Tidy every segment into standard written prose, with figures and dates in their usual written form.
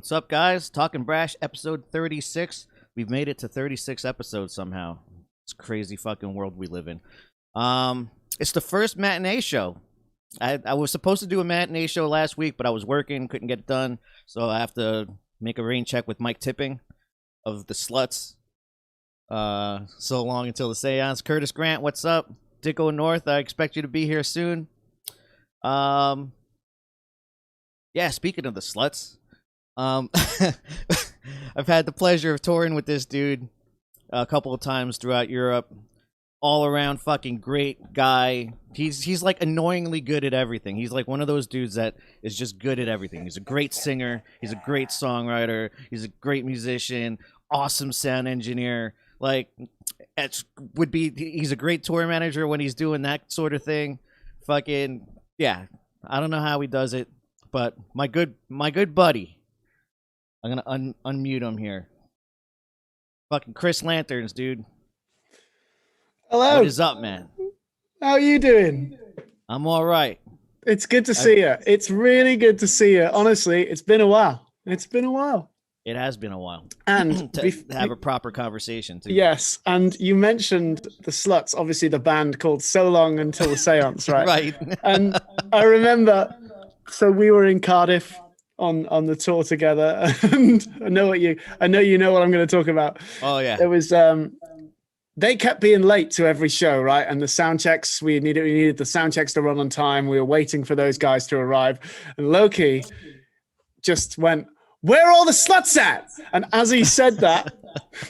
What's up, guys? Talkin Brash, episode 36. We've made it to 36 episodes somehow. It's a crazy fucking world we live in. It's the first matinee show. I was supposed to do a matinee show last week, but I was working, couldn't get it done. So I have to make a rain check with Mike Tipping of the Sluts. So long until the seance. Curtis Grant, what's up? Dicko North, I expect you to be here soon. Yeah, speaking of the Sluts, I've had the pleasure of touring with this dude a couple of times throughout Europe. All around fucking great guy. He's like annoyingly good at everything. He's like one of those dudes that is just good at everything. He's a great singer. He's a great songwriter. He's a great musician. Awesome sound engineer. Like, he's a great tour manager when he's doing that sort of thing. Fucking, yeah. I don't know how he does it, but my good buddy. I'm gonna unmute him here. Fucking Chris Lanterns, dude. Hello. What is up, man? How are you doing? I'm all right. It's good to see you. It's really good to see you. Honestly, it's been a while. It has been a while. And to have a proper conversation, too. Yes, and you mentioned the Sluts, obviously the band called So Long Until the Seance, right? Right. And I remember, so we were in Cardiff on the tour together, and I know you know what I'm going to talk about. Oh, yeah. It was they kept being late to every show, right? And the sound checks, we needed the sound checks to run on time. We were waiting for those guys to arrive. And Loki just went, "Where are all the sluts at?" And as he said that,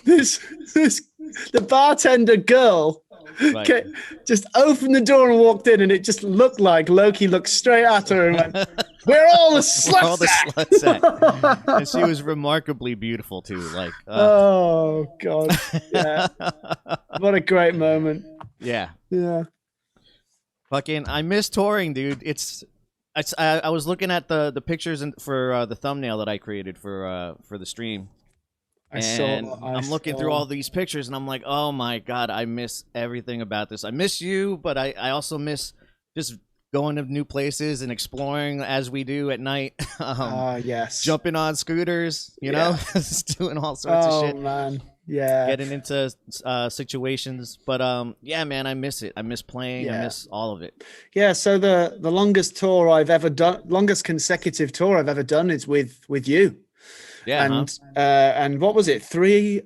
the bartender girl just opened the door and walked in, and it just looked like Loki looked straight at her and went, "Where are all the sluts at?" And she was remarkably beautiful too. Like, oh god, yeah, what a great moment. Yeah. Fucking, I miss touring, dude. I was looking at the pictures for the thumbnail that I created for the stream. I'm looking through all these pictures, and I'm like, oh my god, I miss everything about this. I miss you, but I also miss just going to new places and exploring as we do at night. Yes. Jumping on scooters, you know, just doing all sorts of shit. Oh man, yeah. Getting into situations, but yeah, man, I miss it. I miss playing. I miss all of it. Yeah. So the longest consecutive tour I've ever done is with you. Yeah, and what was it? 3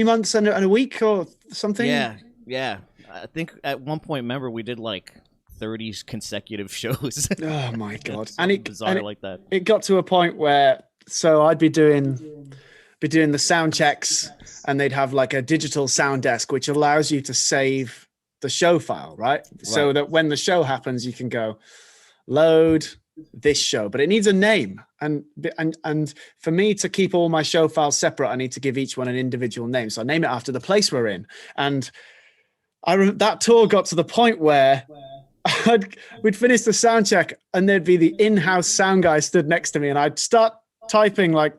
months and a week or something? Yeah. I think at one point, remember, we did like 30 consecutive shows. Oh my god! Like that. It got to a point where I'd be doing the sound checks, and they'd have like a digital sound desk which allows you to save the show file, right? So that when the show happens, you can go load this show, but it needs a name, and for me to keep all my show files separate, I need to give each one an individual name. So I name it after the place we're in, and that tour got to the point where we'd finish the sound check, and there'd be the in-house sound guy stood next to me, and I'd start typing like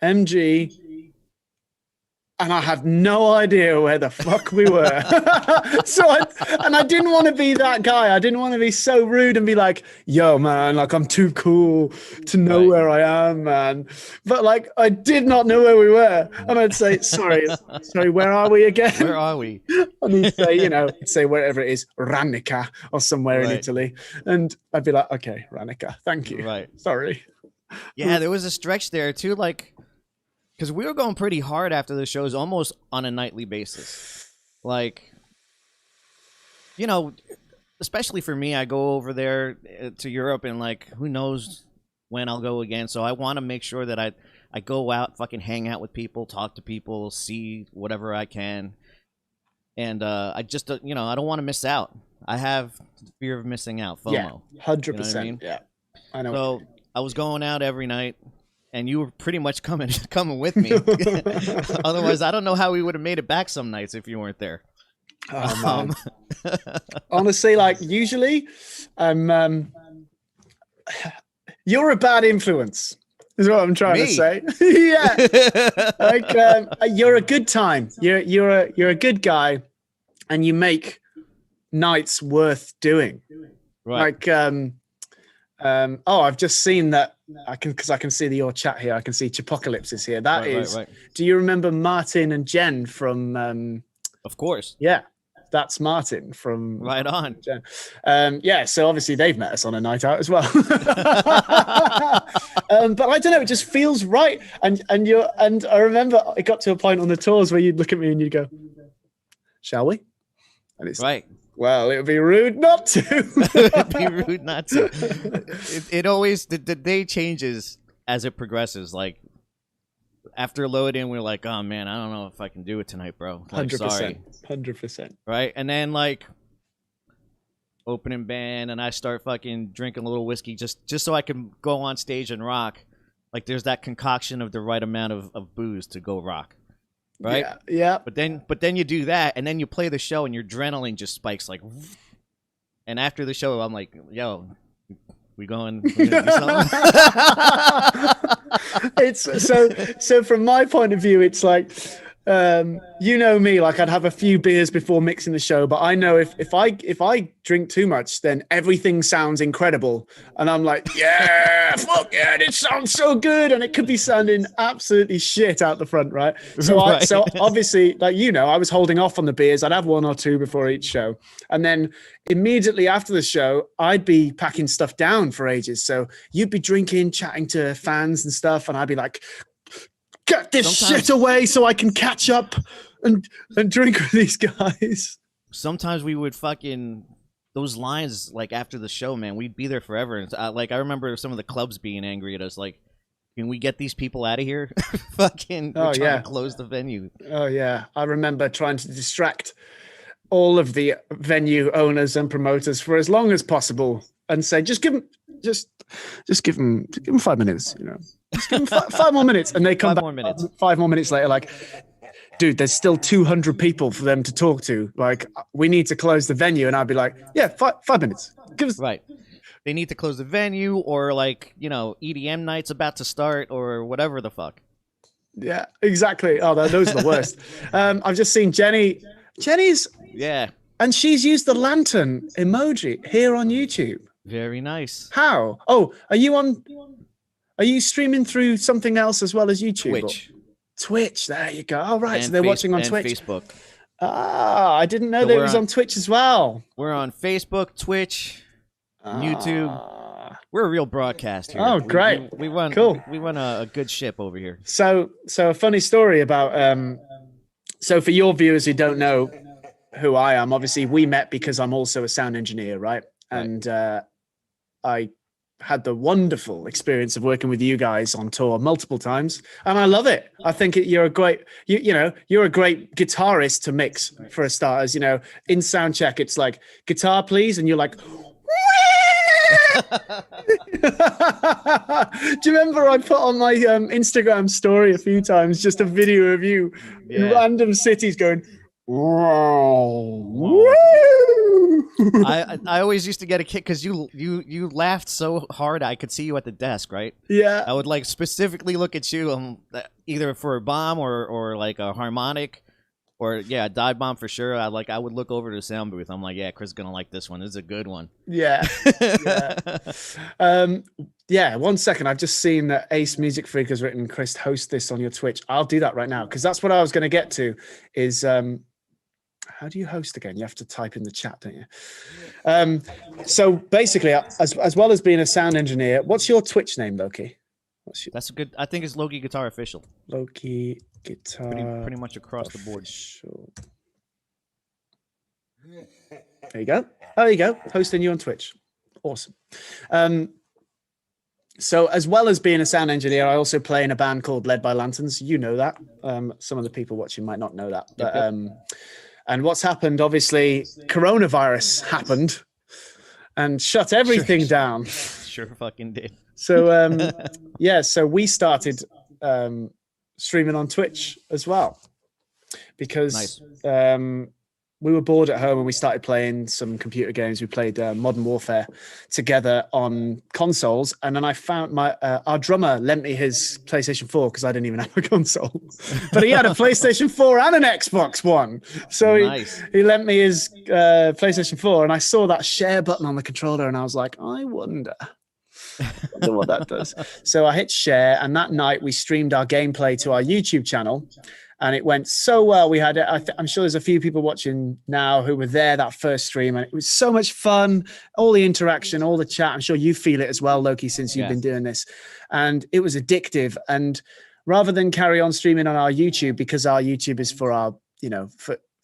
MG, and I had no idea where the fuck we were. I didn't want to be that guy. I didn't want to be so rude and be like, "Yo, man, like I'm too cool to know where I am, man." But like, I did not know where we were, and I'd say, "Sorry, where are we again? Where are we?" And he'd say, say wherever it is, Rannica or somewhere in Italy, and I'd be like, "Okay, Rannica, thank you." Right. Sorry. Yeah, there was a stretch there too, like, because we were going pretty hard after the shows, almost on a nightly basis. Like, you know, especially for me, I go over there to Europe, and like, who knows when I'll go again. So I want to make sure that I go out, fucking hang out with people, talk to people, see whatever I can. And I just, I don't want to miss out. I have fear of missing out, FOMO. Yeah, 100%. You know what I mean? Yeah, I know. So I was going out every night, and you were pretty much coming with me. Otherwise, I don't know how we would have made it back some nights if you weren't there. Oh, man. Honestly, like usually, you're a bad influence, is what I'm trying to say. Yeah, like you're a good time. You're a good guy, and you make nights worth doing. Right. Like, I've just seen that I can, because I can see your chat here. I can see Chipocalypse is here. That is. Right. Do you remember Martin and Jen from? Of course. Yeah, that's Martin from. Right on. Jen. Yeah, so obviously they've met us on a night out as well. But I don't know. It just feels right. And I remember it got to a point on the tours where you'd look at me and you'd go, "Shall we?" And it's right. Well, it would be rude not to. It'd be rude not to. It always, the day changes as it progresses. Like, after load-in, we're like, oh, man, I don't know if I can do it tonight, bro. Like, 100%. sorry. 100%. Right? And then, like, opening band, and I start fucking drinking a little whiskey just so I can go on stage and rock. Like, there's that concoction of the right amount of booze to go rock. Right? Yeah. But then you do that, and then you play the show, and your adrenaline just spikes like. And after the show, I'm like, "Yo, we going to do something?" It's so from my point of view, it's like, you know me, like I'd have a few beers before mixing the show, but I know if I drink too much, then everything sounds incredible, and I'm like, yeah, fuck yeah, it sounds so good, and it could be sounding absolutely shit out the front, right? So Right. so obviously, like, you know, I was holding off on the beers. I'd have one or two before each show, and then immediately after the show, I'd be packing stuff down for ages. So you'd be drinking, chatting to fans and stuff, and I'd be like, get this shit away so I can catch up and drink with these guys. Sometimes we would fucking those lines like after the show, man. We'd be there forever. And like I remember some of the clubs being angry at us, like, can we get these people out of here? Fucking, we're trying to close the venue. Oh yeah, I remember trying to distract all of the venue owners and promoters for as long as possible, and say, just give them 5 minutes, you know. Just give them five more minutes, and they come back 5 more minutes later, like, dude, there's still 200 people for them to talk to. Like, we need to close the venue, and I'd be like, yeah, 5 minutes. Give us right. They need to close the venue, or like, you know, EDM night's about to start, or whatever the fuck. Yeah, exactly. Oh, those are the worst. I've just seen Jenny's. Yeah. And she's used the lantern emoji here on YouTube. Very nice. How? Oh, are you streaming through something else as well as YouTube? Twitch. There you go. All right. And so they're watching on Twitch. Facebook. Ah, I didn't know they was on Twitch as well. We're on Facebook, Twitch, YouTube. We're a real broadcast here. Oh, great. We run cool. We run a good ship over here. So a funny story about so for your viewers who don't know who I am, obviously we met because I'm also a sound engineer, right? And I had the wonderful experience of working with you guys on tour multiple times, and I love it. I think you're a great, you're a great guitarist to mix for a starters. You know, in sound check, it's like, guitar, please, and you're like. Do you remember I put on my Instagram story a few times just a video of you in random cities going. I always used to get a kick because you laughed so hard I could see you at the desk, right? Yeah. I would like specifically look at you either for a bomb or like a harmonic or a dive bomb for sure. I would look over to the sound booth. I'm like, yeah, Chris is gonna like this one. This is a good one. Yeah. Yeah. 1 second. I've just seen that Ace Music Freak has written, Chris, host this on your Twitch. I'll do that right now because that's what I was going to get to. Is how do you host again? You have to type in the chat, don't you? So basically, as well as being a sound engineer, what's your Twitch name, Loki? That's a good. I think it's Loki Guitar Official. Loki Guitar. Pretty much across the board. There you go. There you go. Hosting you on Twitch. Awesome. So as well as being a sound engineer, I also play in a band called Led by Lanterns. You know that. Some of the people watching might not know that. But and what's happened, obviously, coronavirus happened and shut everything down. Sure fucking did. So, so we started streaming on Twitch as well because we were bored at home and we started playing some computer games. We played Modern Warfare together on consoles. And then I found our drummer lent me his PlayStation 4 because I didn't even have a console. But he had a PlayStation 4 and an Xbox One. So he lent me his PlayStation 4 and I saw that share button on the controller and I was like, I wonder Wonder what that does. So I hit share, and that night we streamed our gameplay to our YouTube channel, and it went so well. We had, I'm sure there's a few people watching now who were there that first stream, and it was so much fun. All the interaction, all the chat. I'm sure you feel it as well, Loki, since you've been doing this, and it was addictive. And rather than carry on streaming on our YouTube, because our YouTube is for our,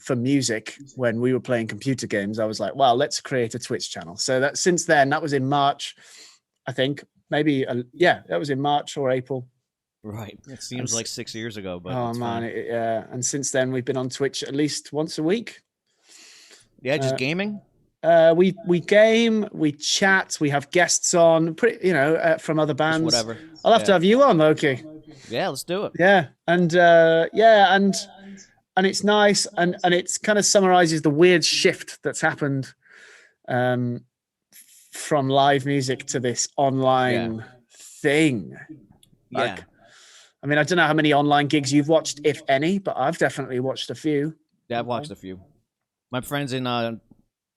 for music, when we were playing computer games, I was like, well, let's create a Twitch channel. So that since then, that was in March, I think. Maybe, that was in March or April. Right. It seems like 6 years ago, but oh man, yeah. And since then, we've been on Twitch at least once a week. Yeah, just gaming. We game, we chat, we have guests on, from other bands. Just whatever. I'll have to have you on, Loki. Yeah, let's do it. Yeah, and and it's nice, and it kind of summarizes the weird shift that's happened. From live music to this online thing. I mean, I don't know how many online gigs you've watched, if any, but I've definitely watched a few. Yeah, I've watched a few. My friends I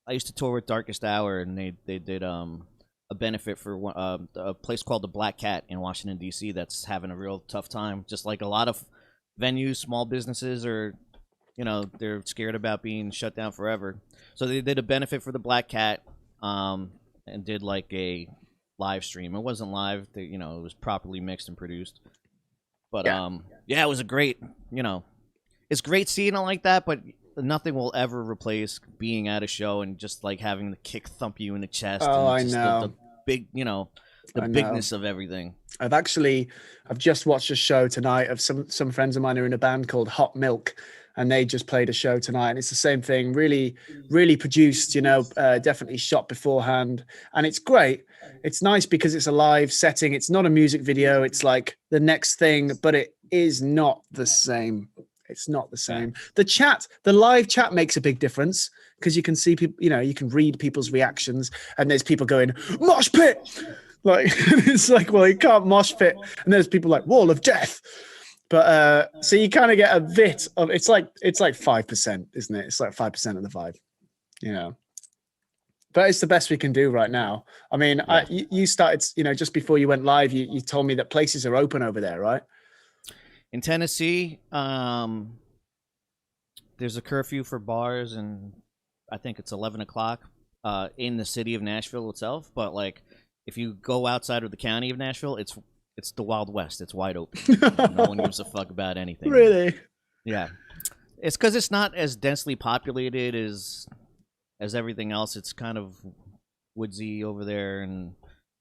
used to tour with Darkest Hour, and they did a benefit for a place called the Black Cat in Washington, D.C. that's having a real tough time. Just like a lot of venues, small businesses are, they're scared about being shut down forever. So they did a benefit for the Black Cat, and did like a live stream. It wasn't live, it was properly mixed and produced. But it was a great, it's great seeing it like that, but nothing will ever replace being at a show and just like having the kick thump you in the chest. Oh, and I know. The big, the bigness of everything. I've just watched a show tonight of some friends of mine who are in a band called Hot Milk, and they just played a show tonight, and it's the same thing, really, really produced, definitely shot beforehand. And it's great. It's nice because it's a live setting. It's not a music video. It's like the next thing, but it is not the same. It's not the same. The live chat makes a big difference because you can see people, you can read people's reactions, and there's people going, mosh pit. Like, it's like, well, you can't mosh pit. And there's people like wall of death. But so you kind of get a bit of it's like 5%, isn't it? It's like 5% of the vibe, But it's the best we can do right now. I mean, you started, just before you went live, you told me that places are open over there, right? In Tennessee, there's a curfew for bars, and I think it's 11 o'clock in the city of Nashville itself. But like, if you go outside of the county of Nashville, it's the Wild West. It's wide open. No one gives a fuck about anything. Really? Yeah. It's because it's not as densely populated as everything else. It's kind of woodsy over there and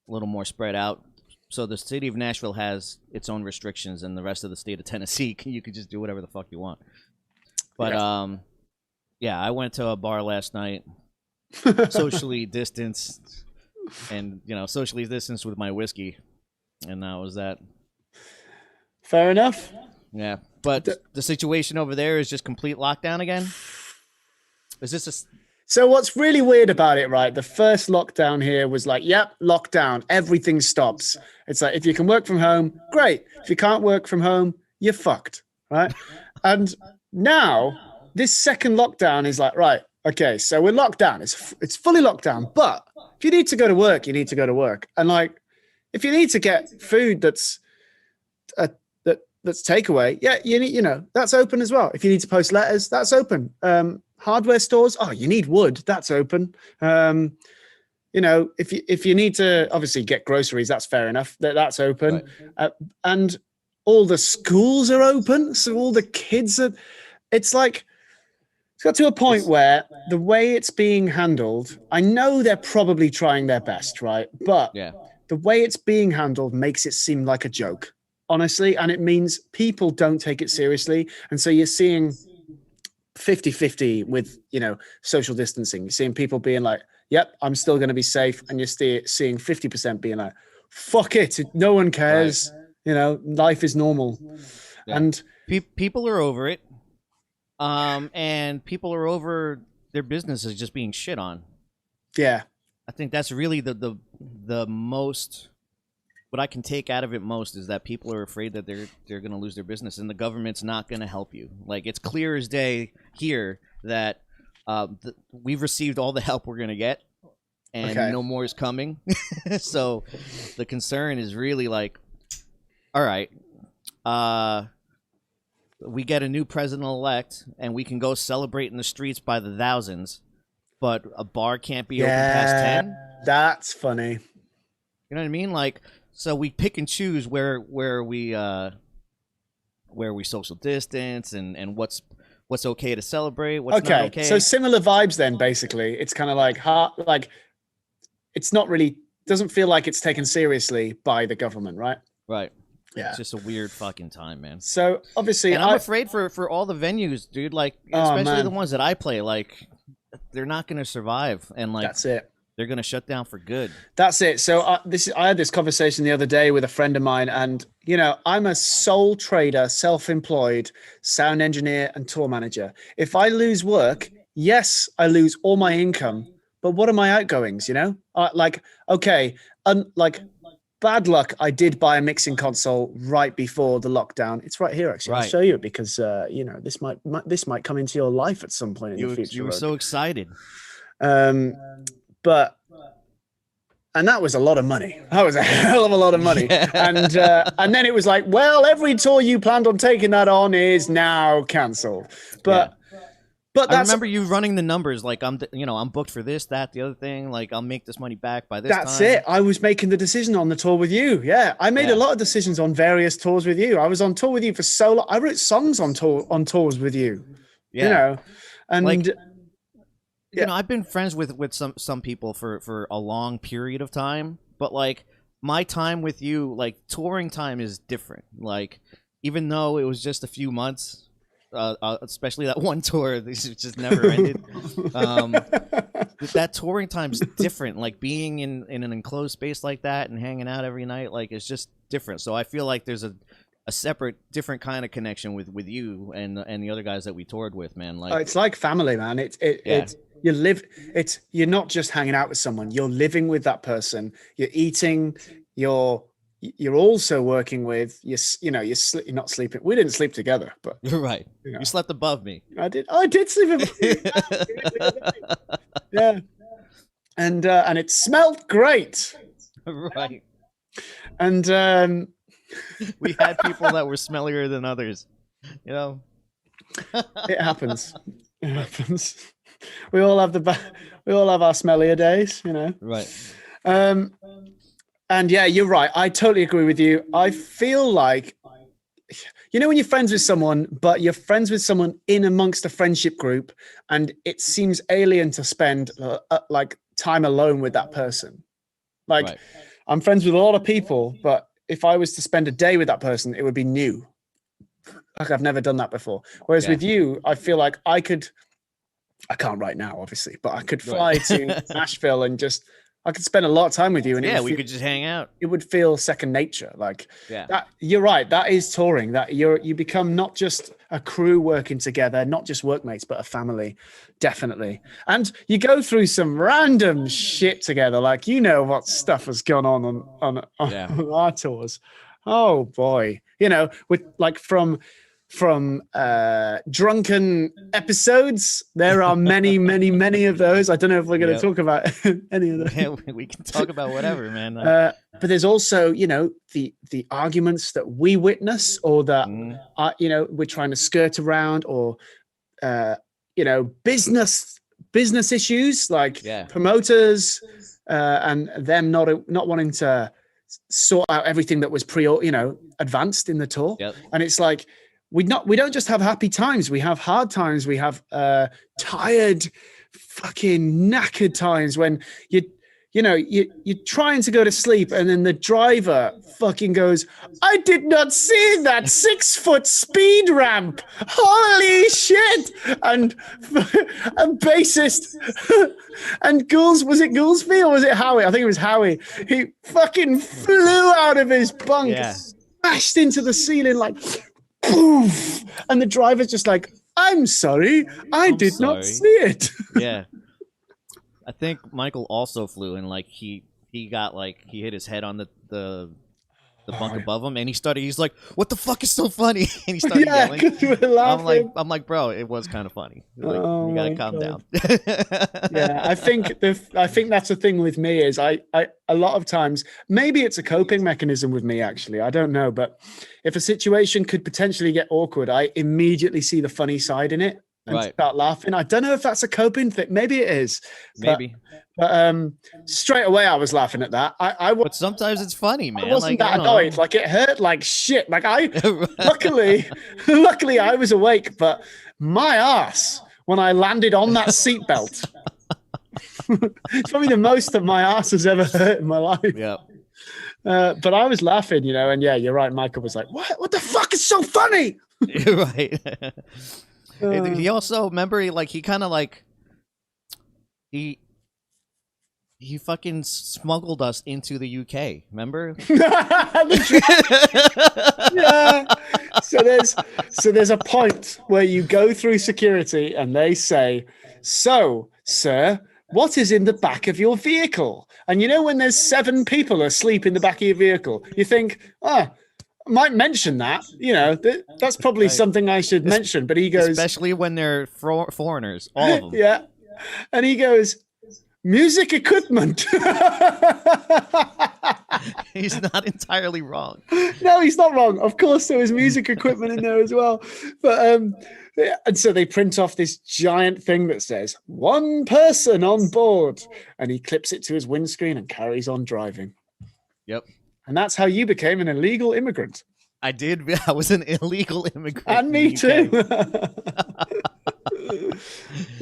a little more spread out. So the city of Nashville has its own restrictions, and the rest of the state of Tennessee, you can just do whatever the fuck you want. But I went to a bar last night, socially distanced, and socially distanced with my whiskey. And that was that. Fair enough. Yeah, but the situation over there is just complete lockdown again. Is this So what's really weird about it, right? The first lockdown here was like, yep, lockdown. Everything stops. It's like, if you can work from home, great. If you can't work from home, you're fucked, right? And now this second lockdown is like, right, okay, so we're locked down. It's fully locked down. But if you need to go to work, you need to go to work. And like, if you need to get food that's takeaway, that's open as well. If you need to post letters, that's open. Hardware stores, you need wood, that's open. If you need to obviously get groceries, that's fair enough. That's open. Right. And all the schools are open, so all the kids are. It's like it's got to a point where the way it's being handled, I know they're probably trying their best, right? But the way it's being handled makes it seem like a joke, honestly. And it means people don't take it seriously. And so you're seeing 50-50 with, social distancing. You're seeing people being like, yep, I'm still going to be safe. And you're seeing 50% being like, fuck it. No one cares. Right. Life is normal. Yeah. And people are over it. And people are over their businesses just being shit on. Yeah. I think that's really the most, what I can take out of it most is that people are afraid that they're going to lose their business, and the government's not going to help you. Like, it's clear as day here that we've received all the help we're going to get, and no more is coming. So the concern is really like, all right, we get a new president-elect, and we can go celebrate in the streets by the thousands, but a bar can't be open past 10? That's funny. You know what I mean? Like, so we pick and choose where we social distance and what's okay to celebrate, what's not okay. So similar vibes then, basically. It's kind of like it's not really, doesn't feel like it's taken seriously by the government, right? Right. Yeah. It's just a weird fucking time, man. So obviously, and I'm afraid for all the venues, dude. Like, especially the ones that I play. Like, they're not going to survive, and like that's it. They're going to shut down for good. That's it. So I had this conversation the other day with a friend of mine, and I'm a sole trader, self-employed sound engineer and tour manager. If I lose work, yes, I lose all my income, but what are my outgoings? Bad luck, I did buy a mixing console right before the lockdown. It's right here, actually. Right. I'll show you because this might come into your life at some point in the future. You were so excited. And that was a lot of money. That was a hell of a lot of money. And then it was like, well, every tour you planned on taking that on is now canceled. But I remember you running the numbers. Like, I'm booked for this, that, the other thing. Like, I'll make this money back by this time. That's it. I was making the decision on the tour with you. Yeah, I made a lot of decisions on various tours with you. I was on tour with you for so long. I wrote songs on tours with you. Yeah. And. Like, I've been friends with some people for a long period of time, but like my time with you, like touring time is different. Like, even though it was just a few months, especially that one tour, this just never ended. That touring time's different. Like, being in an enclosed space like that and hanging out every night, like, it's just different. So I feel like there's a separate, different kind of connection with you and the other guys that we toured with, man. Like, it's like family, man. It's you're not just hanging out with someone, you're living with that person, you're eating, you're also working with, you're not sleeping. We didn't sleep together, but you're right. You slept above me. I did sleep above you. Yeah. And it smelled great. Right. And we had people that were smellier than others, It happens. It happens. We all have our smellier days, Right. And yeah, you're right. I totally agree with you. I feel like, when you're friends with someone, but you're friends with someone in amongst a friendship group, and it seems alien to spend like time alone with that person. Like, right. I'm friends with a lot of people, but if I was to spend a day with that person, it would be new. Like, I've never done that before. Whereas with you, I feel like I can't right now, obviously, but I could fly to Nashville and I could spend a lot of time with you. And we could just hang out. It would feel second nature. Like, that, you're right. That is touring. That you become not just a crew working together, not just workmates, but a family, definitely. And you go through some random shit together. Like, what stuff has gone on our tours. Oh boy, with like from drunken episodes, there are many, many, many of those. I don't know if we're going to talk about any of them. Yeah, we can talk about whatever, man. But there's also, the arguments that we witness, or that we're trying to skirt around, or business issues, like promoters and them not wanting to sort out everything that was advanced in the tour. And it's like, we don't just have happy times, we have hard times, we have tired, fucking knackered times when you're trying to go to sleep, and then the driver fucking goes, I did not see that 6-foot speed ramp. Holy shit. And bassist and was it Goolsby or was it Howie? I think it was Howie. He fucking flew out of his bunk, smashed into the ceiling like poof. And the driver's just like, I'm sorry, I did not see it. Yeah. I think Michael also flew, and like he got like, he hit his head on the the bunk above him, and he's like, "What the fuck is so funny?" And he started Yeah, yelling. because we were laughing. I'm like, bro, it was kind of funny. Like, Oh you gotta my calm God. down. Yeah, I think that's the thing with me is I a lot of times, maybe it's a coping mechanism with me, actually, I don't know, but if a situation could potentially get awkward, I immediately see the funny side in it and Right. start laughing. I don't know if that's a coping thing. Maybe it is. Maybe. But straight away I was laughing at that. But sometimes it's funny, man. I wasn't like, that annoyed. Like, it hurt like shit. Like, luckily I was awake, but my ass when I landed on that seatbelt. It's probably the most that my ass has ever hurt in my life. Yeah. But I was laughing, you know, and yeah, you're right. Michael was like, "What the fuck is so funny?" Right. He also, remember, he kind of like he fucking smuggled us into the UK. Remember? Yeah. So there's a point where you go through security and they say, "So, sir, what is in the back of your vehicle?" And you know, when there's 7 people asleep in the back of your vehicle, you think, I might mention that. You know, that's probably something I should mention. But he goes, especially when they're foreigners, all of them. Yeah. And he goes, "Music equipment." He's not entirely wrong. No, he's not wrong. Of course, there was music equipment in there as well. But and so they print off this giant thing that says "1 person on board," and he clips it to his windscreen and carries on driving. Yep. And that's how you became an illegal immigrant. I did. I was an illegal immigrant. And me too.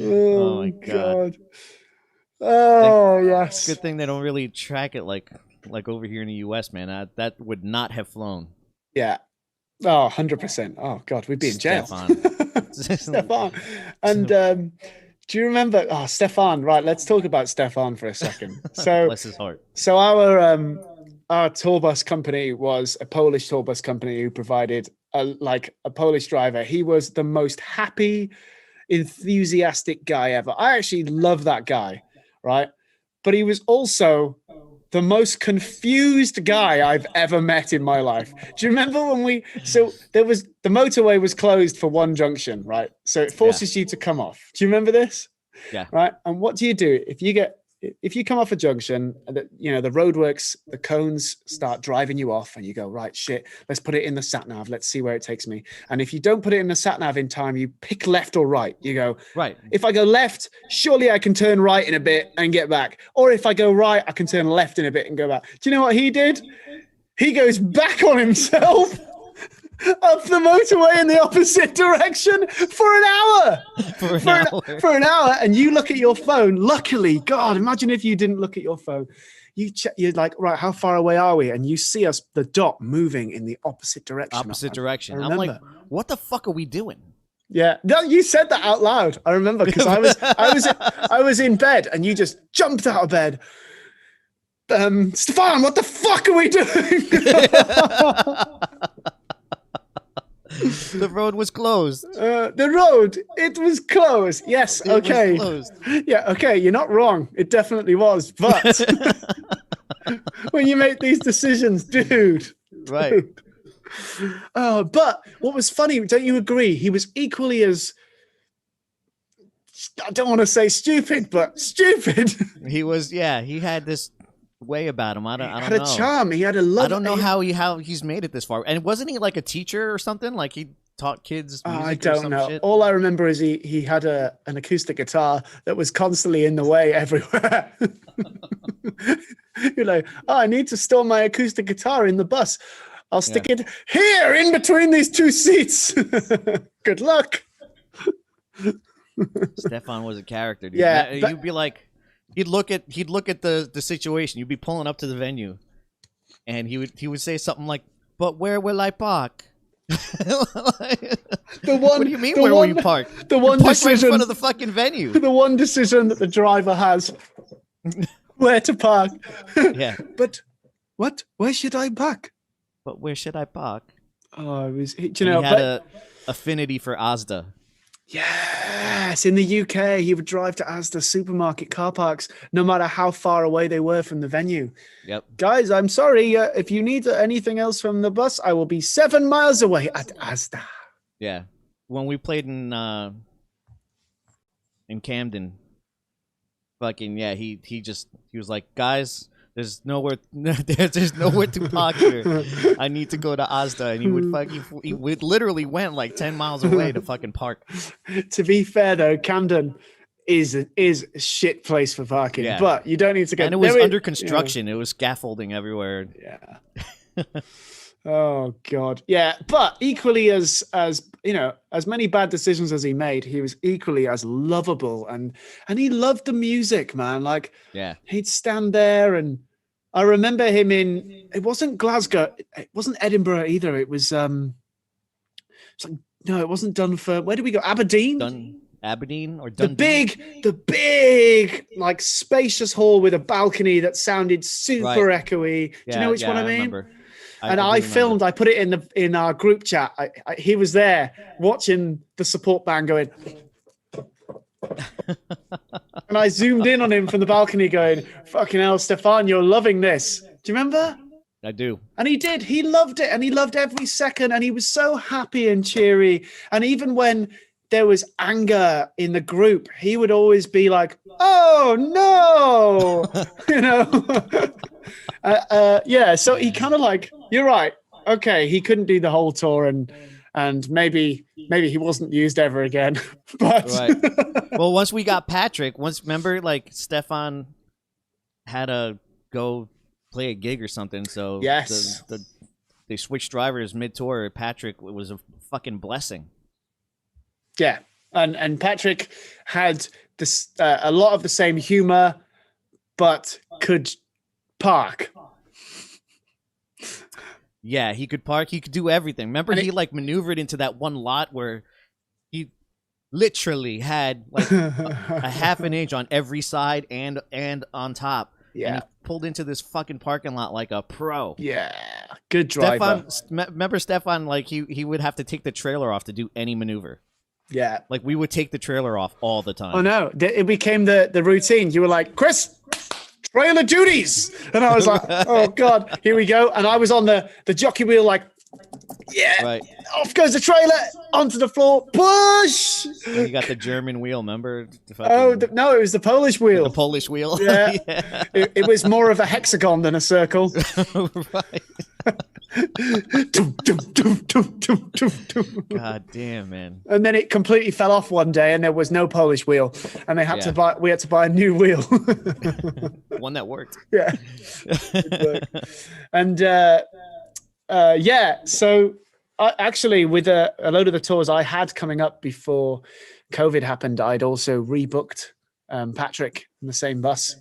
Oh my God. Oh, yes. Good thing they don't really track it like over here in the US, man. That would not have flown. Yeah. Oh, 100%. Oh, God, we'd be in jail. Stefan. And do you remember? Oh, Stefan. Right. Let's talk about Stefan for a second. So, bless his heart. So our tour bus company was a Polish tour bus company who provided a Polish driver. He was the most happy, enthusiastic guy ever. I actually love that guy, right? But he was also the most confused guy I've ever met in my life. Do you remember when the motorway was closed for one junction, right? So it forces you to come off. Do you remember this? Yeah. Right. And what do you do if you come off a junction, you know, the roadworks, the cones start driving you off and you go, right, shit, let's put it in the sat nav. Let's see where it takes me. And if you don't put it in the sat nav in time, you pick left or right. You go, right. If I go left, surely I can turn right in a bit and get back. Or if I go right, I can turn left in a bit and go back. Do you know what he did? He goes back on himself. Up the motorway in the opposite direction for an hour. For an hour, and you look at your phone. Luckily, God, imagine if you didn't look at your phone. You're like, right, how far away are we? And you see the dot moving in the opposite direction. I'm like, what the fuck are we doing? Yeah, no, you said that out loud. I remember because I was in bed and you just jumped out of bed. Stefan, what the fuck are we doing? The road was closed. It was closed. Yes, okay. It was closed. Yeah, okay, you're not wrong. It definitely was. But when you make these decisions, dude. Right. But what was funny, don't you agree? He was equally as, I don't want to say stupid, but stupid. He was, yeah, he had this way about him. I don't know. He had a charm. He had a love. I don't know how he's made it this far. And wasn't he like a teacher or something? Like he taught kids music I don't know. Shit? All I remember is he had an acoustic guitar that was constantly in the way everywhere. You're like, I need to store my acoustic guitar in the bus. I'll stick it here in between these 2 seats. Good luck. Stefan was a character, dude. Yeah, you'd be like, he'd look at the situation. You'd be pulling up to the venue, and he would say something like, "But where will I park?" What do you mean? Where will you park? The one decision right in front of the fucking venue. The one decision that the driver has, where to park. Yeah. But what? Where should I park? But where should I park? Oh, it was. He had a affinity for Asda. Yes, in the UK, he would drive to Asda supermarket car parks, no matter how far away they were from the venue. Yep. Guys, I'm sorry. If you need anything else from the bus, I will be 7 miles away at Asda. Yeah. When we played in Camden, fucking yeah, he was like, guys, there's nowhere to park here. I need to go to Asda, and he would literally went like 10 miles away to fucking park. To be fair though, Camden is a shit place for parking, but you don't need to go. And it was under construction. It was scaffolding everywhere. Yeah. Oh God. Yeah. But equally as you know, as many bad decisions as he made, he was equally as lovable, and he loved the music, man. Like, yeah, he'd stand there, and I remember him it wasn't Glasgow, it wasn't Edinburgh either. It was no, it wasn't Dunfermline. Where did we go? Aberdeen? Aberdeen or Dundee? The big, like, spacious hall with a balcony that sounded super echoey. Do you know which one I mean? Remember. I filmed. I put it in our group chat. He was there watching the support band going, and I zoomed in on him from the balcony, going, "Fucking hell, Stefan, you're loving this." Do you remember? I do. And he did. He loved it, and he loved every second. And he was so happy and cheery. And even when there was anger in the group, he would always be like, "Oh no," you know. Yeah, so he kind of like, you're right. Okay, he couldn't do the whole tour, and maybe he wasn't used ever again. But well, once we got Patrick, remember, like, Stefan had to go play a gig or something, so yes, they switched drivers mid-tour. Patrick was a fucking blessing. Yeah, and Patrick had this a lot of the same humor, but could park. Yeah, he could park. He could do everything. Remember, he like maneuvered into that one lot where he literally had like a half an inch on every side and on top. Yeah, and he pulled into this fucking parking lot like a pro. Yeah, good driver. Remember Stefan? Like he would have to take the trailer off to do any maneuver. Yeah, like we would take the trailer off all the time. Oh no, it became the routine. You were like, Chris, trailer duties, and I was like, oh God, here we go. And I was on the jockey wheel, like, yeah, off goes the trailer onto the floor, push. And you got the German wheel, remember? No, it was the Polish wheel. The Polish wheel. Yeah, yeah. It was more of a hexagon than a circle. Right. God damn, man. And then it completely fell off one day, and there was no Polish wheel, and we had to buy a new wheel. One that worked. Yeah. And so actually, with a load of the tours I had coming up before COVID happened, I'd also rebooked Patrick in the same bus.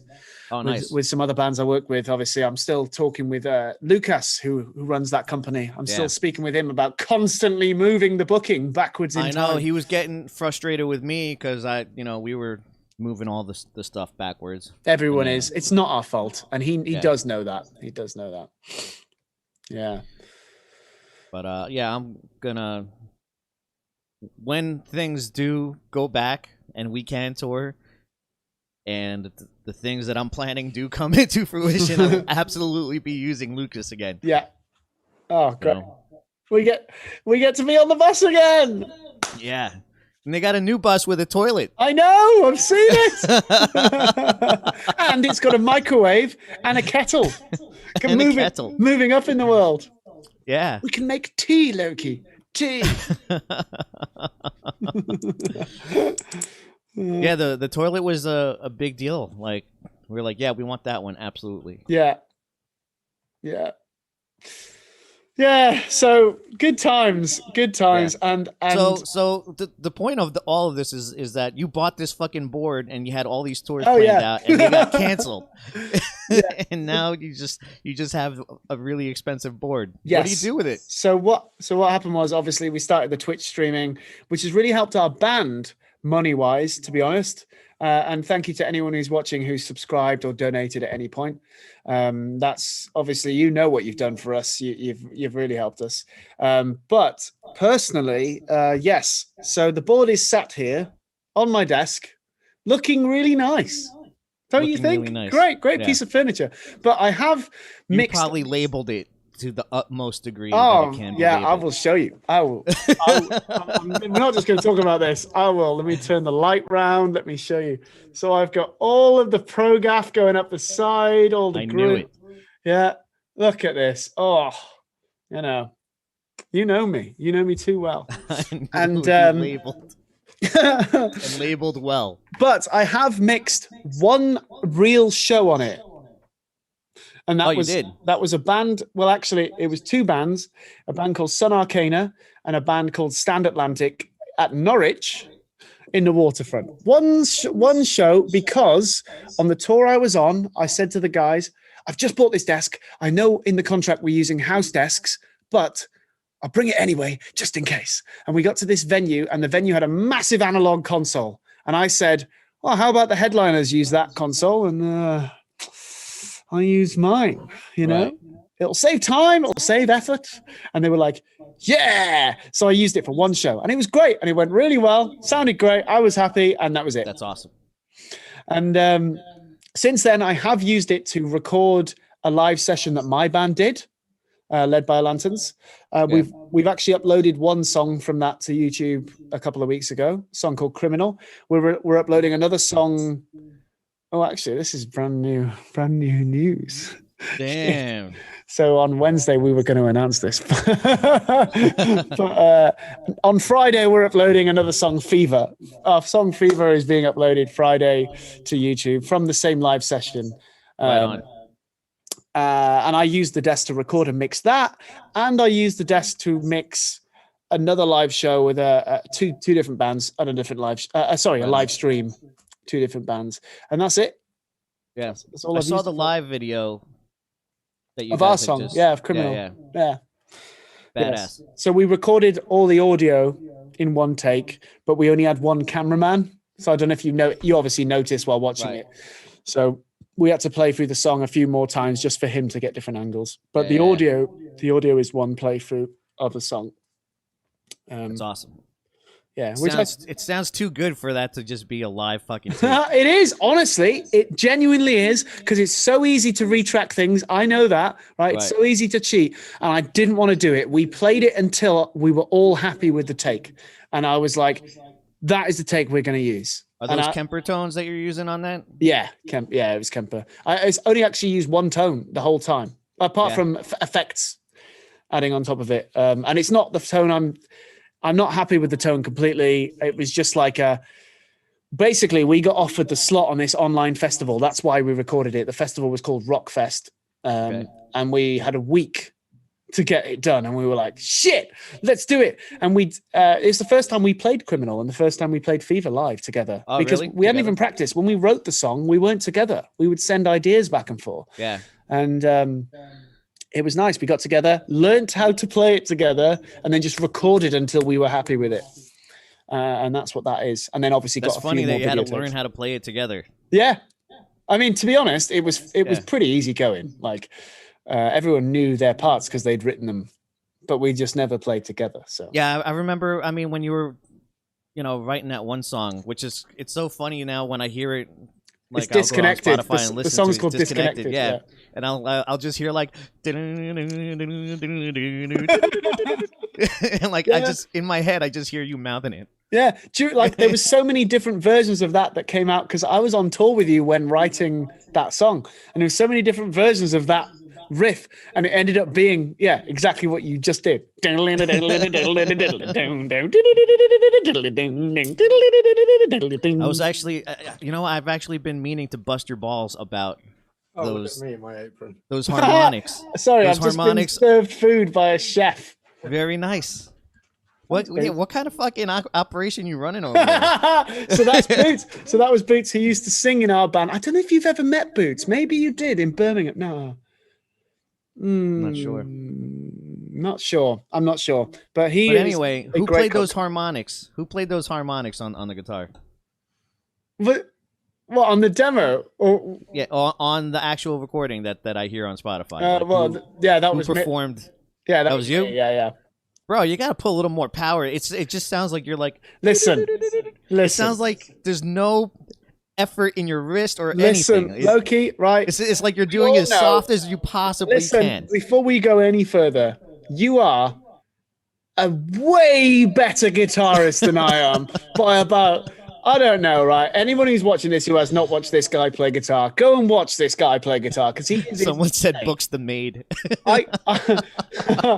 Oh, nice. With some other bands I work with. Obviously, I'm still talking with Lucas, who runs that company. I'm still speaking with him about constantly moving the booking backwards in time. I know. He was getting frustrated with me because we were moving all the stuff backwards. Everyone is. It's not our fault. And he does know that. He does know that. Yeah. But I'm gonna, when things do go back and we can tour, and the things that I'm planning do come into fruition, I'll absolutely be using Lucas again. Yeah. Oh, great. We get to be on the bus again. Yeah. And they got a new bus with a toilet. I know. I've seen it. And it's got a microwave and a kettle. Moving up in the world. Yeah. We can make tea, Loki. Tea. Yeah, the toilet was a big deal. Like, we were like, yeah, we want that one, absolutely. Yeah. So good times. Yeah. And so the point of all of this is that you bought this fucking board and you had all these tours planned out, and they got canceled. And now you just have a really expensive board. Yes. What do you do with it? So what happened was, obviously, we started the Twitch streaming, which has really helped our band, money-wise, to be honest. And thank you to anyone who's watching who's subscribed or donated at any point. That's obviously, you know what you've done for us. You've really helped us. But personally, yes. So the board is sat here on my desk, looking really nice. Don't you think? Really nice. Great piece of furniture. But I have mixed. You probably labeled it to the utmost degree. Oh, that it can yeah, I will show you. I will. We're not just going to talk about this. I will. Let me turn the light round. Let me show you. So I've got all of the pro gaff going up the side, all the group. Yeah, look at this. Oh, you know me. You know me too well. And labeled. And labeled well. But I have mixed one real show on it. And that was a band. Well, actually, it was two bands, a band called Sun Arcana and a band called Stand Atlantic at Norwich in the waterfront. One show, because on the tour I was on, I said to the guys, I've just bought this desk. I know in the contract we're using house desks, but I'll bring it anyway, just in case. And we got to this venue, and the venue had a massive analog console. And I said, well, how about the headliners use that console? And I use mine, you know, It'll save time, it'll save effort. And they were like, yeah. So I used it for one show and it was great. And it went really well, sounded great. I was happy. And that was it. That's awesome. And since then, I have used it to record a live session that my band did, led by Lanterns. We've actually uploaded one song from that to YouTube a couple of weeks ago, a song called Criminal. We're uploading another song. Oh, actually, this is brand new news. Damn. So on Wednesday, we were going to announce this. But on Friday, we're uploading another song, Fever. Our song Fever is being uploaded Friday to YouTube from the same live session. Right on. And I used the desk to record and mix that. And I used the desk to mix another live show with two different bands and a different a live stream, two different bands. And that's it. Yeah. That's all I saw the live video that you of our song. Of Criminal. Yeah. Badass. Yes. So we recorded all the audio in one take, but we only had one cameraman. So I don't know if you obviously noticed while watching it. So we had to play through the song a few more times just for him to get different angles. But the audio is one playthrough of the song. That's awesome. Yeah, it sounds too good for that to just be a live fucking tape. It is, honestly. It genuinely is, because it's so easy to retrack things. I know that, right? It's so easy to cheat, and I didn't want to do it. We played it until we were all happy with the take, and I was like, that is the take we're going to use. Are those Kemper tones that you're using on that? Yeah, it was Kemper. I only actually used one tone the whole time, apart from effects adding on top of it. And it's not the tone I'm not happy with the tone completely. It was just like basically we got offered the slot on this online festival. That's why we recorded it. The festival was called Rockfest. And we had a week to get it done. And we were like, shit, let's do it. And it's the first time we played Criminal and the first time we played Fever live together. Because we hadn't even practiced. When we wrote the song, we weren't together. We would send ideas back and forth. Yeah. And it was nice. We got together, learned how to play it together, and then just recorded until we were happy with it. And that's what that is. And then obviously got a few more videos. That's funny that you had to learn how to play it together. Yeah. I mean, to be honest, it was pretty easy going. Like everyone knew their parts because they'd written them, but we just never played together. So yeah, I remember. I mean, when you were, writing that one song, it's so funny now when I hear it. Like, it's disconnected. The song's called Disconnected. Yeah. And I'll just hear like and like I just in my head I just hear you mouthing it. Yeah, like there was so many different versions of that came out because I was on tour with you when writing that song, and there was so many different versions of that riff, and it ended up being exactly what you just did. I was actually I've actually been meaning to bust your balls about those me in my apron. Those harmonics. Sorry, I've just been served food by a chef. Very nice. What kind of fucking operation you running over there? So that's Boots. So that was Boots who used to sing in our band. I don't know if you've ever met Boots. Maybe you did in Birmingham. No. I'm not sure. Not sure. I'm not sure. But he But is anyway, a who great played cook. those harmonics? Who played those harmonics on the guitar? But what, on the demo? Or, Yeah, on the actual recording that I hear on Spotify. Like, well, yeah, that who was performed. Yeah, That was you? me. Yeah. Bro, you gotta put a little more power. It just sounds like you're like. Listen. It sounds like there's no effort in your wrist or anything. Loki, right? It's like you're doing as soft as you possibly can. Before we go any further, you are a way better guitarist than I am by about, I don't know, right? Anyone who's watching this who has not watched this guy play guitar, go and watch this guy play guitar because he. Someone said Book's the maid. I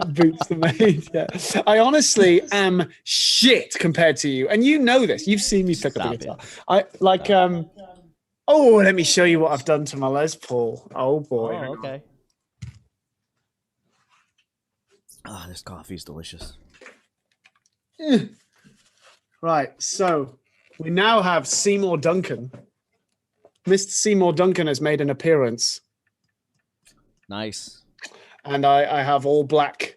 Boots the maid. Yeah, I honestly am shit compared to you, and you know this. You've seen me pick up a guitar. I like. Oh, let me show you what I've done to my Les Paul. Oh boy. Oh, okay. Ah, oh, this coffee's delicious. Right, so we now have Seymour Duncan. Mr. Seymour Duncan has made an appearance. Nice. And I have all black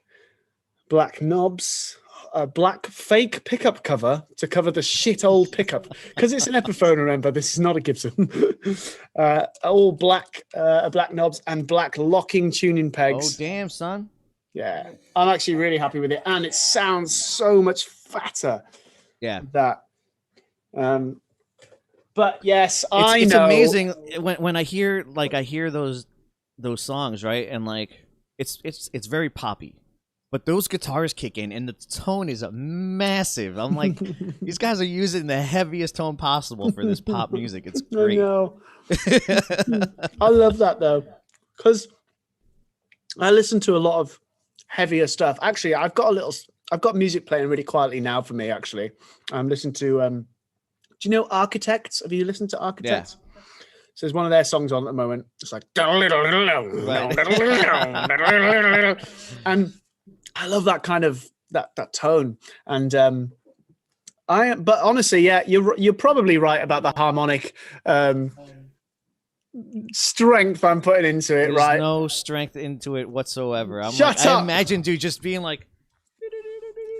knobs, a black fake pickup cover to cover the shit old pickup. Because it's an Epiphone, remember, this is not a Gibson. All black knobs and black locking tuning pegs. Oh, damn, son. Yeah, I'm actually really happy with it. And it sounds so much fatter. Yeah. That. But yes, it's know. Amazing when I hear those songs, right? And like it's very poppy. But those guitars kick in and the tone is massive. I'm like, these guys are using the heaviest tone possible for this pop music. It's great. I know. I love that though. Because I listen to a lot of heavier stuff. Actually, I've got music playing really quietly now for me, actually. I'm listening to do you know Architects? Have you listened to Architects? Yeah. So there's one of their songs on at the moment. It's like and I love that kind of that tone. And but honestly, yeah, you're probably right about the harmonic strength I'm putting into it. There's right? No strength into it whatsoever. Shut up. I imagine, dude, just being like.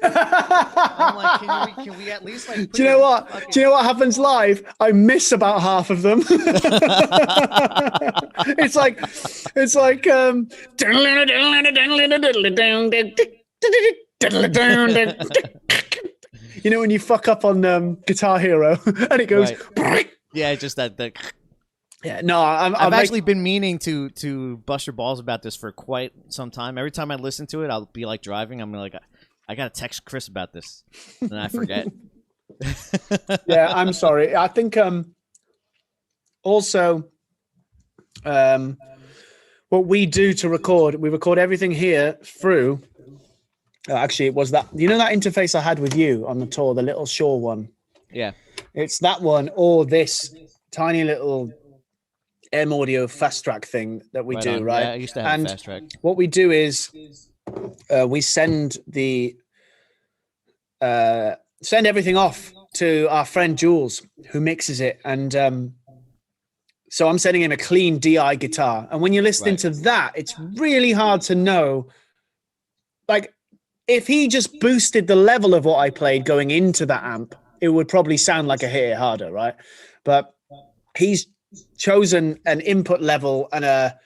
I'm like, can we at least like? Do you know what? Fucking... Do you know what happens live? I miss about half of them. it's like. You know when you fuck up on Guitar Hero and it goes. Right. Yeah, just that. Yeah, no, I've actually been meaning to bust your balls about this for quite some time. Every time I listen to it, I'll be like driving. I'm like. I gotta text Chris about this, and I forget. Yeah, I'm sorry. I think also what we do to record, we record everything here through. Actually, it was that that interface I had with you on the tour, the little Shaw one. Yeah, it's that one or this tiny little M Audio fast track thing that we do, right? Yeah, I used to have a fast track. What we do is. We send everything off to our friend Jules, who mixes it, and so I'm sending him a clean DI guitar. And when you're listening to that, it's really hard to know. Like, if he just boosted the level of what I played going into that amp, it would probably sound like a Hit It Harder, right? But he's chosen an input level and a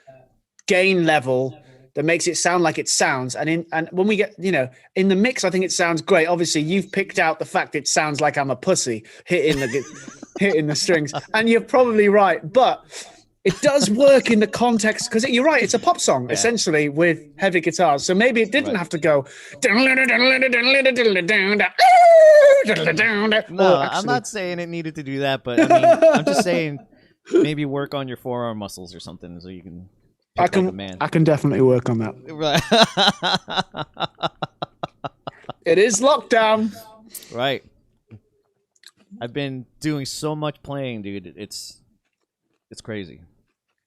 gain level that makes it sound like it sounds. And when we get, in the mix, I think it sounds great. Obviously, you've picked out the fact it sounds like I'm a pussy hitting the strings. And you're probably right. But it does work in the context, because you're right, it's a pop song, essentially, with heavy guitars. So maybe it didn't have to go... No, I'm not saying it needed to do that, but I mean, I'm just saying maybe work on your forearm muscles or something so you can... I can definitely work on that. Right. It is lockdown. Right. I've been doing so much playing, dude. It's crazy.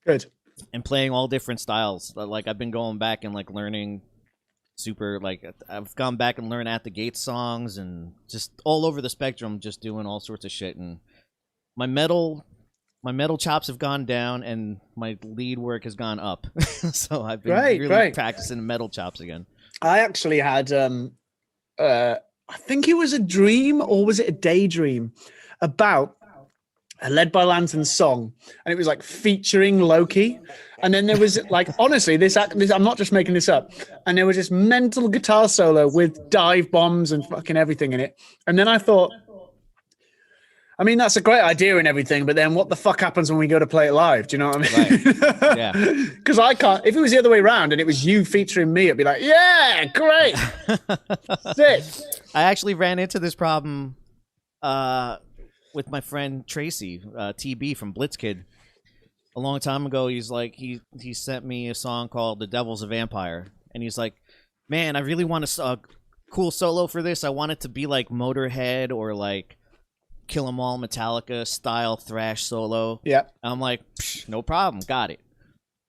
Good. And playing all different styles. Like I've been going back and like learning I've gone back and learned At the Gates songs and just all over the spectrum, just doing all sorts of shit. And my metal chops have gone down and my lead work has gone up. So I've been really practicing metal chops again. I actually had I think it was a dream or was it a daydream about a Led by Lantern song, and it was like featuring Loki. And then there was like, honestly, this I'm not just making this up. And there was this mental guitar solo with dive bombs and fucking everything in it. And then I thought, I mean, that's a great idea and everything, but then what the fuck happens when we go to play it live? Do you know what I mean? Right. Yeah. Because I can't, if it was the other way around and it was you featuring me, it'd be like, yeah, great. Sick. I actually ran into this problem with my friend Tracy, TB from Blitzkid. A long time ago, he's like, he sent me a song called The Devil's a Vampire. And he's like, man, I really want a cool solo for this. I want it to be like Motorhead or like Kill 'Em All Metallica style thrash solo. Yeah. I'm like, no problem, got it.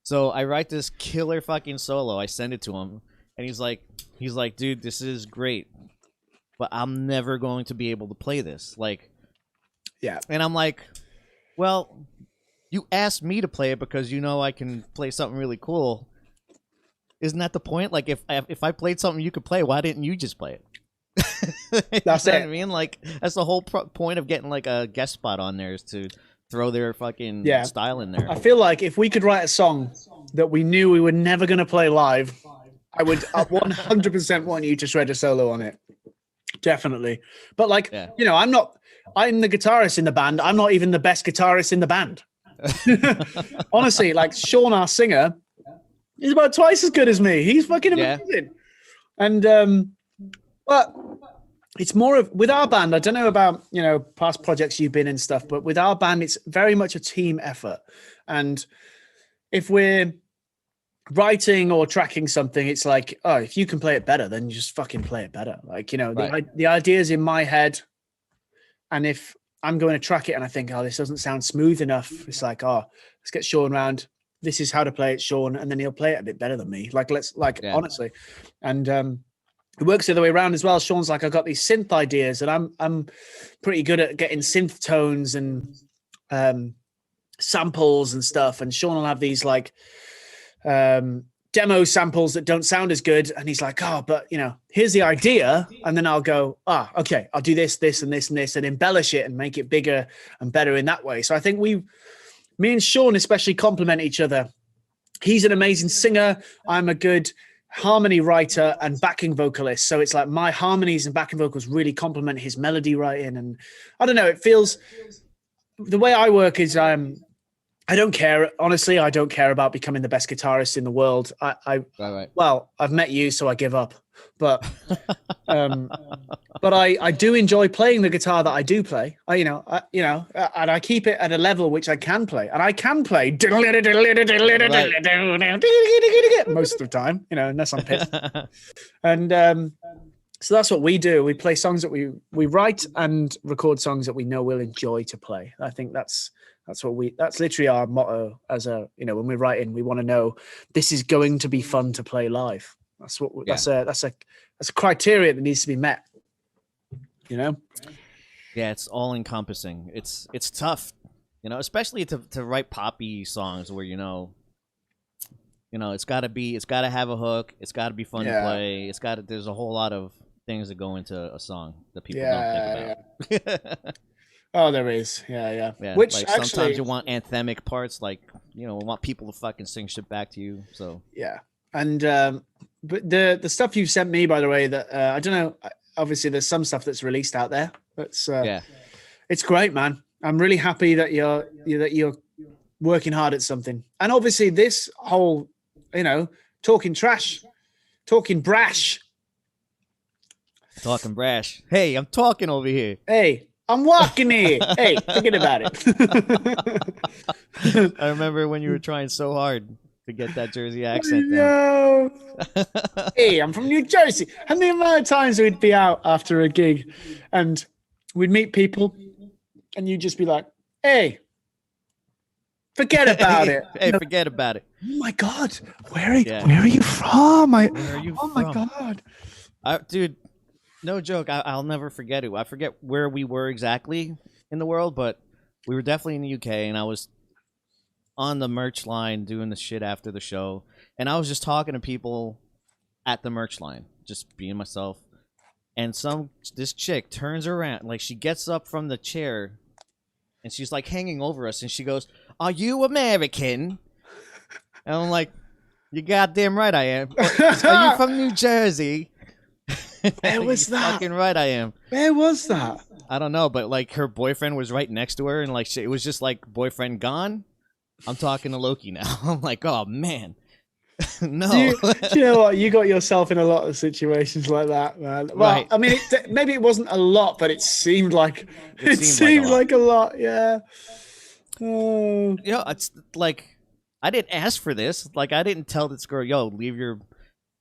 So I write this killer fucking solo. I send it to him, and he's like, dude, this is great, but I'm never going to be able to play this. Like, yeah. And I'm like, well, you asked me to play it because you know I can play something really cool. Isn't that the point? Like, if I played something you could play, why didn't you just play it? That's you it. know what I mean, like, that's the whole point of getting like a guest spot on there, is to throw their fucking style in there. I feel like if we could write a song that we knew we were never going to play live, I would 100% want you to shred a solo on it. Definitely. But like, you know, I'm the guitarist in the band. I'm not even the best guitarist in the band. Honestly, like Sean, our singer, is about twice as good as me. He's fucking amazing. And but it's more of, with our band, I don't know about, you know, past projects you've been in stuff, but with our band, it's very much a team effort. And if we're writing or tracking something, it's like, oh, if you can play it better, then you just fucking play it better. Like, you know, the idea's in my head. And if I'm going to track it and I think, oh, this doesn't sound smooth enough, it's like, oh, let's get Sean around. This is how to play it, Sean. And then he'll play it a bit better than me. Like, honestly. And, it works the other way around as well. Sean's like, I've got these synth ideas, and I'm pretty good at getting synth tones and samples and stuff. And Sean will have these like demo samples that don't sound as good. And he's like, oh, but you know, here's the idea. And then I'll go, okay, I'll do this, this, and this, and this, and embellish it and make it bigger and better in that way. So I think me and Sean especially complement each other. He's an amazing singer. I'm a good harmony writer and backing vocalist, so it's like my harmonies and backing vocals really complement his melody writing. And I don't know, it feels, the way I work is I don't care, honestly. I don't care about becoming the best guitarist in the world. Well, I've met you, so I give up. But but I do enjoy playing the guitar that I do play. And I keep it at a level which I can play, and I can play most of the time, you know, unless I'm pissed. And so that's what we do. We play songs that we write and record songs that we know we'll enjoy to play. I think that's literally our motto. As a, you know, when we're writing, we want to know this is going to be fun to play live. That's a criteria that needs to be met. You know? Yeah, it's all encompassing. It's tough, you know, especially to write poppy songs where you know it's got to have a hook, it's got to be fun to play, there's a whole lot of things that go into a song that people don't think about. Oh, there is. Yeah. Which like actually, sometimes you want anthemic parts, like, you know, want people to fucking sing shit back to you. So yeah. And but the stuff you've sent me, by the way, that I don't know. Obviously, there's some stuff that's released out there. That's it's great, man. I'm really happy that you're working hard at something. And obviously, this whole, you know, Talkin Brash. Talkin Brash. Hey, I'm talking over here. Hey, I'm walking here. Hey, forget about it. I remember when you were trying so hard to get that Jersey accent down. Hey, I'm from New Jersey. And the amount of times we'd be out after a gig and we'd meet people and you'd just be like, hey, forget about it. Hey, forget about it. Oh my God. Where are you from? Oh my God. Dude, no joke. I'll never forget it. I forget where we were exactly in the world, but we were definitely in the UK, and I was on the merch line doing the shit after the show, and I was just talking to people at the merch line, just being myself. And this chick turns around, like she gets up from the chair, and she's like hanging over us, and she goes, "Are you American?" And I'm like, "You goddamn right I am." "Are you from New Jersey?" Where was that? Fucking right I am. Where was that? I don't know, but like her boyfriend was right next to her, and like it was just like boyfriend gone. I'm talking to Loki now. I'm like, oh man. No. Do you know what? You got yourself in a lot of situations like that, man. Well, Right. I mean, maybe it wasn't a lot, but it seemed like like a lot. Yeah. Oh. You know, it's like I didn't ask for this. Like I didn't tell this girl, "Yo, leave your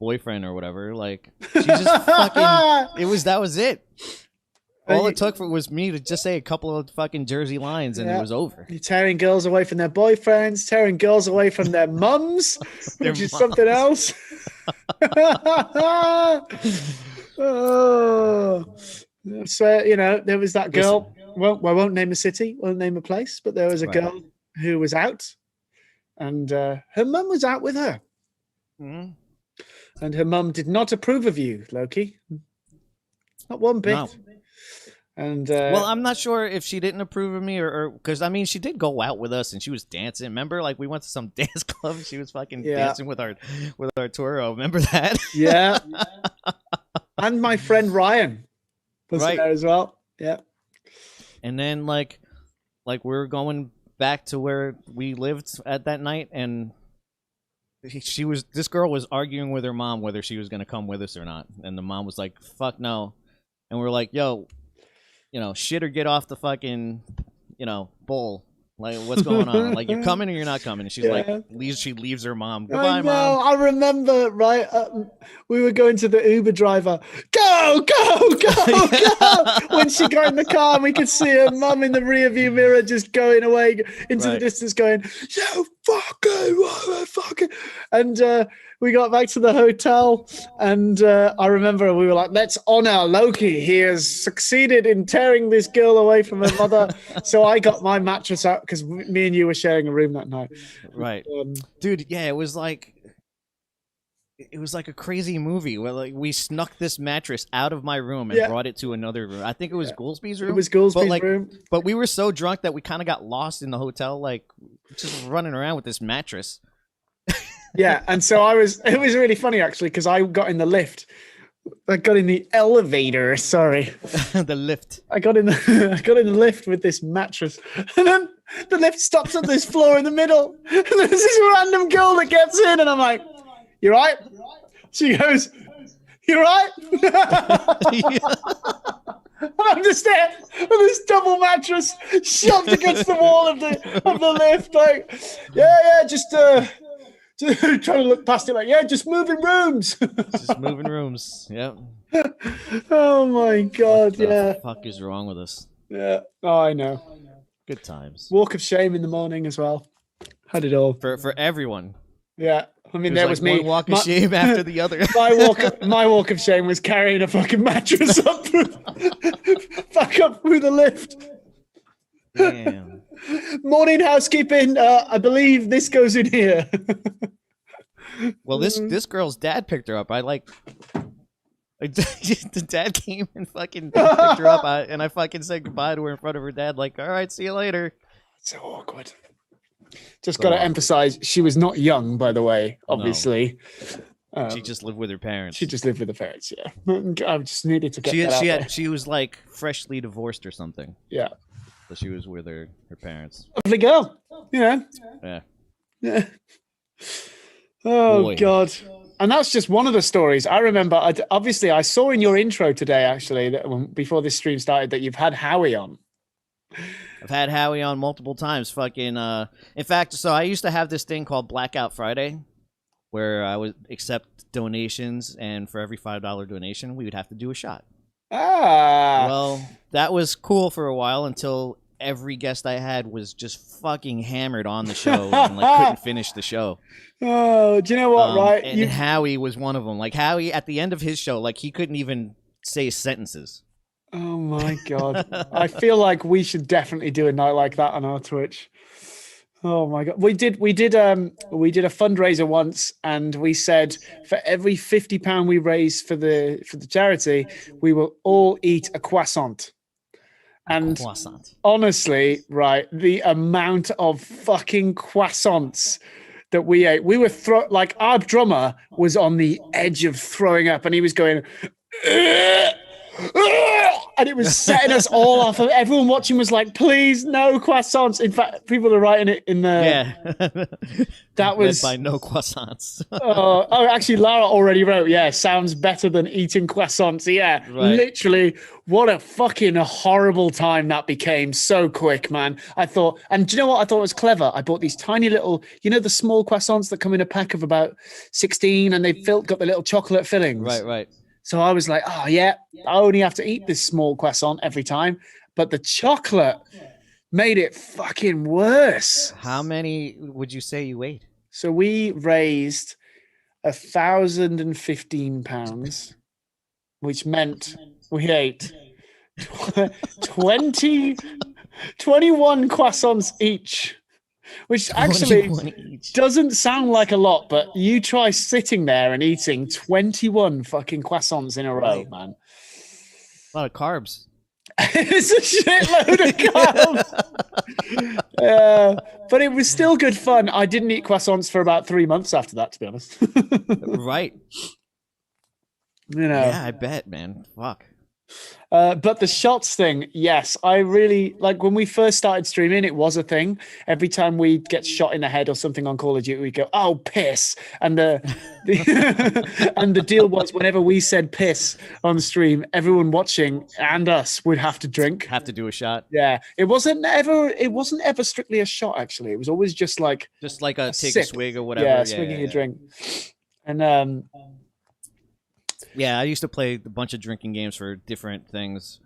boyfriend or whatever." Like she just fucking. That was it. All it took was me to just say a couple of fucking Jersey lines, and it was over. You're tearing girls away from their boyfriends, tearing girls away from their mums, which is something else. Oh. So, you know, there was that girl. Well, I won't name a city, won't name a place, but there was a girl who was out, and her mum was out with her. Mm-hmm. And her mum did not approve of you, Loki. Not one bit. No. And well, I'm not sure if she didn't approve of me or because I mean she did go out with us and she was dancing. Remember, like we went to some dance club. She was fucking dancing with our Toro. Remember that? Yeah. And my friend Ryan was there as well. Yeah. And then like we were going back to where we lived at that night, and this girl was arguing with her mom whether she was gonna come with us or not, and the mom was like, "Fuck no," and we're like, "Yo." You know, shit or get off the fucking, bowl. Like, what's going on? Like, you're coming or you're not coming? And she's like, she leaves her mom. Goodbye, Mom. I remember, right? We were going to the Uber driver. Go, go, go, go. When she got in the car, and we could see her mum in the rearview mirror just going away into the distance going, "You fucking. And we got back to the hotel, and I remember we were like, let's honor Loki. He has succeeded in tearing this girl away from her mother. So I got my mattress out because me and you were sharing a room that night. Right. Dude, yeah, it was like a crazy movie where like we snuck this mattress out of my room and brought it to another room. I think it was Goolsby's room. It was Goolsby's room. But we were so drunk that we kind of got lost in the hotel, like just running around with this mattress. Yeah, and so it was really funny actually because I got in the lift. I got in the elevator, sorry. The lift. I got in the lift with this mattress. And then the lift stops at this floor in the middle. And there's this random girl that gets in and I'm like, "You right?" She goes, "You right?" And I'm just there with this double mattress shoved against the wall of the lift, like, just trying to look past it, like, just moving rooms. Just moving rooms. Yep. Oh my God! What the fuck is wrong with us? Yeah. Oh, I know. Good times. Walk of shame in the morning as well. Had it all for everyone. Yeah. I mean, there was me. One walk of shame after the other. My walk of shame was carrying a fucking mattress back up through the lift. Damn. Morning housekeeping. I believe this goes in here. Well, this girl's dad picked her up. The dad came and fucking picked her up, and I fucking said goodbye to her in front of her dad. Like, all right, see you later. So awkward. Just got to emphasize, she was not young, by the way. Obviously, she just lived with her parents. She just lived with her parents. Yeah, I just needed to get She was like freshly divorced or something. Yeah. So she was with her parents. Lovely girl, you know. Yeah. Oh boy. God. And that's just one of the stories. I remember, obviously, I saw in your intro today, actually, that before this stream started, that you've had Howie on. I've had Howie on multiple times. Fucking, in fact, so I used to have this thing called Blackout Friday, where I would accept donations, and for every $5 donation, we would have to do a shot. Well, that was cool for a while until every guest I had was just fucking hammered on the show and like couldn't finish the show. Oh, do you know what? Right, and Howie was one of them. Like Howie, at the end of his show, like he couldn't even say sentences. Oh my God! I feel like we should definitely do a night like that on our Twitch. Oh my god. We did a fundraiser once, and we said for every £50 we raise for the charity, we will all eat a croissant. And Croissant. honestly, right, the amount of fucking croissants that we ate, we were like our drummer was on the edge of throwing up, and he was going and it was setting us all off. Everyone watching was like, please, no croissants. In fact, people are writing it in the. Yeah. That was. Led by no croissants. Actually, Lara already wrote, yeah, sounds better than eating croissants. Yeah, Right. Literally, what a fucking horrible time that became so quick, man. I thought, and do you know what I thought was clever? I bought these tiny little, the small croissants that come in a pack of about 16, and they've got the little chocolate fillings. Right. So I was like, oh, yeah, I only have to eat this small croissant every time. But the chocolate made it fucking worse. How many would you say you ate? So we raised £1,015, which meant we ate 21 croissants each. Which actually doesn't sound like a lot, but you try sitting there and eating 21 fucking croissants in a row, man. A lot of carbs. It's a shitload of carbs. But it was still good fun. I didn't eat croissants for about 3 months after that, to be honest. Right. Yeah, I bet, man. Fuck. But the shots thing, yes, I really like when we first started streaming, it was a thing. Every time we'd get shot in the head or something on Call of Duty, we'd go, oh, piss. And the and the deal was whenever we said piss on stream, everyone watching and us would have to drink. Have to do a shot. Yeah. It wasn't ever strictly a shot, actually. It was always just like a take sip. a swig or whatever. Yeah, swigging a drink. And yeah, I used to play a bunch of drinking games for different things.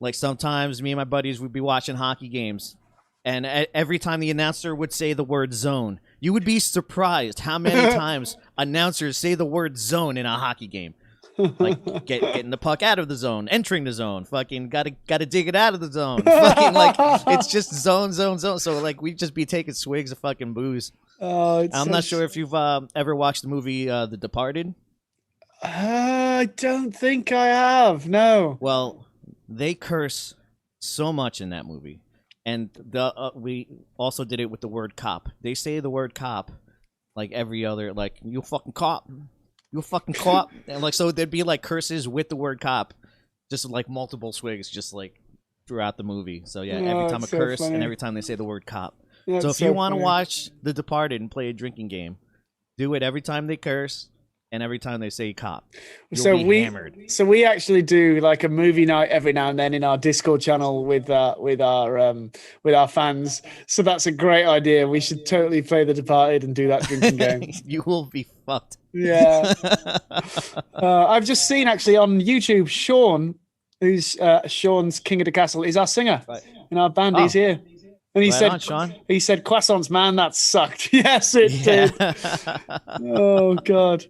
Like sometimes me and my buddies would be watching hockey games, and every time the announcer would say the word zone, you would be surprised how many times announcers say the word zone in a hockey game. Like getting the puck out of the zone, entering the zone, fucking gotta dig it out of the zone. Fucking like it's just zone. So like we'd just be taking swigs of fucking booze. I'm not sure if you've ever watched the movie The Departed. I don't think I have. No. Well, they curse so much in that movie, and we also did it with the word cop. They say the word cop like every other, like you fucking cop, and like so there'd be like curses with the word cop, just like multiple swigs, just like throughout the movie. So yeah, every time a curse and every time they say the word cop. So if you want to watch The Departed and play a drinking game, do it every time they curse. And every time they say cop, you'll be hammered. So we actually do like a movie night every now and then in our Discord channel with our fans. So that's a great idea. We should totally play The Departed and do that drinking game. You will be fucked. Yeah. I've just seen actually on YouTube, Sean, who's Sean's King of the Castle, is our singer in our band. He's here. And he said, Sean. He said, croissants, man, that sucked. Yes, it did. Oh, God.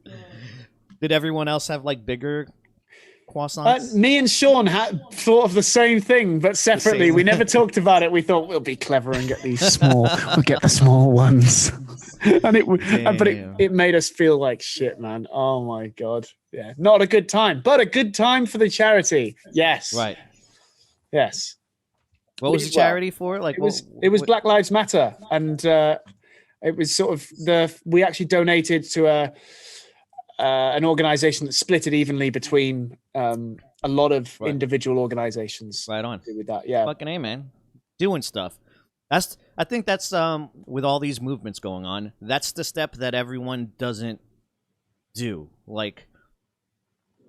Did everyone else have like bigger croissants? Me and Sean had thought of the same thing, but separately. We never talked about it. We thought we'll be clever and get these small. We'll get the small ones. And it made us feel like shit, man. Oh my God. Yeah. Not a good time, but a good time for the charity. Yes. Right. Yes. What was the charity for? Like it was Black Lives Matter, and it was sort of we actually donated to an organization that split it evenly between a lot of individual organizations. Right on. With that, yeah. Fucking A, man. Doing stuff. I think that's with all these movements going on, that's the step that everyone doesn't do. Like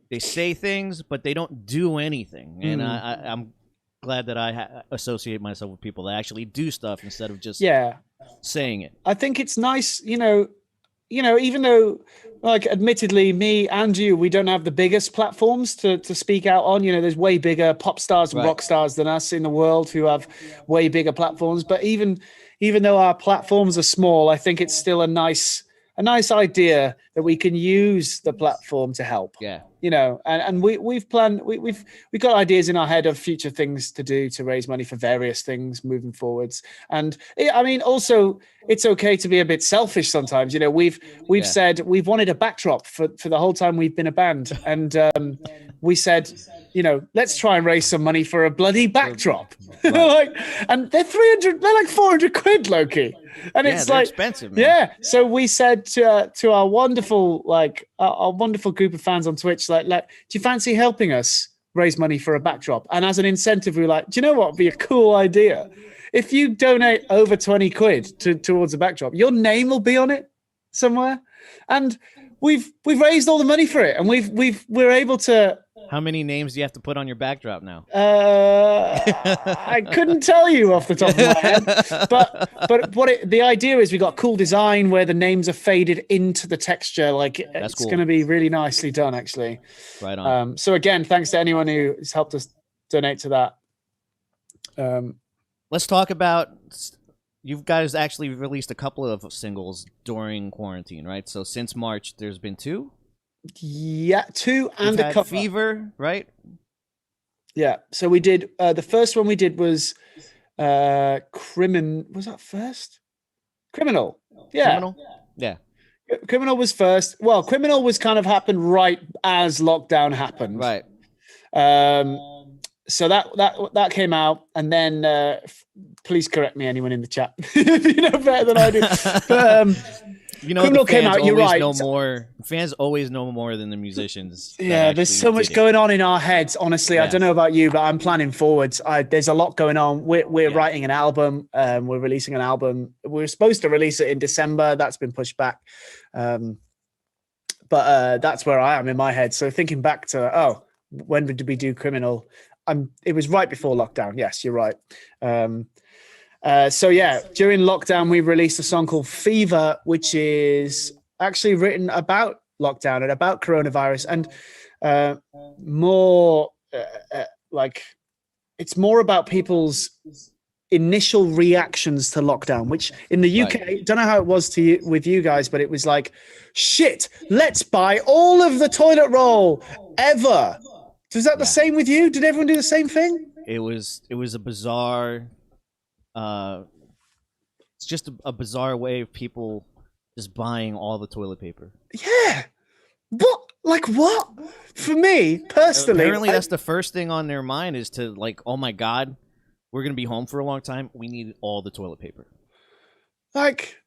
they say things, but they don't do anything. And I'm glad that I associate myself with people that actually do stuff instead of just saying it. I think it's nice, even though, like, admittedly, me and you, we don't have the biggest platforms to speak out on. There's way bigger pop stars and rock stars than us in the world who have way bigger platforms. But even though our platforms are small, I think it's still a nice a nice idea that we can use the platform to help. Yeah. You know, and we've planned, we've got ideas in our head of future things to do to raise money for various things moving forwards. And I mean, also it's okay to be a bit selfish sometimes. You know, we've said we've wanted a backdrop for the whole time we've been a band, and we said, you know, let's try and raise some money for a bloody backdrop. Right. Like, and they're like 400 quid, Loki. And it's like expensive, man. Yeah. So we said to our wonderful, like our wonderful group of fans on Twitch, like, do you fancy helping us raise money for a backdrop? And as an incentive, we were like, do you know what would be a cool idea? If you donate over 20 quid towards a backdrop, your name will be on it somewhere. And we've raised all the money for it, and we're able to. How many names do you have to put on your backdrop now? I couldn't tell you off the top of my head, but the idea is we got cool design where the names are faded into the texture. Like it's cool. Going to be really nicely done, actually. Right on. So again, thanks to anyone who has helped us donate to that. Let's talk about. You guys actually released a couple of singles during quarantine, right? So since March, there's been 2. Yeah, 2 and a couple. Fever, right? Yeah. So we did the first one we did was Criminal. Was that first? Criminal. Yeah. Criminal? Yeah. Criminal was first. Well, Criminal was kind of happened right as lockdown happened. Right. So that came out, and then please correct me, anyone in the chat, if you know better than I do. But you know, Criminal came out. You're right. Fans always know more than the musicians. Yeah, there's so much going on in our heads. Honestly, I don't know about you, but I'm planning forwards. There's a lot going on. We're writing an album. We're releasing an album. We're supposed to release it in December. That's been pushed back. But that's where I am in my head. So thinking back to when did we do Criminal? It was right before lockdown. Yes, you're right. So yeah, during lockdown, we released a song called Fever, which is actually written about lockdown and about coronavirus, and more like it's more about people's initial reactions to lockdown, which in the UK, don't know how it was with you guys, but it was like, shit, let's buy all of the toilet roll ever. Was that the same with you? Did everyone do the same thing? It was a bizarre. It's just a bizarre way of people just buying all the toilet paper. Yeah. What? Like what? For me personally, apparently that's the first thing on their mind is to like, oh my God, we're gonna be home for a long time. We need all the toilet paper. Like.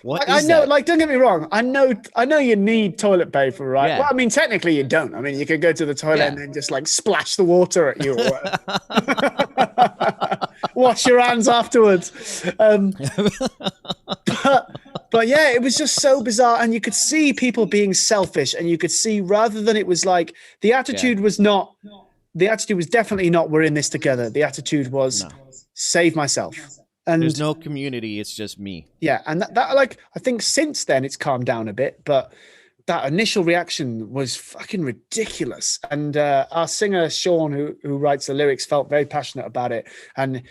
What I know, like, don't get me wrong. I know you need toilet paper, right? Yeah. Well, I mean, technically you don't. I mean, you could go to the toilet and then just like splash the water at you or whatever. Wash your hands afterwards. But yeah, it was just so bizarre. And you could see people being selfish, and you could see rather than it was like the attitude was definitely not we're in this together. The attitude was save myself. And there's no community, it's just me. Yeah, and that like I think since then it's calmed down a bit, but that initial reaction was fucking ridiculous. And our singer Sean, who writes the lyrics, felt very passionate about it. And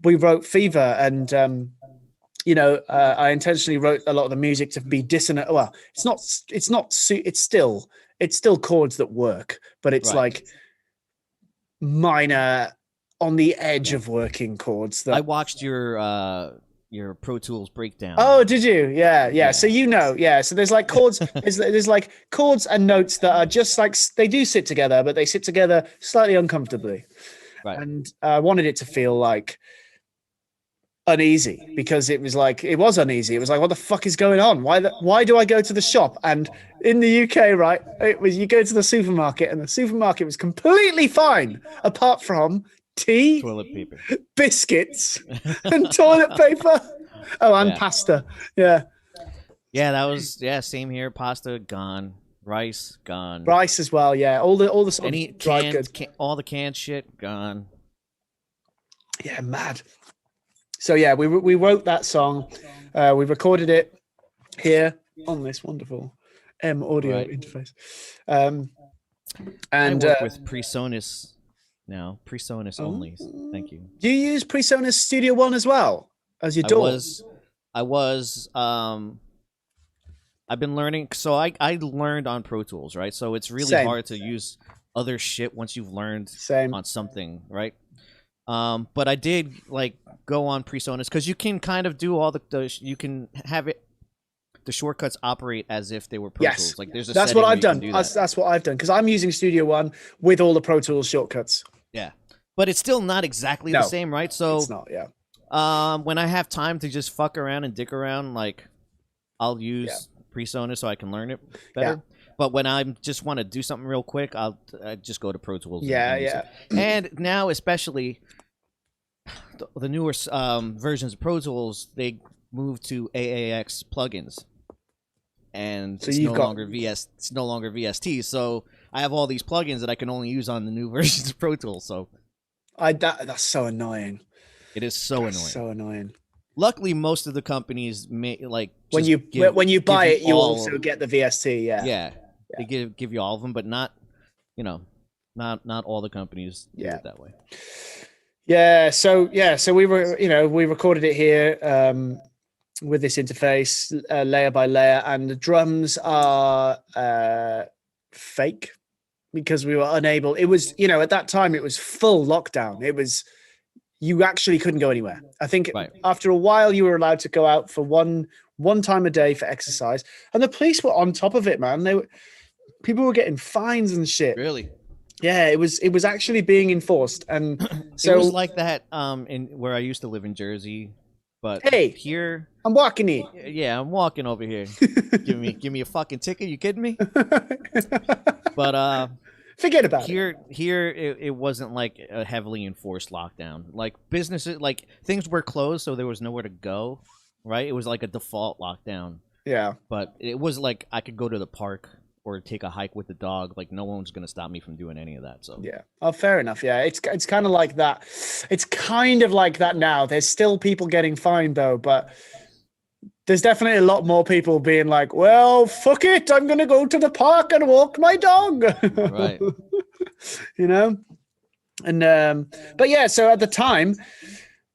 we wrote Fever, and I intentionally wrote a lot of the music to be dissonant. Well, it's still chords that work, but it's like minor, on the edge of working chords. I watched your Pro Tools breakdown. Oh, did you? Yeah. So so there's like chords. there's like chords and notes that are just like they do sit together, but they sit together slightly uncomfortably. Right. And I wanted it to feel like uneasy, because it was uneasy. It was like, what the fuck is going on? Why do I go to the shop? And in the UK, right, it was you go to the supermarket, and the supermarket was completely fine apart from tea, toilet paper, biscuits, and toilet paper. Oh, and pasta. Yeah, that was same here. Pasta gone, rice gone, rice as well. Yeah, all the any dried goods, all the canned shit gone. Yeah, mad. So yeah, we wrote that song. We recorded it here on this wonderful audio interface. And I work with PreSonus now. PreSonus only. Thank you. Do you use PreSonus Studio One as well as your DAW? I was I've been learning. So I learned on Pro Tools, right? So it's really Same. hard to use other shit once you've learned Same. on something, right? But I did like go on PreSonus because you can kind of do all you can have it. The shortcuts operate as if they were Pro Yes. Tools. Like there's a That's setting what where I've you can done. do that. That's what I've done because I'm using Studio One with all the Pro Tools shortcuts. Yeah, but it's still not exactly the No, same, right? So it's not. Yeah. when I have time to just fuck around and dick around, like I'll use PreSonus so I can learn it better. Yeah. But when I just want to do something real quick, I just go to Pro Tools. Yeah, and use it. And now, especially the newer versions of Pro Tools, they move to AAX plugins, and So it's you've no got- longer VS. It's no longer VST. So I have all these plugins that I can only use on the new versions of Pro Tools. So that's so annoying. it is so annoying. So annoying. Luckily, most of the companies like When just you buy it, you all- also get the VST. Yeah. Yeah, they give you all of them, but not, not all the companies do it that way. Yeah. So we we recorded it here with this interface layer by layer, and the drums are fake because we were unable. It was at that time it was full lockdown. It was. You actually couldn't go anywhere. I think after a while you were allowed to go out for one time a day for exercise, and the police were on top of it, man. People were getting fines and shit. Really? Yeah, it was actually being enforced, and so it was like that in where I used to live in Jersey, but hey, here I'm walking in. Yeah, I'm walking over here. give me a fucking ticket. You kidding me? But forget about it. Here, it wasn't like a heavily enforced lockdown. Like businesses, like things were closed, so there was nowhere to go. Right? It was like a default lockdown. Yeah. But it was like I could go to the park or take a hike with the dog. Like no one's gonna stop me from doing any of that. So yeah. Oh, fair enough. Yeah, it's kind of like that. It's kind of like that now. There's still people getting fined though, but there's definitely a lot more people being like, well, fuck it, I'm going to go to the park and walk my dog. Right. And, but yeah, so at the time,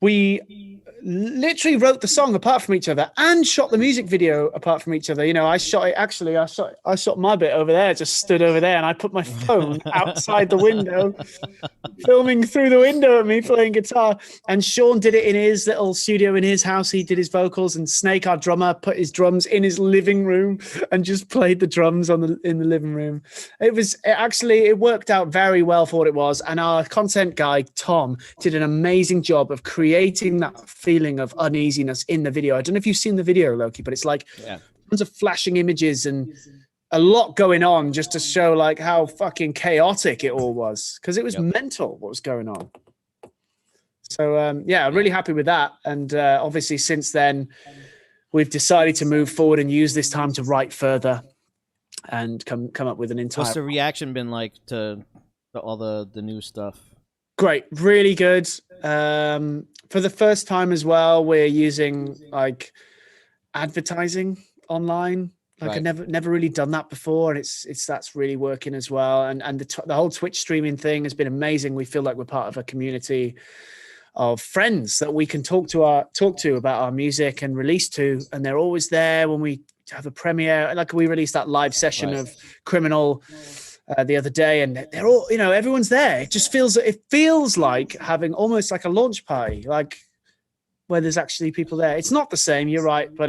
we literally wrote the song apart from each other and shot the music video apart from each other. I shot it, actually, I shot my bit over there, just stood over there, and I put my phone outside the window, filming through the window at me playing guitar. And Sean did it in his little studio in his house. He did his vocals, and Snake, our drummer, put his drums in his living room and just played the drums in the living room. It worked out very well for what it was. And our content guy, Tom, did an amazing job of creating that feeling of uneasiness in the video. I don't know if you've seen the video, Loki, but it's like tons of flashing images and a lot going on just to show like how fucking chaotic it all was, because it was mental what was going on. So I'm really happy with that. And obviously since then we've decided to move forward and use this time to write further and come up with an entire. What's the reaction been like to all the new stuff? Great, really good. For the first time as well, we're using like advertising online. Like I've never really done that before, and that's really working as well. And the whole Twitch streaming thing has been amazing. We feel like we're part of a community of friends that we can talk to about our music and release to, and they're always there when we have a premiere. Like we released that live session of Criminal the other day, and they're all, everyone's there. It feels like having almost like a launch party, like where there's actually people there. It's not the same, you're right, but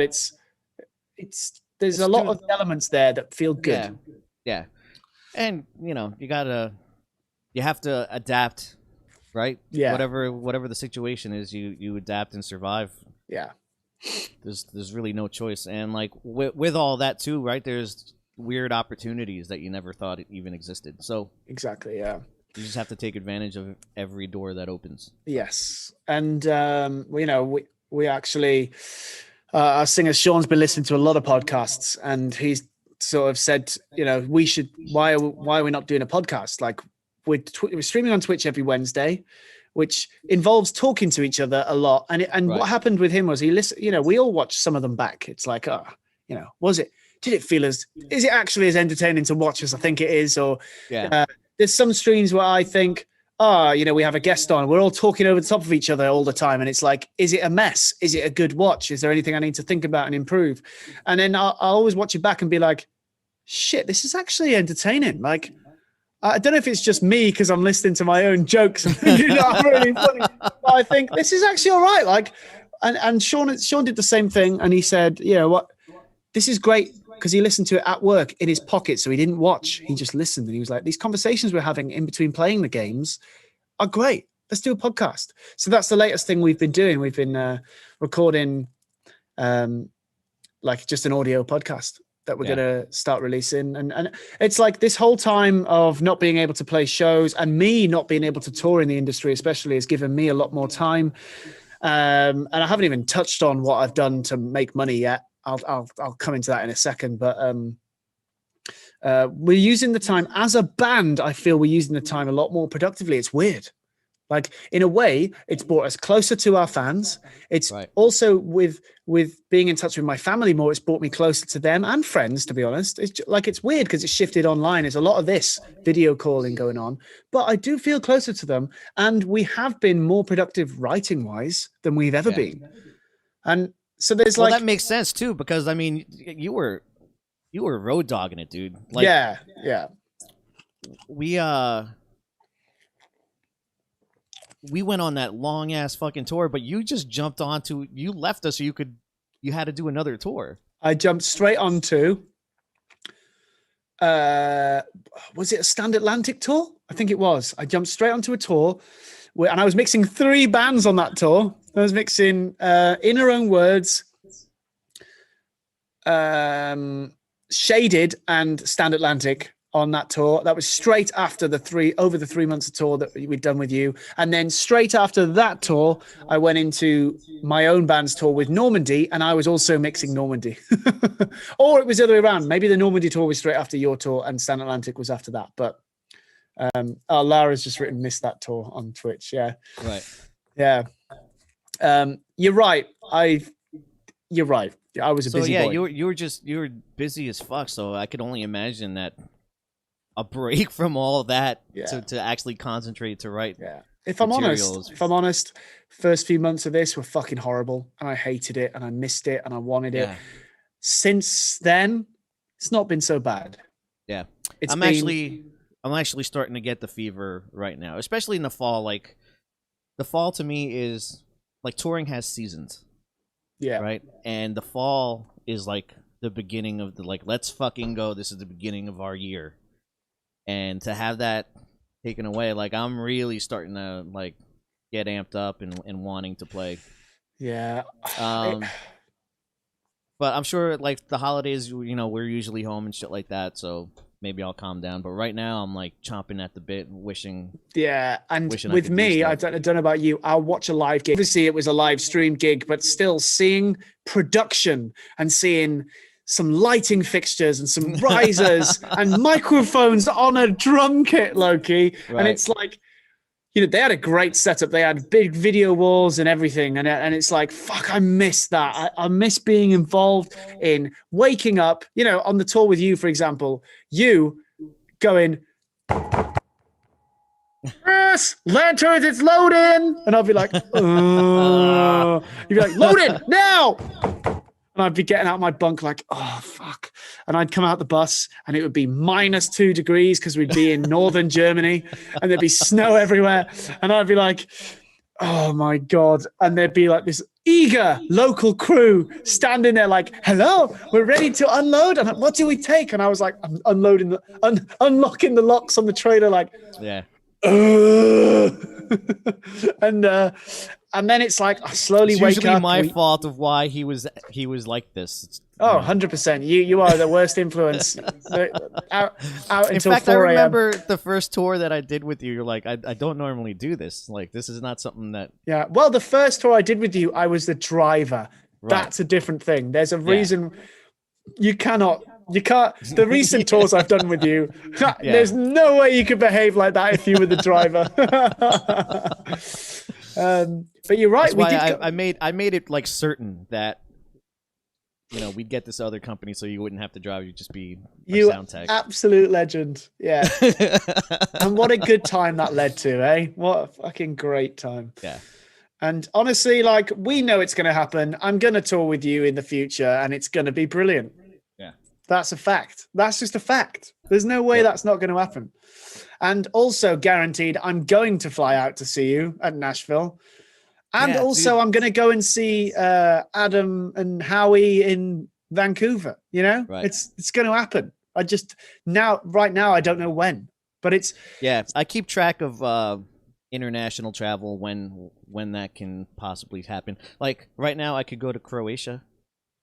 there's a lot of elements there that feel good. Yeah. And you have to adapt, right? Yeah. Whatever the situation is, you adapt and survive. Yeah. There's really no choice. And like with all that too, right? There's weird opportunities that you never thought it even existed. So exactly, yeah. You just have to take advantage of every door that opens. Yes. And we actually our singer Sean's been listening to a lot of podcasts, and he's sort of said, we should, why are we not doing a podcast? Like we're streaming on Twitch every Wednesday, which involves talking to each other a lot. And what happened with him was he listened, we all watched some of them back. It's like, did it feel is it actually as entertaining to watch as I think it is? Or there's some streams where I think, oh, we have a guest on. We're all talking over the top of each other all the time. And it's like, is it a mess? Is it a good watch? Is there anything I need to think about and improve? And then I'll always watch it back and be like, shit, this is actually entertaining. Like, I don't know if it's just me because I'm listening to my own jokes and thinking I'm really funny. But I think this is actually all right. Like, and Sean did the same thing. And he said, what? This is great. Because he listened to it at work in his pocket. So he didn't watch. He just listened. And he was like, these conversations we're having in between playing the games are great. Let's do a podcast. So that's the latest thing we've been doing. We've been recording like just an audio podcast that we're going to start releasing. And it's like this whole time of not being able to play shows and me not being able to tour in the industry, especially, has given me a lot more time. And I haven't even touched on what I've done to make money yet. I'll come into that in a second, but we're using the time as a band. I feel we're using the time a lot more productively. It's weird. Like, in a way, it's brought us closer to our fans. It's also with being in touch with my family more. It's brought me closer to them and friends, to be honest. It's weird because it's shifted online. There's a lot of this video calling going on, but I do feel closer to them. And we have been more productive writing wise than we've ever been. And so there's that makes sense too, because I mean, you were road dogging it, dude. Like, yeah. We went on that long ass fucking tour, but you just jumped onto. You left us so you had to do another tour. I jumped straight onto. Was it a Stand Atlantic tour? I think it was. I jumped straight onto a tour, and I was mixing 3 bands on that tour. I was mixing In Her Own Words, Shaded, and Stand Atlantic on that tour. That was straight after over the 3 months of tour that we'd done with you. And then straight after that tour, I went into my own band's tour with Normandy, and I was also mixing Normandy. Or it was the other way around. Maybe the Normandy tour was straight after your tour and Stand Atlantic was after that. But Lara's just written "Missed That Tour" on Twitch. Yeah. Right. Yeah. You're right. You're right. I was a busy boy. You were busy as fuck. So I could only imagine that a break from all that to actually concentrate to write. Yeah. If I'm honest, first few months of this were fucking horrible, and I hated it, and I missed it, and I wanted it. Since then, it's not been so bad. Yeah. I'm actually starting to get the fever right now, especially in the fall. Like, the fall to me is like touring has seasons. Yeah. Right. And the fall is like the beginning of let's fucking go. This is the beginning of our year. And to have that taken away, like, I'm really starting to like get amped up and wanting to play. Yeah. But I'm sure like the holidays, we're usually home and shit like that. So maybe I'll calm down. But right now I'm like chomping at the bit, wishing. Yeah. And with me, I don't know about you, I'll watch a live gig. Obviously it was a live stream gig, but still seeing production and seeing some lighting fixtures and some risers and microphones on a drum kit, Loki. Right. And it's like, they had a great setup. They had big video walls and everything. And it's like, fuck, I miss that. I miss being involved in waking up, on the tour with you, for example, you going, yes, lanterns, it's loading. And I'll be like, you'd be like, loading now. And I'd be getting out of my bunk like, oh, fuck. And I'd come out the bus and it would be -2 degrees because we'd be in northern Germany and there'd be snow everywhere. And I'd be like, oh, my God. And there'd be like this eager local crew standing there like, hello, we're ready to unload. And what do we take? And I was like, I'm unloading, unlocking the locks on the trailer like, yeah. And then it's like I slowly wake up. It's usually my fault of why he was like this. Oh, 100%. You are the worst influence. out In until fact, 4 I remember the first tour that I did with you. You're like, I don't normally do this. Like, this is not something that. Yeah. Well, the first tour I did with you, I was the driver. Right. That's a different thing. There's a reason you can't. The recent tours I've done with you, there's no way you could behave like that if you were the driver. But you're right. That's why I made it like certain that we'd get this other company so you wouldn't have to drive. You'd just be You sound tech. absolute legend. Yeah. And what a good time that led to, eh? What a fucking great time. Yeah. And honestly, like, we know it's going to happen. I'm going to tour with you in the future, and it's going to be brilliant. Yeah. That's a fact. That's just a fact. There's no way that's not going to happen. And also guaranteed, I'm going to fly out to see you at Nashville. And also, I'm going to go and see Adam and Howie in Vancouver. Right. It's going to happen. Right now, I don't know when, but it's. Yeah, I keep track of international travel when that can possibly happen. Like right now, I could go to Croatia.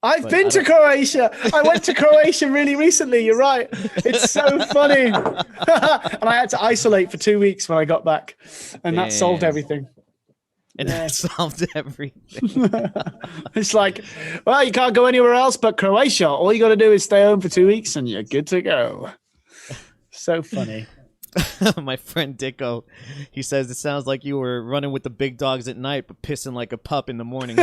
I've been to Croatia. I went to Croatia really recently. You're right. It's so funny. And I had to isolate for 2 weeks when I got back, and that solved everything. And that solved everything. It's like, well, you can't go anywhere else but Croatia. All you got to do is stay home for 2 weeks, and you're good to go. So funny. My friend Dicko, he says it sounds like you were running with the big dogs at night, but pissing like a pup in the morning.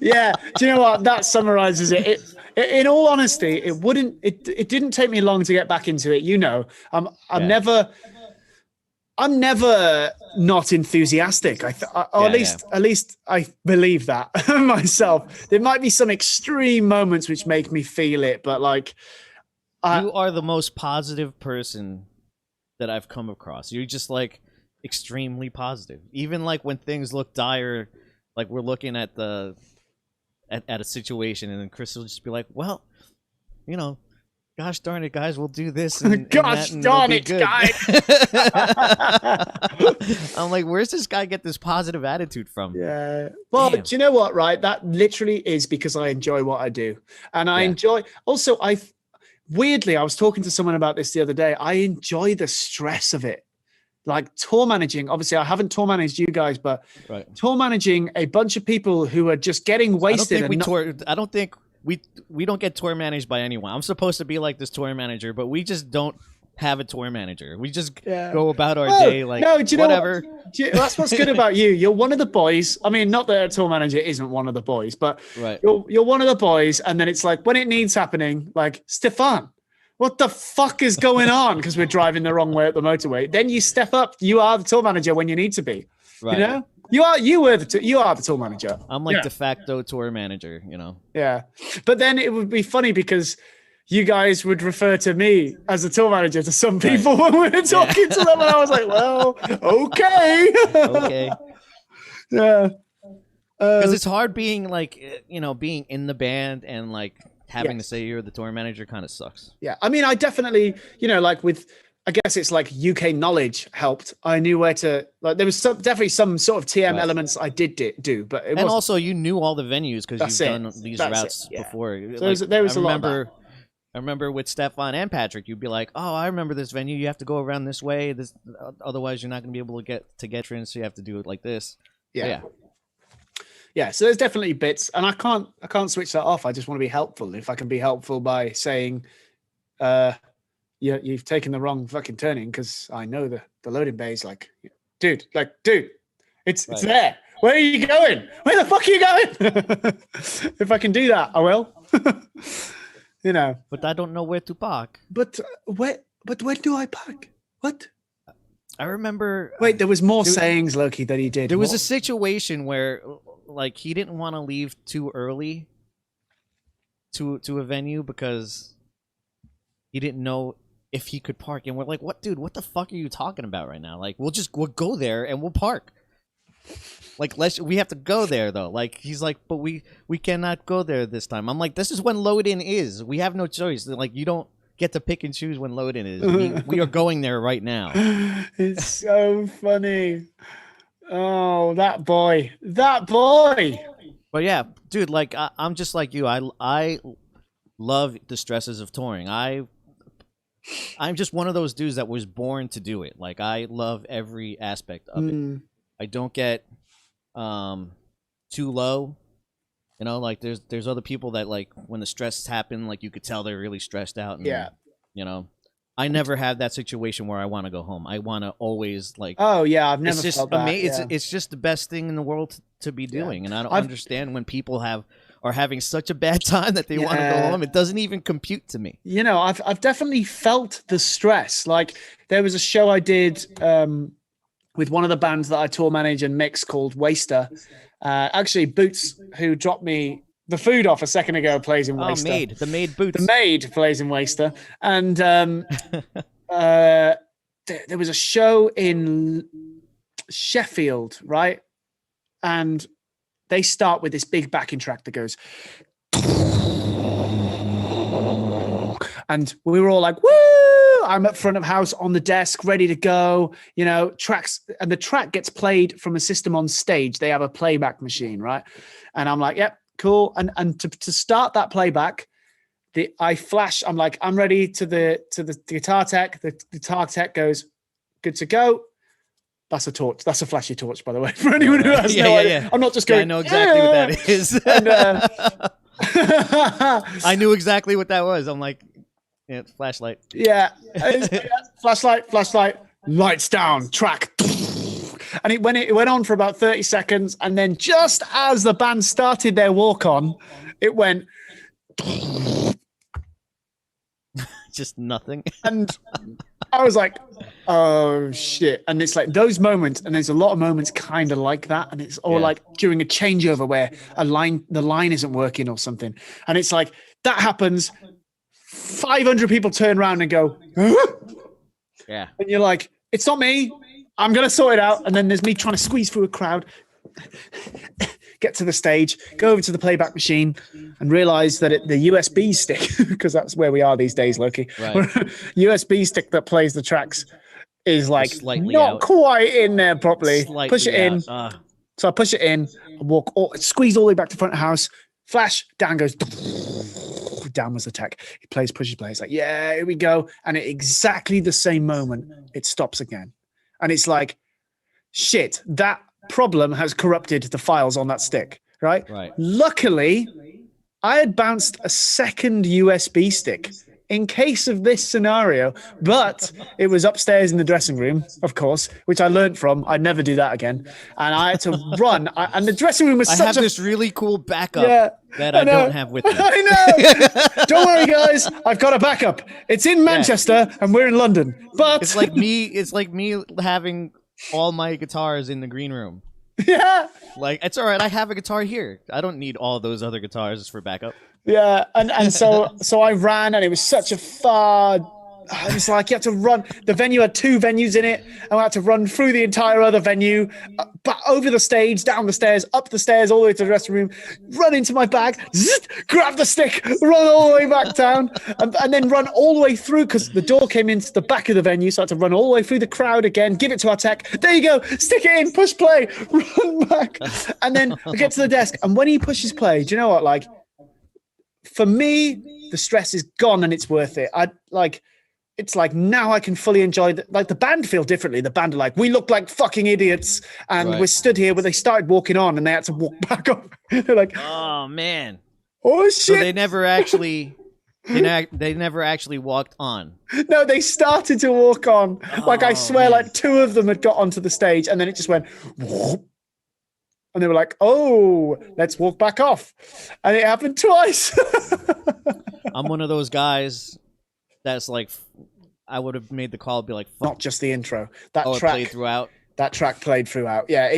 Yeah, do you know what? That summarizes it. In all honesty, it didn't take me long to get back into it. I'm never not enthusiastic. At least I believe that myself. There might be some extreme moments which make me feel it, but like. You are the most positive person that I've come across. You're just like extremely positive. Even like when things look dire, like we're looking at at a situation, and then Chris will just be like, "Well, gosh darn it, guys, we'll do this." And gosh darn it, guys! I'm like, where's this guy get this positive attitude from? Yeah. Well, do you know what? Right, that literally is because I enjoy what I do, and I enjoy. Also, Weirdly, I was talking to someone about this the other day. I enjoy the stress of it. Like tour managing. Obviously, I haven't tour managed you guys, but tour managing a bunch of people who are just getting wasted. I don't think we don't get tour managed by anyone. I'm supposed to be like this tour manager, but we just don't have a tour manager. We just go about our day like whatever. That's what's good about you. You're one of the boys. I mean, not that a tour manager isn't one of the boys, but you're one of the boys. And then it's like when it needs happening, like, Stefan, what the fuck is going on? Because we're driving the wrong way up the motorway. Then you step up. You are the tour manager when you need to be. Right. You are the tour manager. I'm like de facto tour manager. Yeah, but then it would be funny because you guys would refer to me as a tour manager to some people when we were talking to them, and I was like, well, okay. Okay. Yeah. Because it's hard being like, being in the band and like having to say you're the tour manager kind of sucks. Yeah. I mean, I definitely, like I guess it's like UK knowledge helped. I knew where to, like, there was definitely some sort of TM elements I did do, but it was also you knew all the venues because you've done these routes before. So there was a lot of that. I remember with Stefan and Patrick, you'd be like, "Oh, I remember this venue. You have to go around this way. Otherwise, you're not going to be able to get in. So you have to do it like this." Yeah. So there's definitely bits, and I can't switch that off. I just want to be helpful. If I can be helpful by saying, you've taken the wrong fucking turning, because I know the loading bay is like, dude, it's there. Where are you going? Where the fuck are you going? If I can do that, I will. But I don't know where to park. But where do I park? What? I remember. Wait, there was more sayings, Loki, that he did. There was a situation where, like, he didn't want to leave too early to a venue because he didn't know if he could park. And we're like, "What, dude? What the fuck are you talking about right now? Like, we'll go there and we'll park." Like, we have to go there though. Like, he's like, "But we cannot go there this time." I'm like, "This is when load-in is. We have no choice. Like, you don't get to pick and choose when load-in is. We are going there right now." It's so funny. Oh, that boy. But yeah, dude, like, I'm just like you. I love the stresses of touring. I'm just one of those dudes that was born to do it. Like, I love every aspect of it. I don't get too low. Like, there's other people that, like, when the stress happen, like, you could tell they're really stressed out. And, I never have that situation where I want to go home. I want to always, like... Oh, yeah, I've never felt that. It's just the best thing in the world to be doing. And I don't understand when people have are having such a bad time that they want to go home. It doesn't even compute to me. You know, I've definitely felt the stress. Like there was a show I did with one of the bands that I tour manage and mix called Waster. Actually, Boots, who dropped me the food off a second ago, plays in Waster. The maid Boots. The maid plays in Waster. And there was a show in Sheffield, right? And they start with this big backing track that goes, and we were all like, woo! I'm at front of house on the desk, ready to go, you know, tracks. And the track gets played from a system on stage. They have a playback machine, right? And I'm like, yep, cool. And to start that playback, I flash, I'm like, I'm ready to the guitar tech. The guitar tech goes, good to go. That's a torch. That's a flashy torch, by the way, for anyone who has no idea. I'm not just going. I know exactly what that is. And, I knew exactly what that was. I'm like, yeah, flashlight. Yeah. Flashlight, lights down, track. And it went on for about 30 seconds. And then just as the band started their walk on, it went. Just nothing. And I was like, oh shit. And it's like those moments, and there's a lot of moments kind of like that. And it's all like during a changeover where the line isn't working or something. And it's like that happens. 500 people turn around and go, huh? Yeah. And you're like, it's not me. I'm going to sort it out. And then there's me trying to squeeze through a crowd, get to the stage, go over to the playback machine and realize that the USB stick, because that's where we are these days, Loki, right. USB stick that plays the tracks is like not out. Quite in there properly. Push it in. So I push it in, squeeze all the way back to front of house, flash, down goes, down was the tech. He pushes play. It's like, yeah, here we go. And at exactly the same moment, it stops again. And it's like, shit, that problem has corrupted the files on that stick, right? Luckily, I had bounced a second USB stick in case of this scenario, but it was upstairs in the dressing room, of course, which I learned from. I'd never do that again. And I had to run. And the dressing room was I have this really cool backup that I don't have with me. I know. Don't worry, guys. I've got a backup. It's in Manchester and we're in London. But it's like me having all my guitars in the green room. Yeah. Like, it's all right. I have a guitar here. I don't need all those other guitars for backup. Yeah. And so I ran, and it was such a far. It was like you had to run. The venue had 2 venues in it, and I had to run through the entire other venue, but over the stage, down the stairs, up the stairs, all the way to the dressing room, run into my bag, grab the stick, run all the way back down, and then run all the way through, because the door came into the back of the venue, so I had to run all the way through the crowd again, give it to our tech. There you go, stick it in, push play, run back. And then I get to the desk, and when he pushes play, do you know what? Like, for me, the stress is gone and it's worth it. It's like now I can fully enjoy the band feel differently. The band are like, we look like fucking idiots, and we're stood here where they started walking on and they had to walk back up. They're like, oh man, oh shit. So they never actually walked on. No, they started to walk on. Like I swear, like 2 of them had got onto the stage, and then it just went whoop. And they were like, oh, let's walk back off. And it happened twice. I'm one of those guys that's like, I would have made the call, be like, fuck. Not just the intro. That track played throughout. That track played throughout. Yeah,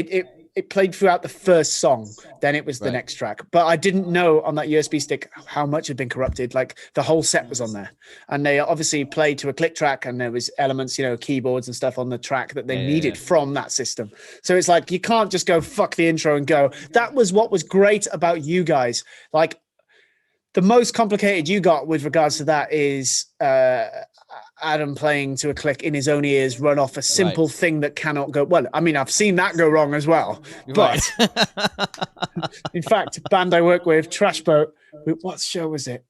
it played throughout the first song. Then it was the next track. But I didn't know on that USB stick how much had been corrupted. Like the whole set was on there. And they obviously played to a click track, and there was elements, keyboards and stuff on the track that they needed from that system. So it's like, you can't just go fuck the intro and go. That was what was great about you guys. Like, the most complicated you got with regards to that is Adam playing to a click in his own ears, run off a simple thing that cannot go well. I mean, I've seen that go wrong as well. But in fact, band I work with, Trash Boat, what show was it?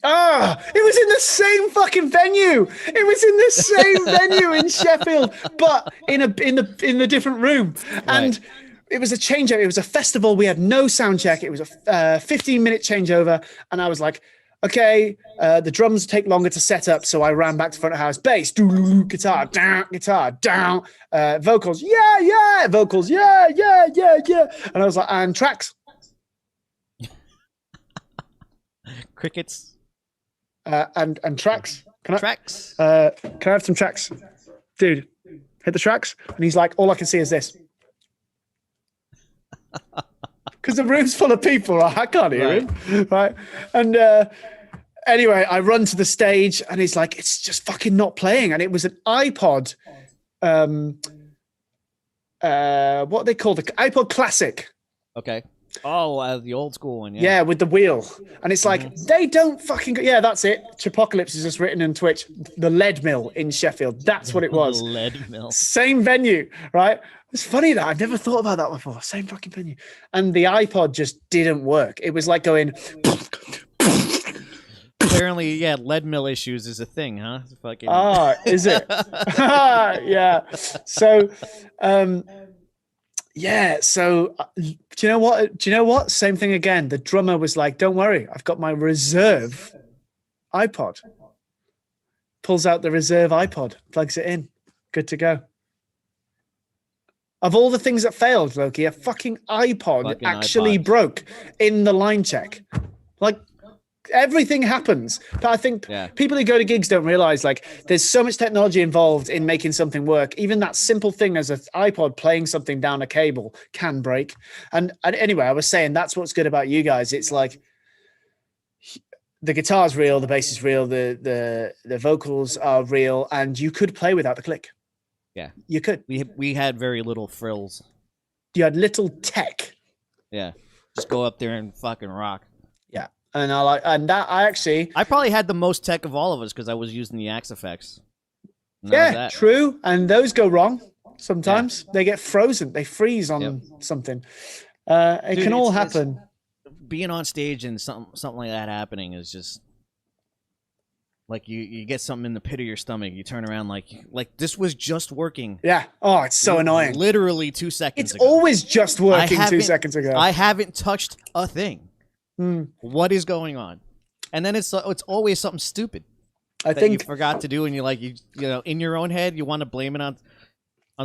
It was in the same fucking venue. It was in the same venue in Sheffield, but in a different room. And it was a changeover. It was a festival. We had no sound check. It was a 15-minute changeover. And I was like, okay, the drums take longer to set up, so I ran back to front of house. Bass, guitar, down, guitar, down. Vocals, yeah. Vocals, yeah. And I was like, and tracks. Crickets. And tracks. Tracks. Can I have some tracks? Dude, hit the tracks. And he's like, all I can see is this. Because the room's full of people, right? I can't hear him, right? And anyway, I run to the stage, and he's like, "It's just fucking not playing." And it was an iPod, what they call the iPod Classic. Okay. Oh, the old school one. Yeah, with the wheel. And it's like, they don't fucking go. Yeah, that's it. Tripocalypse is just written in Twitch. The Lead Mill in Sheffield. That's what it was. Lead Mill. Same venue, right? It's funny that I've never thought about that before. Same fucking venue. And the iPod just didn't work. It was like going. Apparently, yeah, lead mill issues is a thing, huh? Fucking... is it? Yeah. So, yeah. So, do you know what? Do you know what? Same thing again. The drummer was like, "Don't worry, I've got my reserve iPod." Pulls out the reserve iPod, plugs it in, good to go. Of all the things that failed, Loki, a fucking iPod actually broke in the line check. Like, everything happens. But I think people who go to gigs don't realize, like, there's so much technology involved in making something work. Even that simple thing as an iPod playing something down a cable can break. And anyway, I was saying that's what's good about you guys. It's like the guitar's real, the bass is real, the vocals are real, and you could play without the click. Yeah, you could. We had very little frills. You had little tech. Yeah, just go up there and fucking rock. Yeah, and I probably had the most tech of all of us because I was using the Axe effects. Yeah, true. And those go wrong sometimes. Yeah. They get frozen. They freeze on something. It can all happen. Being on stage and something like that happening is just. Like you get something in the pit of your stomach. You turn around like this was just working. Yeah. Oh, it's so annoying. Literally 2 seconds ago. It's always just working 2 seconds ago. I haven't touched a thing. What is going on? And then it's always something stupid. I think you forgot to do, and you know in your own head you want to blame it on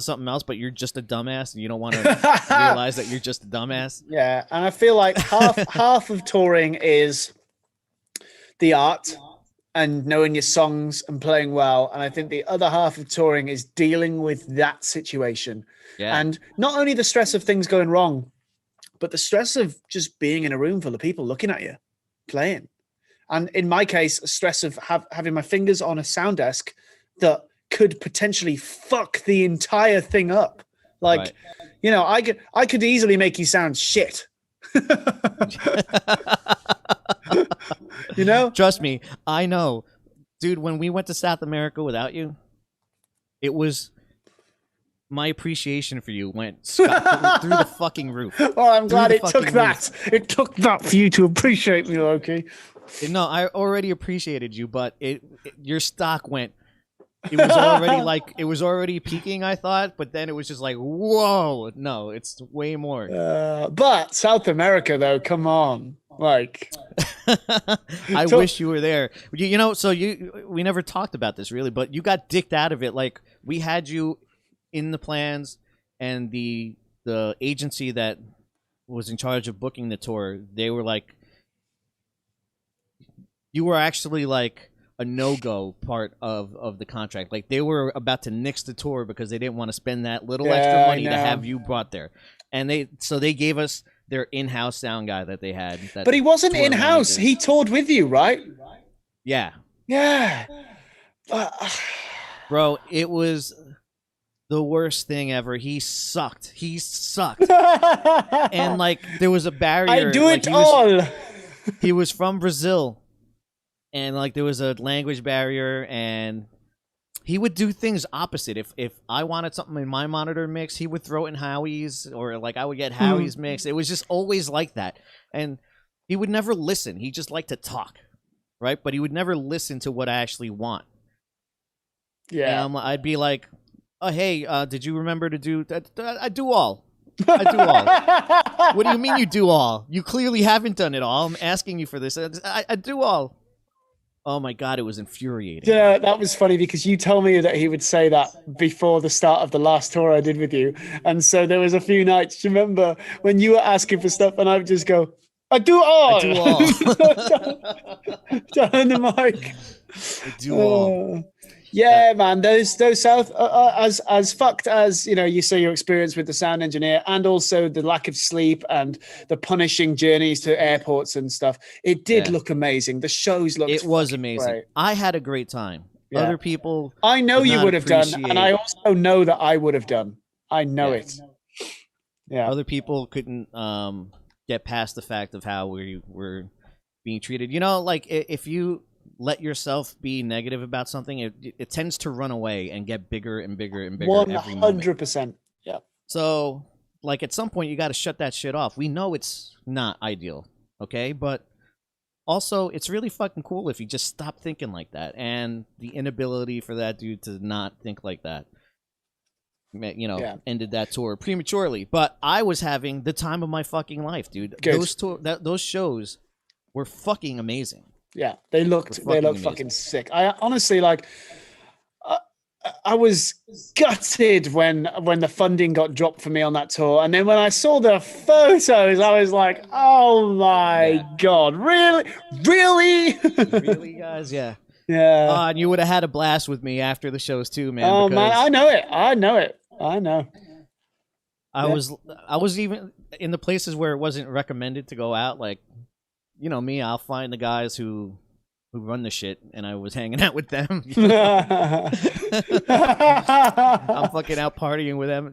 something else, but you're just a dumbass, and you don't want to realize that you're just a dumbass. Yeah, and I feel like half of touring is the art. And knowing your songs and playing well. And I think the other half of touring is dealing with that situation. Yeah. And not only the stress of things going wrong, but the stress of just being in a room full of people looking at you, playing. And in my case, a stress of having my fingers on a sound desk that could potentially fuck the entire thing up. Like, you know, I could easily make you sound shit. You know, trust me, I know, dude. When we went to South America without you, it was my appreciation for you went through the fucking roof. Well, I'm glad it took that. It took that for you to appreciate me, Loki. No, I already appreciated you, but your stock went. It was already it was already peaking, I thought, but then it was just like, whoa, no, it's way more. But South America, though, come on. Like, I wish you were there. You know, so we never talked about this really, but you got dicked out of it. Like, we had you in the plans, and the agency that was in charge of booking the tour, they were like, you were actually like a no-go part of the contract. Like, they were about to nix the tour because they didn't want to spend that little extra money to have you brought there. And they gave us their in-house sound guy that they had. But he wasn't in-house. He toured with you, right? Yeah. Yeah. Bro, it was the worst thing ever. He sucked. And, like, there was a barrier. I do it all. He was from Brazil. And, like, there was a language barrier, and he would do things opposite. If I wanted something in my monitor mix, he would throw it in Howie's, or, like, I would get Howie's mix. It was just always like that. And he would never listen. He just liked to talk, right? But he would never listen to what I actually want. Yeah. And I'd be like, oh, hey, did you remember to do... I do all. I do all. What do you mean you do all? You clearly haven't done it all. I'm asking you for this. I do all. Oh my God, it was infuriating. Yeah, that was funny because you told me that he would say that before the start of the last tour I did with you. And so there was a few nights, you remember, when you were asking for stuff and I would just go, I do I all. do all. Turn the mic. I do all. Yeah, man. Those South as fucked as you say your experience with the sound engineer and also the lack of sleep and the punishing journeys to airports and stuff. It did look amazing. The shows looked. It was amazing. Great. I had a great time. Yeah. Other people, I know you would have done, and I also know that I would have done. I know it. Yeah. Other people couldn't get past the fact of how we were being treated. Like if you let yourself be negative about something, it tends to run away and get bigger and bigger and bigger. 100%. Yeah. So, like at some point, you got to shut that shit off. We know it's not ideal, okay? But also, it's really fucking cool if you just stop thinking like that. And the inability for that dude to not think like that, ended that tour prematurely. But I was having the time of my fucking life, dude. Good. Those shows were fucking amazing. Yeah, they looked fucking sick. I honestly I was gutted when the funding got dropped for me on that tour, and then when I saw the photos, I was like, "Oh my God, really, really, guys, yeah." And you would have had a blast with me after the shows too, man. Oh man, I know it. I know. I was even in the places where it wasn't recommended to go out, like. Me, I'll find the guys who run the shit, and I was hanging out with them. I'm fucking out partying with them,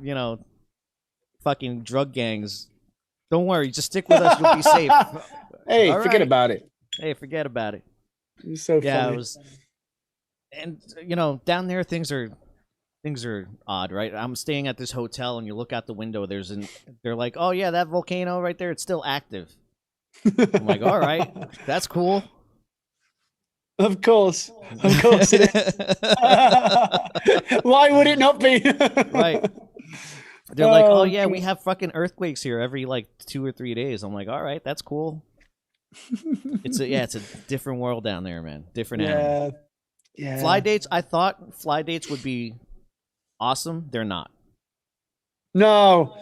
fucking drug gangs. Don't worry, just stick with us, you'll be safe. Hey, forget about it. Hey, forget about it. You're so funny. It was, and down there things are odd, right? I'm staying at this hotel, and you look out the window. They're like, oh yeah, that volcano right there, it's still active. I'm like, all right, that's cool. Of course it is. Why would it not be? Right. They're like, oh yeah, we have fucking earthquakes here every like 2 or 3 days. I'm like, all right, that's cool. It's a different world down there, man. Different animal. Yeah. Fly dates. I thought fly dates would be awesome. They're not. No.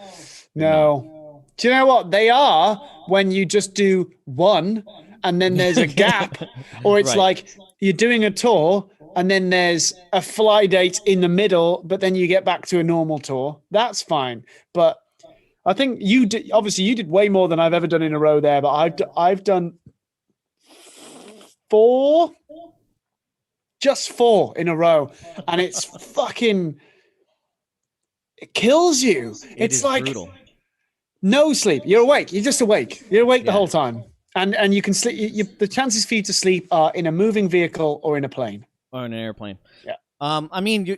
Do you know what they are when you just do one and then there's a gap, or it's like you're doing a tour and then there's a fly date in the middle, but then you get back to a normal tour. That's fine. But I think you did way more than I've ever done in a row there, but I've done 4 in a row, and it's fucking, it kills you. It's like brutal. No sleep. You're awake. You're just awake. You're awake the whole time. And you can sleep. The chances for you to sleep are in a moving vehicle or in a plane. Or in an airplane. Yeah. I mean,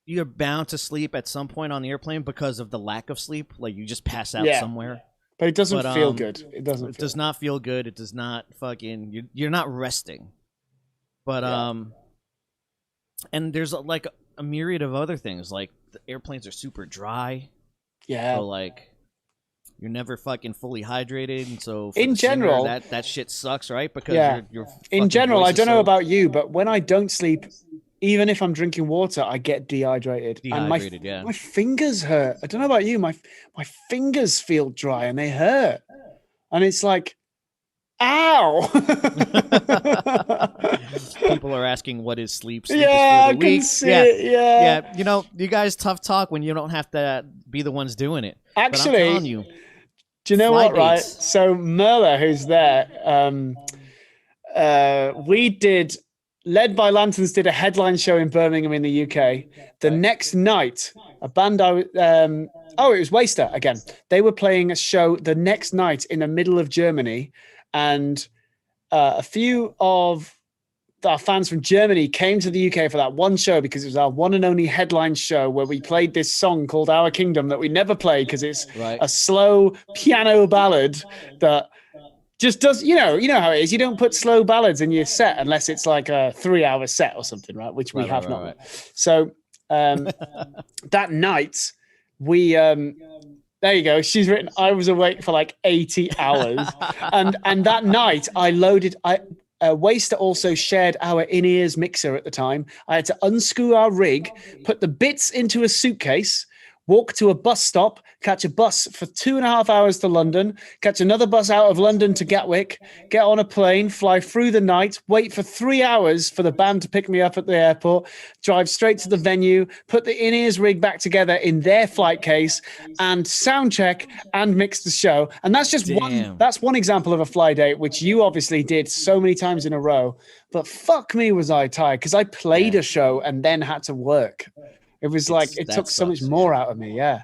you're bound to sleep at some point on the airplane because of the lack of sleep. Like you just pass out somewhere. But it doesn't feel good. It doesn't. It does not feel good. It does not fucking. You're not resting. But and there's like a myriad of other things. Like the airplanes are super dry. Yeah. So like you're never fucking fully hydrated, and so in general that shit sucks, right? Because you're in general, I don't know about you, but when I don't sleep, even if I'm drinking water, I get dehydrated. And my fingers hurt. I don't know about you, my fingers feel dry and they hurt, and it's like, ow. People are asking what is sleep. I can see it. Yeah. You guys tough talk when you don't have to be the ones doing it. Actually, but I'm telling you, do you know what? Dates. Right. So Merla, who's there, we did. Led by Lanterns did a headline show in Birmingham in the UK. The next night, a band it was Waster again. They were playing a show the next night in the middle of Germany, and a few of our fans from Germany came to the UK for that one show because it was our one and only headline show where we played this song called Our Kingdom that we never played because it's a slow piano ballad that just does, you know how it is. You don't put slow ballads in your set unless it's like a 3-hour set or something, right? Which we have not. Right. So that night we, there you go. She's written, I was awake for like 80 hours. and that night I Waster also shared our in-ears mixer at the time. I had to unscrew our rig, put the bits into a suitcase, walk to a bus stop, catch a bus for 2.5 hours to London, catch another bus out of London to Gatwick, get on a plane, fly through the night, wait for 3 hours for the band to pick me up at the airport, drive straight to the venue, put the in-ears rig back together in their flight case, and sound check and mix the show. And that's just one example of a fly date, which you obviously did so many times in a row. But fuck me, was I tired, because I played a show and then had to work. It was like, it took so much more out of me. Yeah.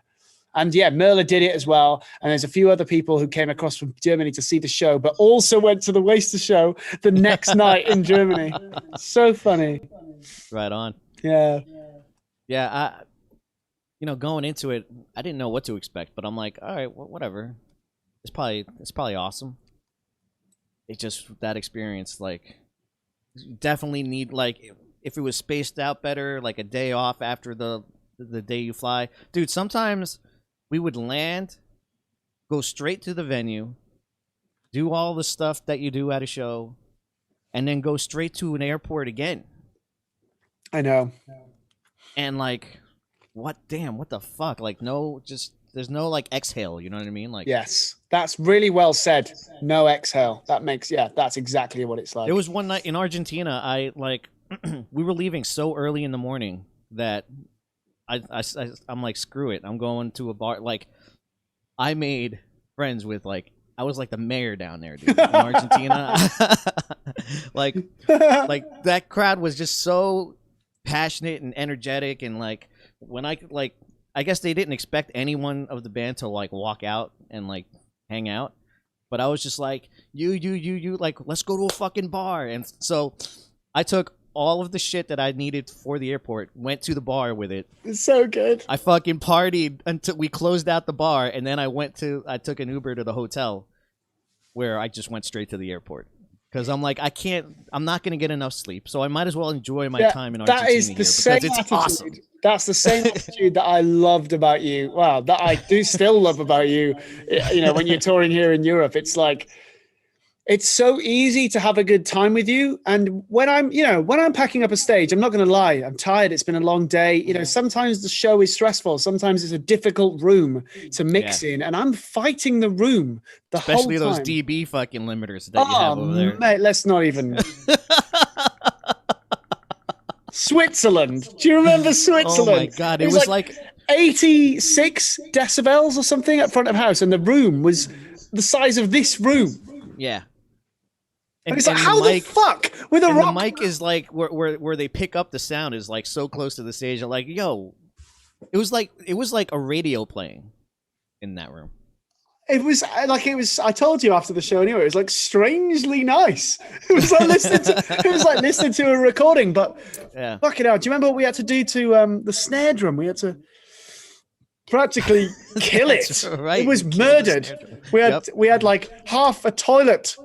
And yeah, Merla did it as well. And there's a few other people who came across from Germany to see the show, but also went to the Waster show the next night in Germany. So funny. Right on. Yeah. Yeah. Going into it, I didn't know what to expect, but I'm like, all right, well, whatever. It's probably awesome. It just, that experience, like, definitely need, like, if it was spaced out better, like a day off after the day you fly. Dude, sometimes we would land, go straight to the venue, do all the stuff that you do at a show, and then go straight to an airport again. I know. And like, what the fuck? Like, there's no like exhale, you know what I mean? Like, yes, that's really well said. No exhale. That's exactly what it's like. There was one night in Argentina, we were leaving so early in the morning that I'm like, screw it. I'm going to a bar. Like, I made friends with, like, I was like the mayor down there, dude, in Argentina. like that crowd was just so passionate and energetic. And like, when I guess they didn't expect anyone of the band to like walk out and like hang out. But I was just like, you, like, let's go to a fucking bar. And so I took all of the shit that I needed for the airport, went to the bar with it. It's so good. I fucking partied until we closed out the bar, and then I took an Uber to the hotel where I just went straight to the airport. Because I'm like, I'm not going to get enough sleep, so I might as well enjoy my time in Argentina. That is the same attitude. Awesome. That's the same attitude that I loved about you. Wow, that I do still love about you. When you're touring here in Europe, it's like, it's so easy to have a good time with you. And when I'm packing up a stage, I'm not going to lie, I'm tired. It's been a long day. Sometimes the show is stressful. Sometimes it's a difficult room to mix in, and I'm fighting the room especially whole those time. dB fucking limiters that you have over there. Mate, let's not even. Switzerland. Do you remember Switzerland? Oh my God. It was like 86 decibels or something at front of house, and the room was the size of this room. Yeah. And it's like, how the fuck with a rock? The mic is like where they pick up the sound is like so close to the stage. I'm like, yo, it was like a radio playing in that room. It was. I told you after the show anyway. It was like strangely nice. It was like listening to a recording. But yeah, fuck it out. Do you remember what we had to do to the snare drum? We had to practically kill it. Right. It was murdered. We had like half a toilet.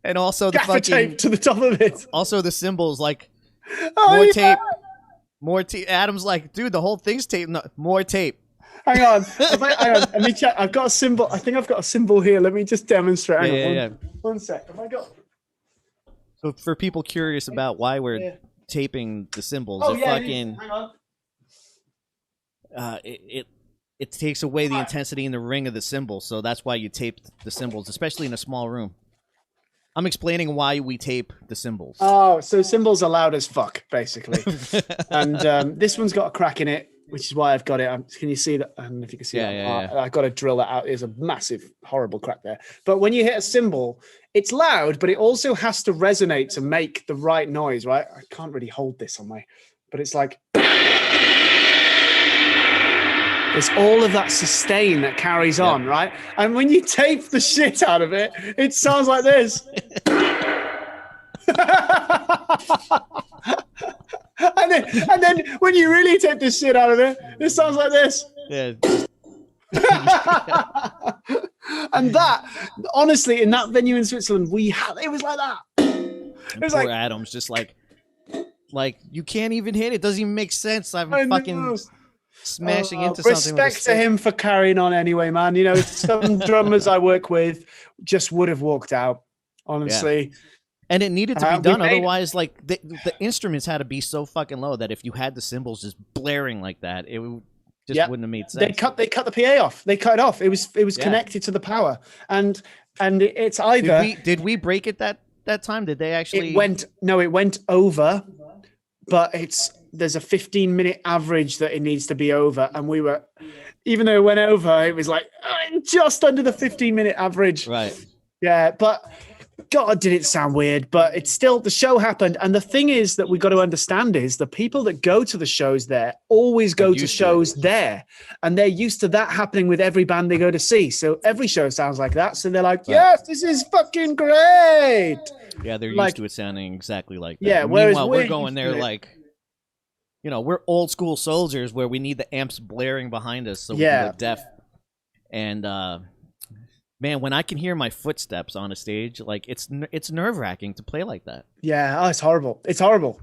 And also the gaffer tape to the top of it. Also the cymbals, like, more tape. Adam's like, dude, the whole thing's taped. No, more tape. Hang on. Hang on. Let me check. I've got a symbol. I think I've got a symbol here. Let me just demonstrate. Hang on. One sec. Have I got? So for people curious about why we're taping the cymbals, hang on. It takes away the intensity and the ring of the cymbal. So that's why you tape the cymbals, especially in a small room. I'm explaining why we tape the cymbals. Oh, so cymbals are loud as fuck, basically. And this one's got a crack in it, which is why I've got it. Can you see that? I don't know if you can see that. I've got to drill that out. There's a massive, horrible crack there. But when you hit a cymbal, it's loud, but it also has to resonate to make the right noise, right? I can't really hold this on my... But it's like... It's all of that sustain that carries on, right? And when you tape the shit out of it, it sounds like this. and then when you really take the shit out of it, it sounds like this. Yeah. And that, honestly, in that venue in Switzerland, it was like that. It was poor Adam's just like you can't even hit it. It doesn't even make sense. I'm fucking smashing into something. Respect to him for carrying on anyway, man. Some drummers I work with just would have walked out, honestly. And it needed to be done, We made- otherwise, like the instruments had to be so fucking low that if you had the cymbals just blaring like that, it just Yep. wouldn't have made sense. They cut the PA off. They cut it off. It was Yeah. connected to the power, and it's either Did we break it that time? Did they actually? it went over, but there's a 15-minute average that it needs to be over, and we were, even though it went over, it was like just under the 15-minute average. Right. Yeah, but God, did it sound weird, but it's still, the show happened. And the thing is that we got to understand is the people that go to the shows there always go to shows there. And they're used to that happening with every band they go to see. So every show sounds like that. So they're like, yes, this is fucking great. Yeah, they're used to it sounding exactly like that. Yeah, whereas meanwhile, we're going there like, you know, we're old school soldiers where we need the amps blaring behind us so we can go deaf. And man, when I can hear my footsteps on a stage, like it's nerve-wracking to play like that. Yeah, it's horrible. It's horrible.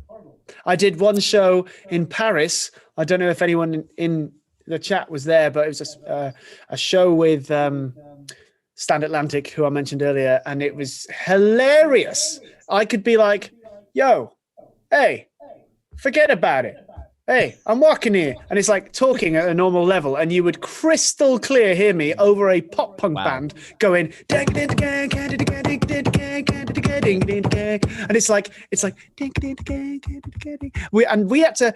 I did one show in Paris. I don't know if anyone in the chat was there, but it was a show with Stand Atlantic, who I mentioned earlier, and it was hilarious. I could be like, yo, hey, forget about it. Hey, I'm walking here. And it's like talking at a normal level. And you would crystal clear hear me over a pop punk band going, and it's like, we had to,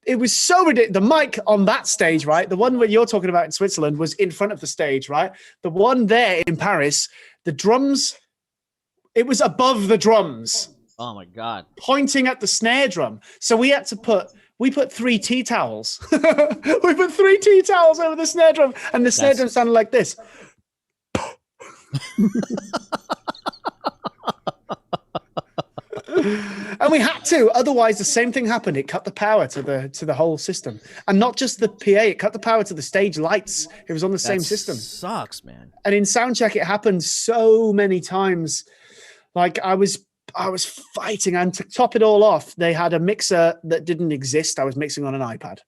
it was so ridiculous. The mic on that stage, right? The one where you're talking about in Switzerland was in front of the stage, right? The one there in Paris, the drums, it was above the drums. Oh my God. Pointing at the snare drum. So we put 3 tea towels. We put 3 tea towels over the snare drum, and the snare drum sounded like this. And we had to, otherwise the same thing happened. It cut the power to the whole system, and not just the PA. It cut the power to the stage lights. It was on the same system. Sucks, man. And in soundcheck, it happened so many times. Like I was fighting, and to top it all off, they had a mixer that didn't exist. I was mixing on an iPad.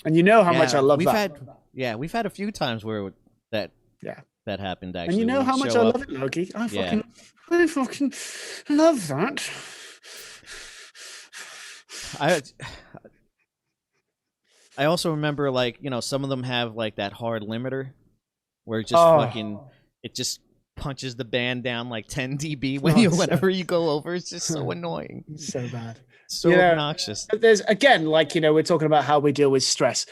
And you know how much I love that. We've had a few times where that happened, actually. And you know how much I love it, Loki. I fucking love that. I also remember, like, you know, some of them have like that hard limiter where it just it just punches the band down like 10 dB whenever you go over. It's just so annoying. So bad. So obnoxious. There's, again, like, you know, we're talking about how we deal with stress.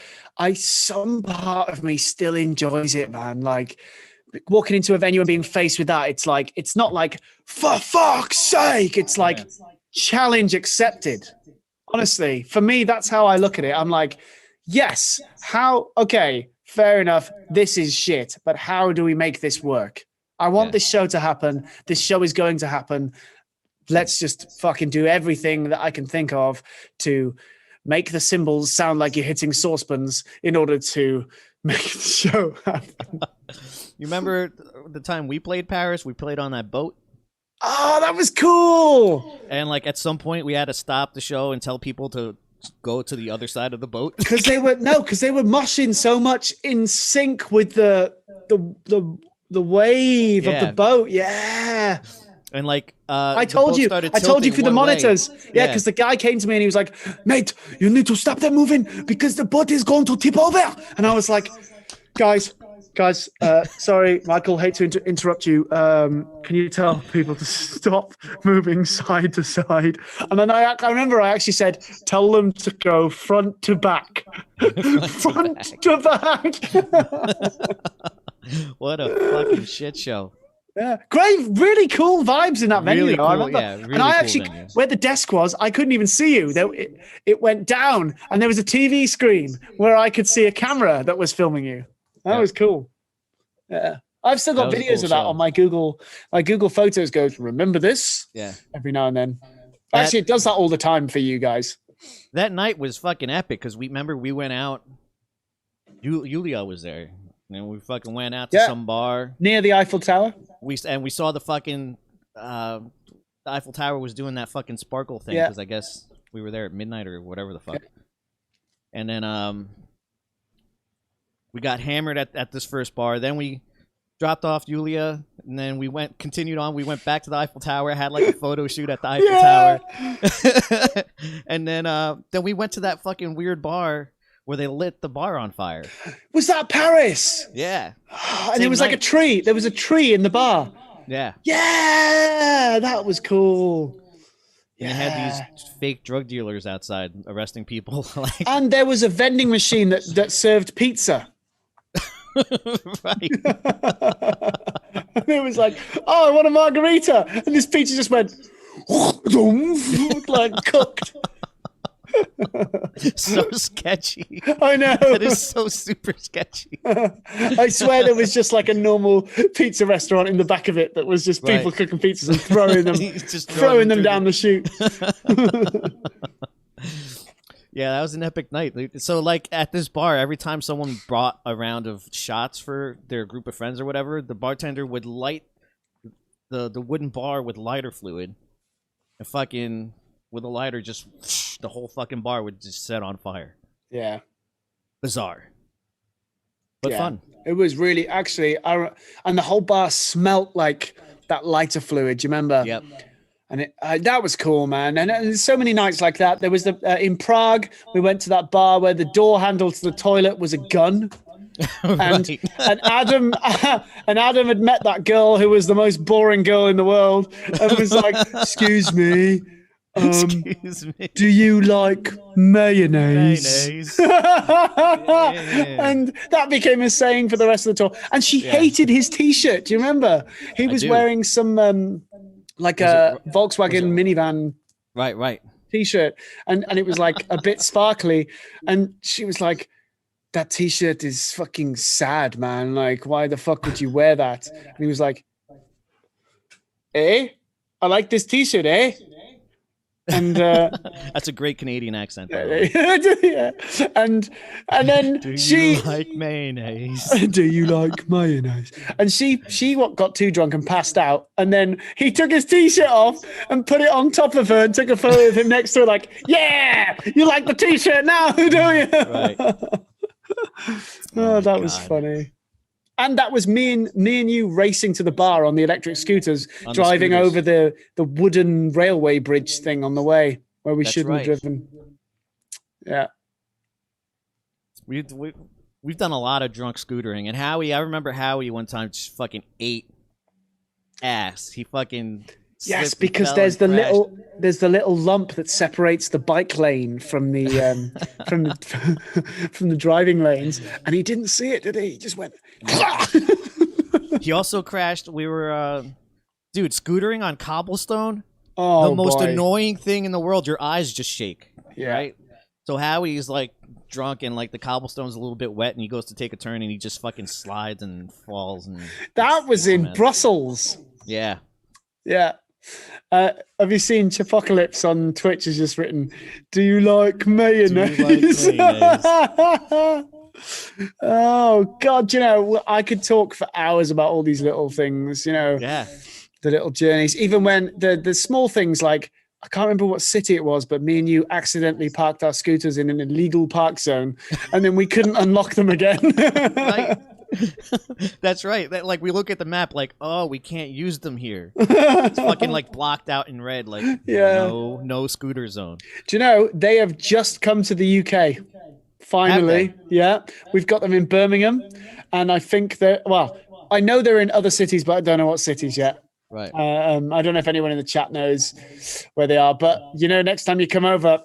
Some part of me still enjoys it, man. Like walking into a venue and being faced with that, it's like, it's not like, for fuck's sake. It's like challenge accepted. Honestly, for me, that's how I look at it. I'm like, yes, okay, fair enough. This is shit, but how do we make this work? I want this show to happen. This show is going to happen. Let's just fucking do everything that I can think of to make the cymbals sound like you're hitting saucepans in order to make the show happen. You remember the time we played Paris? We played on that boat. Oh, that was cool. And like at some point we had to stop the show and tell people to go to the other side of the boat. Because they were moshing so much in sync with the wave of the boat. Yeah. And like I told you through the monitors. Yeah, because the guy came to me and he was like, mate, you need to stop that moving because the boat is going to tip over. And I was like, guys, sorry, Michael, hate to interrupt you. Can you tell people to stop moving side to side? And then I remember I actually said, tell them to go front to back. front to back. What a fucking shit show. Yeah, great, really cool vibes in that venue. Really cool, I remember. yeah, really and I cool actually, venue. where the desk was, I couldn't even see you. It went down, and there was a TV screen where I could see a camera that was filming you. That was cool. Yeah, I've still got videos of that on my Google. My Google Photos goes, remember this? Yeah. Every now and then. Actually, it does that all the time for you guys. That night was fucking epic because we went out. Yulia was there. And we fucking went out to some bar near the Eiffel Tower. We saw the fucking the Eiffel Tower was doing that fucking sparkle thing because I guess we were there at midnight or whatever the fuck. And then we got hammered at this first bar. Then we dropped off Yulia, and then continued on. We went back to the Eiffel Tower, had like a photo shoot at the Eiffel Tower, and then we went to that fucking weird bar where they lit the bar on fire. Was that Paris? Yeah. And it was like a tree. There was a tree in the bar. Yeah. Yeah, that was cool. And they had these fake drug dealers outside arresting people. And there was a vending machine that served pizza. Right. And it was like, oh, I want a margarita. And this pizza just went like cooked. So sketchy. I know. That is so super sketchy. I swear there was just like a normal pizza restaurant in the back of it that was just people cooking pizzas and throwing them down the chute. Yeah, that was an epic night. So, like, at this bar, every time someone brought a round of shots for their group of friends or whatever, the bartender would light the wooden bar with lighter fluid, and fucking with a lighter, just the whole fucking bar would just set on fire. Yeah, bizarre, but fun. It was really actually, and the whole bar smelt like that lighter fluid. Do you remember? Yep. And that was cool, man. And there's so many nights like that. There was in Prague, we went to that bar where the door handle to the toilet was a gun. and Adam had met that girl who was the most boring girl in the world and was like, excuse me, do you like mayonnaise? And that became a saying for the rest of the tour. And she hated his t-shirt. Do you remember? He was wearing some like a Volkswagen minivan right t-shirt, and it was like a bit sparkly, and she was like, that t-shirt is fucking sad, man, like why the fuck would you wear that? And he was like, I like this t-shirt, and that's a great Canadian accent, by the way. yeah. And then do you like mayonnaise? Do you like mayonnaise? And she got too drunk and passed out, and then he took his t-shirt off and put it on top of her and took a photo of him next to her, like, yeah, you like the t-shirt now, do you? Right. Oh, that was funny. And that was me and you racing to the bar on the electric scooters, driving over the wooden railway bridge thing on the way where we shouldn't have driven. Yeah. We've done a lot of drunk scootering. And Howie, I remember Howie one time just fucking ate ass. He fucking yes, because there's the little lump that separates the bike lane from the from the driving lanes, and he didn't see it, did he? He just went. He also crashed. We were, scootering on cobblestone. Oh, the most annoying thing in the world. Your eyes just shake. Yeah. Right. So Howie's like drunk and like the cobblestone's a little bit wet, and he goes to take a turn and he just fucking slides and falls. And that was in Brussels. Yeah. Yeah. Have you seen Chipocalypse on Twitch has just written, do you like mayonnaise? Oh, God, I could talk for hours about all these little things, Yeah. The little journeys, even when the small things like, I can't remember what city it was, but me and you accidentally parked our scooters in an illegal park zone, and then we couldn't unlock them again. Right. That's right. Like we look at the map, like, oh, we can't use them here. It's fucking like blocked out in red, like no scooter zone. Do you know they have just come to the UK? Finally, yeah, we've got them in Birmingham, and I think that I know they're in other cities, but I don't know what cities yet. Right. I don't know if anyone in the chat knows where they are, but next time you come over,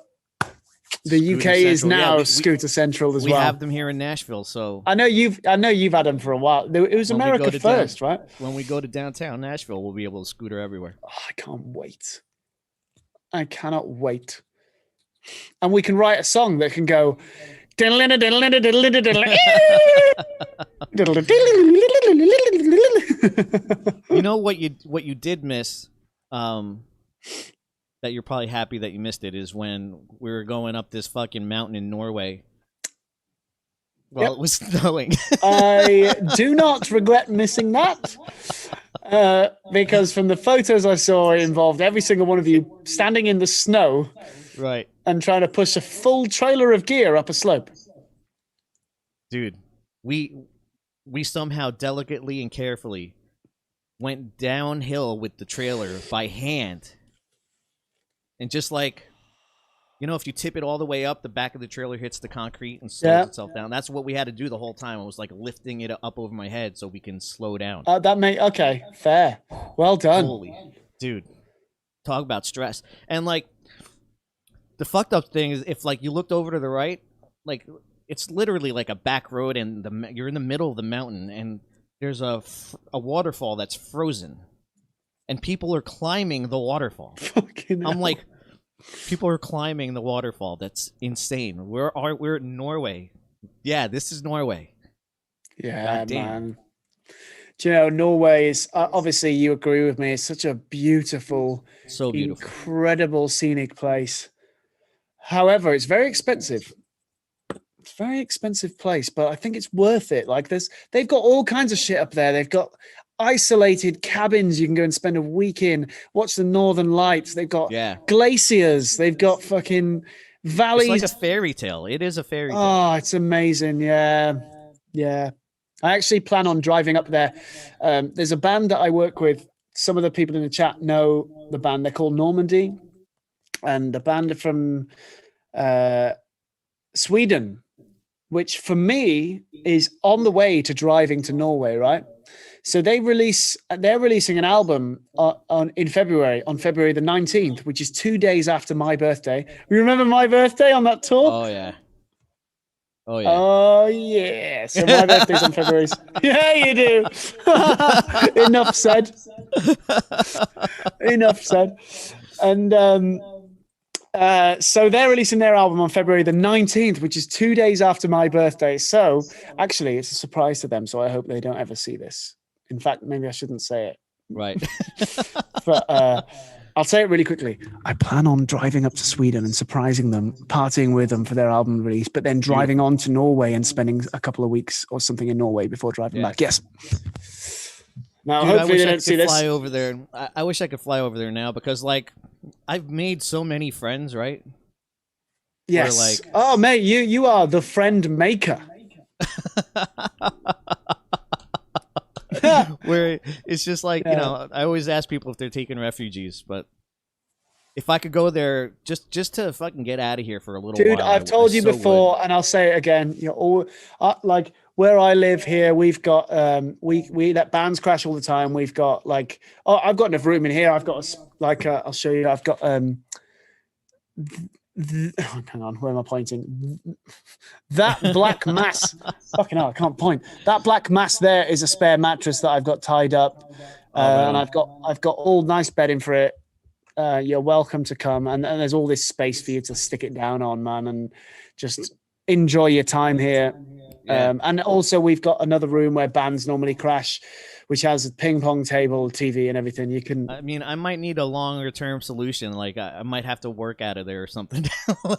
the Scooter UK Central. is now Scooter Central as well. We have them here in Nashville, so I know you've had them for a while. It was America first, right? When we go to downtown Nashville, we'll be able to scooter everywhere. Oh, I can't wait. I cannot wait. And we can write a song that can go. You know what you did miss, that you're probably happy that you missed it, is when we were going up this fucking mountain in Norway. Well, it was snowing. I do not regret missing that, because from the photos I saw, it involved every single one of you standing in the snow, right, and trying to push a full trailer of gear up a slope. Dude, we somehow delicately and carefully went downhill with the trailer by hand. And just like, if you tip it all the way up, the back of the trailer hits the concrete and slows itself down. That's what we had to do the whole time. It was like lifting it up over my head so we can slow down. Okay, fair. Well done. Holy, dude. Talk about stress. And like, the fucked up thing is if like you looked over to the right, like it's literally like a back road and you're in the middle of the mountain and there's a waterfall that's frozen, and people are climbing the waterfall. Fucking I'm like, people are climbing the waterfall. That's insane. We're in Norway. Yeah, this is Norway. Yeah, man. Do you know, Norway is obviously, you agree with me, it's such a beautiful, incredible scenic place. However, it's very expensive. It's a very expensive place, but I think it's worth it. Like they've got all kinds of shit up there. They've got isolated cabins you can go and spend a week in, watch the northern lights. They've got glaciers. They've got fucking valleys. It's like a fairy tale. It is a fairy tale. Oh, it's amazing. Yeah. I actually plan on driving up there. There's a band that I work with. Some of the people in the chat know the band. They're called Normandy, and the band are from Sweden, which for me is on the way to driving to Norway, right? So they're releasing an album in February, on February the 19th, which is 2 days after my birthday. You remember my birthday on that tour? Oh yeah. Oh yeah. So my birthday's on February. Yeah, you do. Enough said. Enough said. And so they're releasing their album on February the 19th, which is 2 days after my birthday. So actually, it's a surprise to them. So I hope they don't ever see this. In fact, maybe I shouldn't say it. Right. But I'll say it really quickly. I plan on driving up to Sweden and surprising them, partying with them for their album release, but then driving on to Norway and spending a couple of weeks or something in Norway before driving back. Yes. Now, dude, hopefully they don't see this. Fly over there. I wish I could fly over there now because, like, I've made so many friends, right? Yes. Like, oh, mate, you are the friend maker. Where it's just like, I always ask people if they're taking refugees, but if I could go there just to fucking get out of here for a little while. Dude, I've told you before, and I'll say it again. Like where I live here, we've got we let bands crash all the time. We've got like, I've got enough room in here. I've got I'll show you. I've got hang on, where am I pointing? That black mass. Fucking hell, I can't point. That black mass there is a spare mattress that I've got tied up, and I've got all nice bedding for it. You're welcome to come, and there's all this space for you to stick it down on, man, and just enjoy your time here. And also we've got another room where bands normally crash, which has a ping pong table, TV, and everything. You can. I mean, I might need a longer term solution. Like I might have to work out of there or something.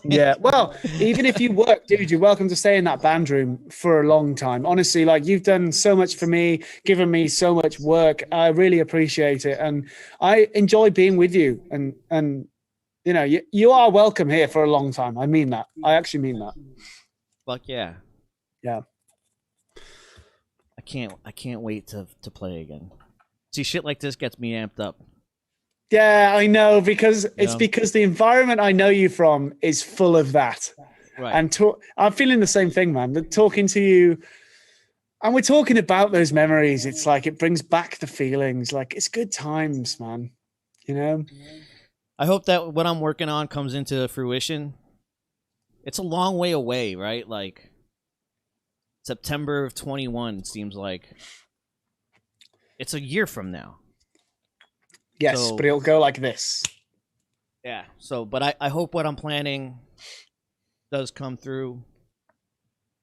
Yeah. Well, even if you work, dude, you're welcome to stay in that band room for a long time. Honestly, like you've done so much for me, given me so much work. I really appreciate it, and I enjoy being with you. And you are welcome here for a long time. I mean that. I actually mean that. Fuck yeah. Yeah. I can't wait to play again. See, shit like this gets me amped up. Yeah, I know, because because the environment I know you from is full of that. Right. And I'm feeling the same thing, man. Talking to you, and we're talking about those memories. It's like it brings back the feelings. Like it's good times, man. I hope that what I'm working on comes into fruition. It's a long way away, right? Like September of 21 seems like it's a year from now. Yes, but it'll go like this. Yeah. So, but I hope what I'm planning does come through.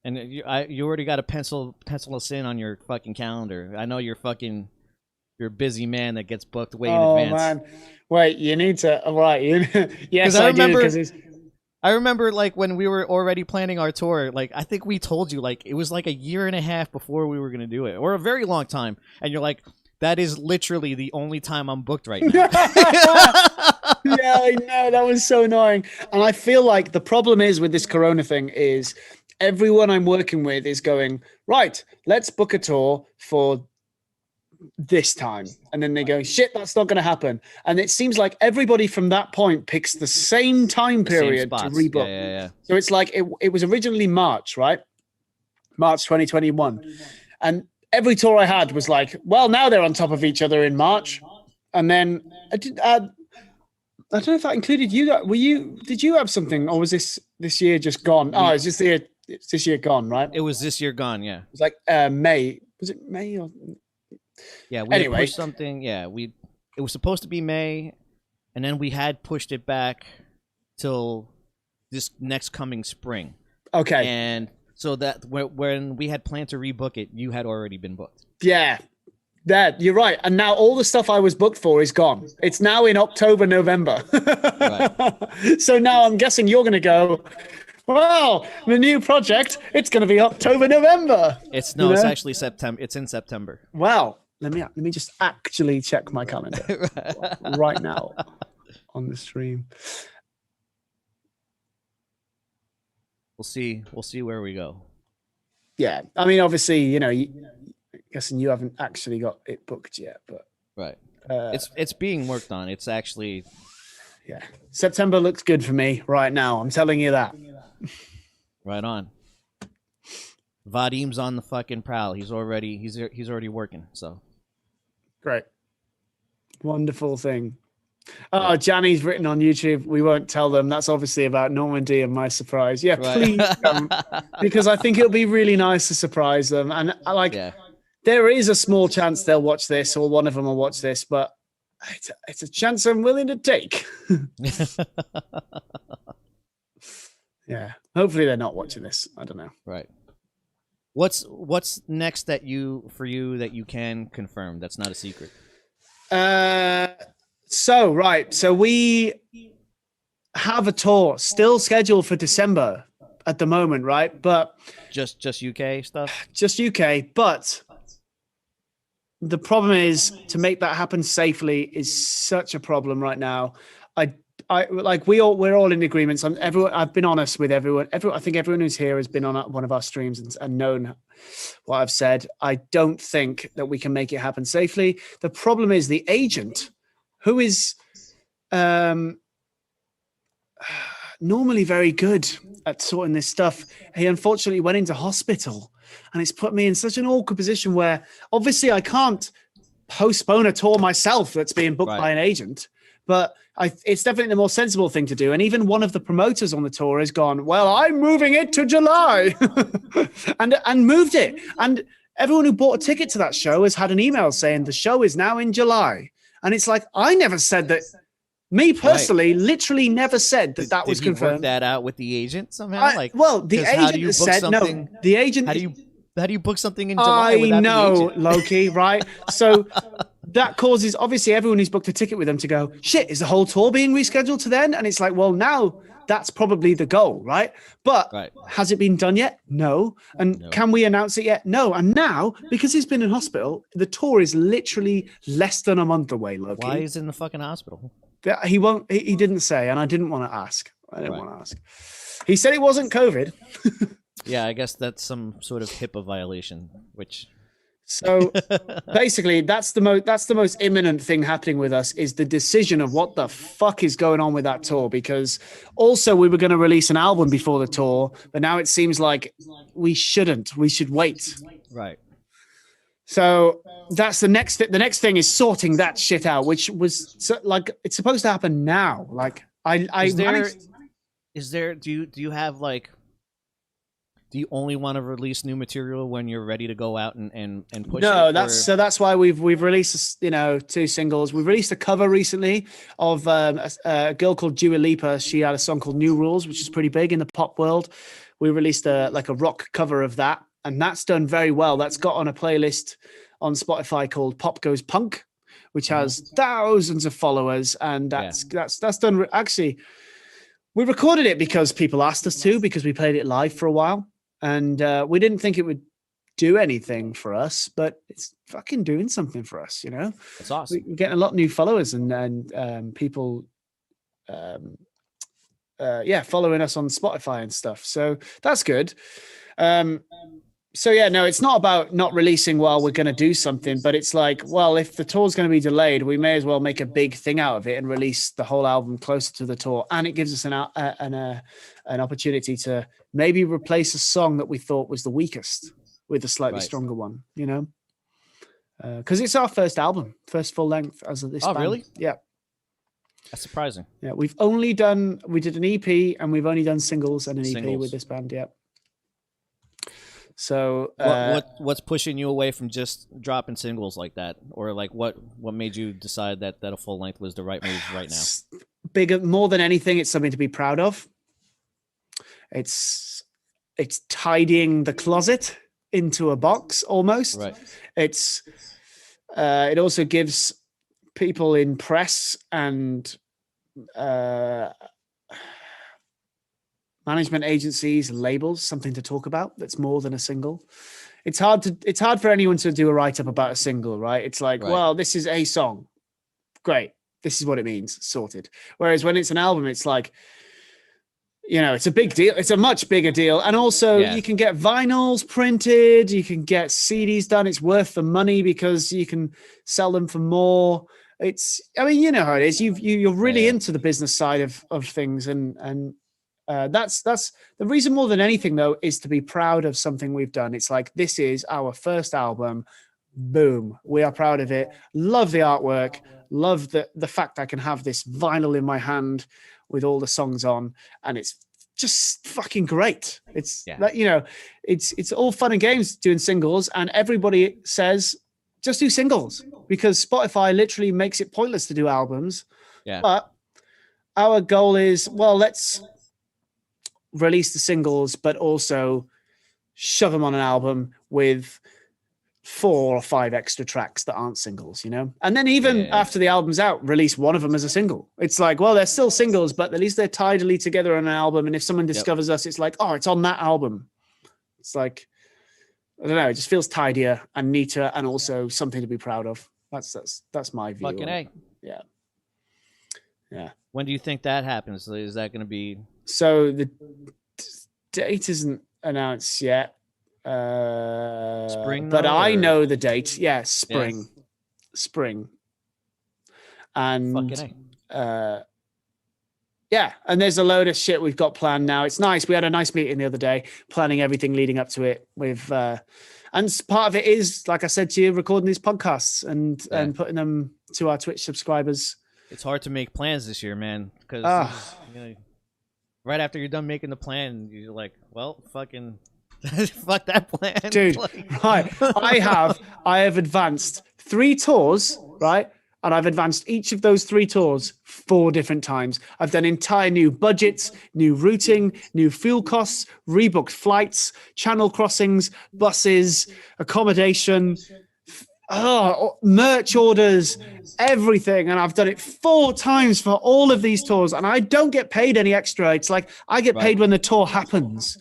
And you already got to pencil us in on your fucking calendar. I know you're a busy man that gets booked way in advance. Oh man, wait, you need to. Right, yes, I do. Because I remember like when we were already planning our tour, like I think we told you like it was like a year and a half before we were going to do it, or a very long time. And you're like, that is literally the only time I'm booked right now. Yeah, I know. That was so annoying. And I feel like the problem is with this Corona thing is everyone I'm working with is going, right, let's book a tour for this time. And then they go, shit, that's not going to happen. And it seems like everybody from that point picks the same time period to rebook. Yeah. So it's like it was originally March, right? March 2021. And every tour I had was like, well, now they're on top of each other in March. And then I don't know if that included you. Did you have something, or was this year just gone? Oh, it's this year gone, right? It was this year gone, yeah. It was like May. Was it May or? Yeah, we had pushed something. Yeah, it was supposed to be May, and then we had pushed it back till this next coming spring. Okay. And so that when we had planned to rebook it, you had already been booked. Yeah. You're right. And now all the stuff I was booked for is gone. It's now in October, November. Right. So now I'm guessing you're going to go, well, the new project, it's going to be October, November. It's actually September. It's in September. Wow. Let me just actually check my calendar right now on the stream. We'll see where we go. Yeah. I mean, obviously, guessing you haven't actually got it booked yet, but right. It's being worked on. It's actually, yeah. September looks good for me right now. I'm telling you that. Right on. Vadim's on the fucking prowl. He's already working. So great, wonderful thing. Oh, Janny's written on YouTube. We won't tell them. That's obviously about Normandy and my surprise. Yeah, right. Please, because I think it'll be really nice to surprise them. And there is a small chance they'll watch this, or one of them will watch this, but it's a chance I'm willing to take. Yeah, hopefully they're not watching this. I don't know. Right. What's next that you can confirm? That's not a secret. So we have a tour still scheduled for December at the moment, right? But just UK stuff. Just UK, but the problem is to make that happen safely is such a problem right now. We're all in agreement. I've been honest with everyone. I think everyone who's here has been on one of our streams and known what I've said. I don't think that we can make it happen safely. The problem is the agent, who is normally very good at sorting this stuff. He unfortunately went into hospital, and it's put me in such an awkward position where obviously I can't postpone a tour myself that's being booked by an agent, but it's definitely the more sensible thing to do. And even one of the promoters on the tour has gone, well, I'm moving it to July and moved it. And everyone who bought a ticket to that show has had an email saying the show is now in July. And it's like, I never said that. Me personally, literally never said that was confirmed. Did you work that out with the agent somehow? The agent said no. The agent. How do you book something in July? I know, Loki, right? So that causes obviously everyone who's booked a ticket with them to go, shit, is the whole tour being rescheduled to then? And it's like, well, now that's probably the goal, right? But has it been done yet? No. And can we announce it yet? No. And now, because he's been in hospital, the tour is literally less than a month away, Loki. Why is he in the fucking hospital? He won't. He didn't say, and I didn't want to ask. He said it wasn't COVID. Yeah, I guess that's some sort of HIPAA violation. So basically, that's the most imminent thing happening with us is the decision of what the fuck is going on with that tour. Because also we were going to release an album before the tour, but now it seems like we shouldn't. We should wait. Right. So that's the next thing is sorting that shit out, which was it's supposed to happen now. Do you have do you only want to release new material when you're ready to go out and push it? No, that's why we've released 2 singles. We've released a cover recently of a girl called Dua Lipa. She had a song called New Rules, which is pretty big in the pop world. We released a rock cover of that. And that's done very well. That's got on a playlist on Spotify called Pop Goes Punk, which has thousands of followers. And that's done. Actually, we recorded it because people asked us to, because we played it live for a while. And we didn't think it would do anything for us, but it's fucking doing something for us, It's awesome. We're getting a lot of new followers and people following us on Spotify and stuff. So that's good. So yeah, no, it's not about not releasing while we're going to do something, but it's like, well, if the tour's going to be delayed, we may as well make a big thing out of it and release the whole album closer to the tour. And it gives us an opportunity to maybe replace a song that we thought was the weakest with a slightly stronger one, you know? Because it's our first album, first full length as of this band. Really? Yeah. That's surprising. Yeah, we did an EP and we've only done singles and an EP with this band, yeah. So what's pushing you away from just dropping singles like that, or like what made you decide that a full length was the right move right now? Bigger, more than anything, it's something to be proud of. It's tidying the closet into a box almost. Right. It also gives people in press and management agencies, labels, something to talk about that's more than a single. It's hard for anyone to do a write-up about a single, right? It's like, well, this is a song. Great. This is what it means. Sorted. Whereas when it's an album, it's like, you know, it's a big deal. It's a much bigger deal. And also you can get vinyls printed. You can get CDs done. It's worth the money because you can sell them for more. I mean, you know how it is. You're really into the business side of things. And that's the reason more than anything, though, is to be proud of something we've done. It's like, this is our first album. Boom. We are proud of it. Love the artwork. Love the fact I can have this vinyl in my hand with all the songs on, and it's just fucking great. It's like, you know, it's all fun and games doing singles, and everybody says just do singles because Spotify literally makes it pointless to do albums. Yeah. But our goal is, well, let's release the singles, but also shove them on an album with 4 or 5 extra tracks that aren't singles, you know? And then even after the album's out, release one of them as a single. It's like, well, they're still singles, but at least they're tidily together on an album. And if someone discovers us, it's like, oh, it's on that album. It's like, I don't know, it just feels tidier and neater and also something to be proud of. That's my view. Fucking A. Yeah. Yeah. When do you think that happens? Is that going to be... So the date isn't announced yet. Spring, but I know the date. Yeah, spring. And and there's a load of shit we've got planned now. It's nice. We had a nice meeting the other day, planning everything leading up to it. And part of it is, like I said to you, recording these podcasts and putting them to our Twitch subscribers. It's hard to make plans this year, man, because you know, right after you're done making the plan, you're like, well, fucking fuck that plan, dude. Right, I have advanced 3 tours, right, and I've advanced each of those 3 tours 4 different times. I've done entire new budgets, new routing, new fuel costs, rebooked flights, channel crossings, buses, accommodation, merch orders, everything. And I've done it 4 times for all of these tours, and I don't get paid any extra. It's like I get paid when the tour happens.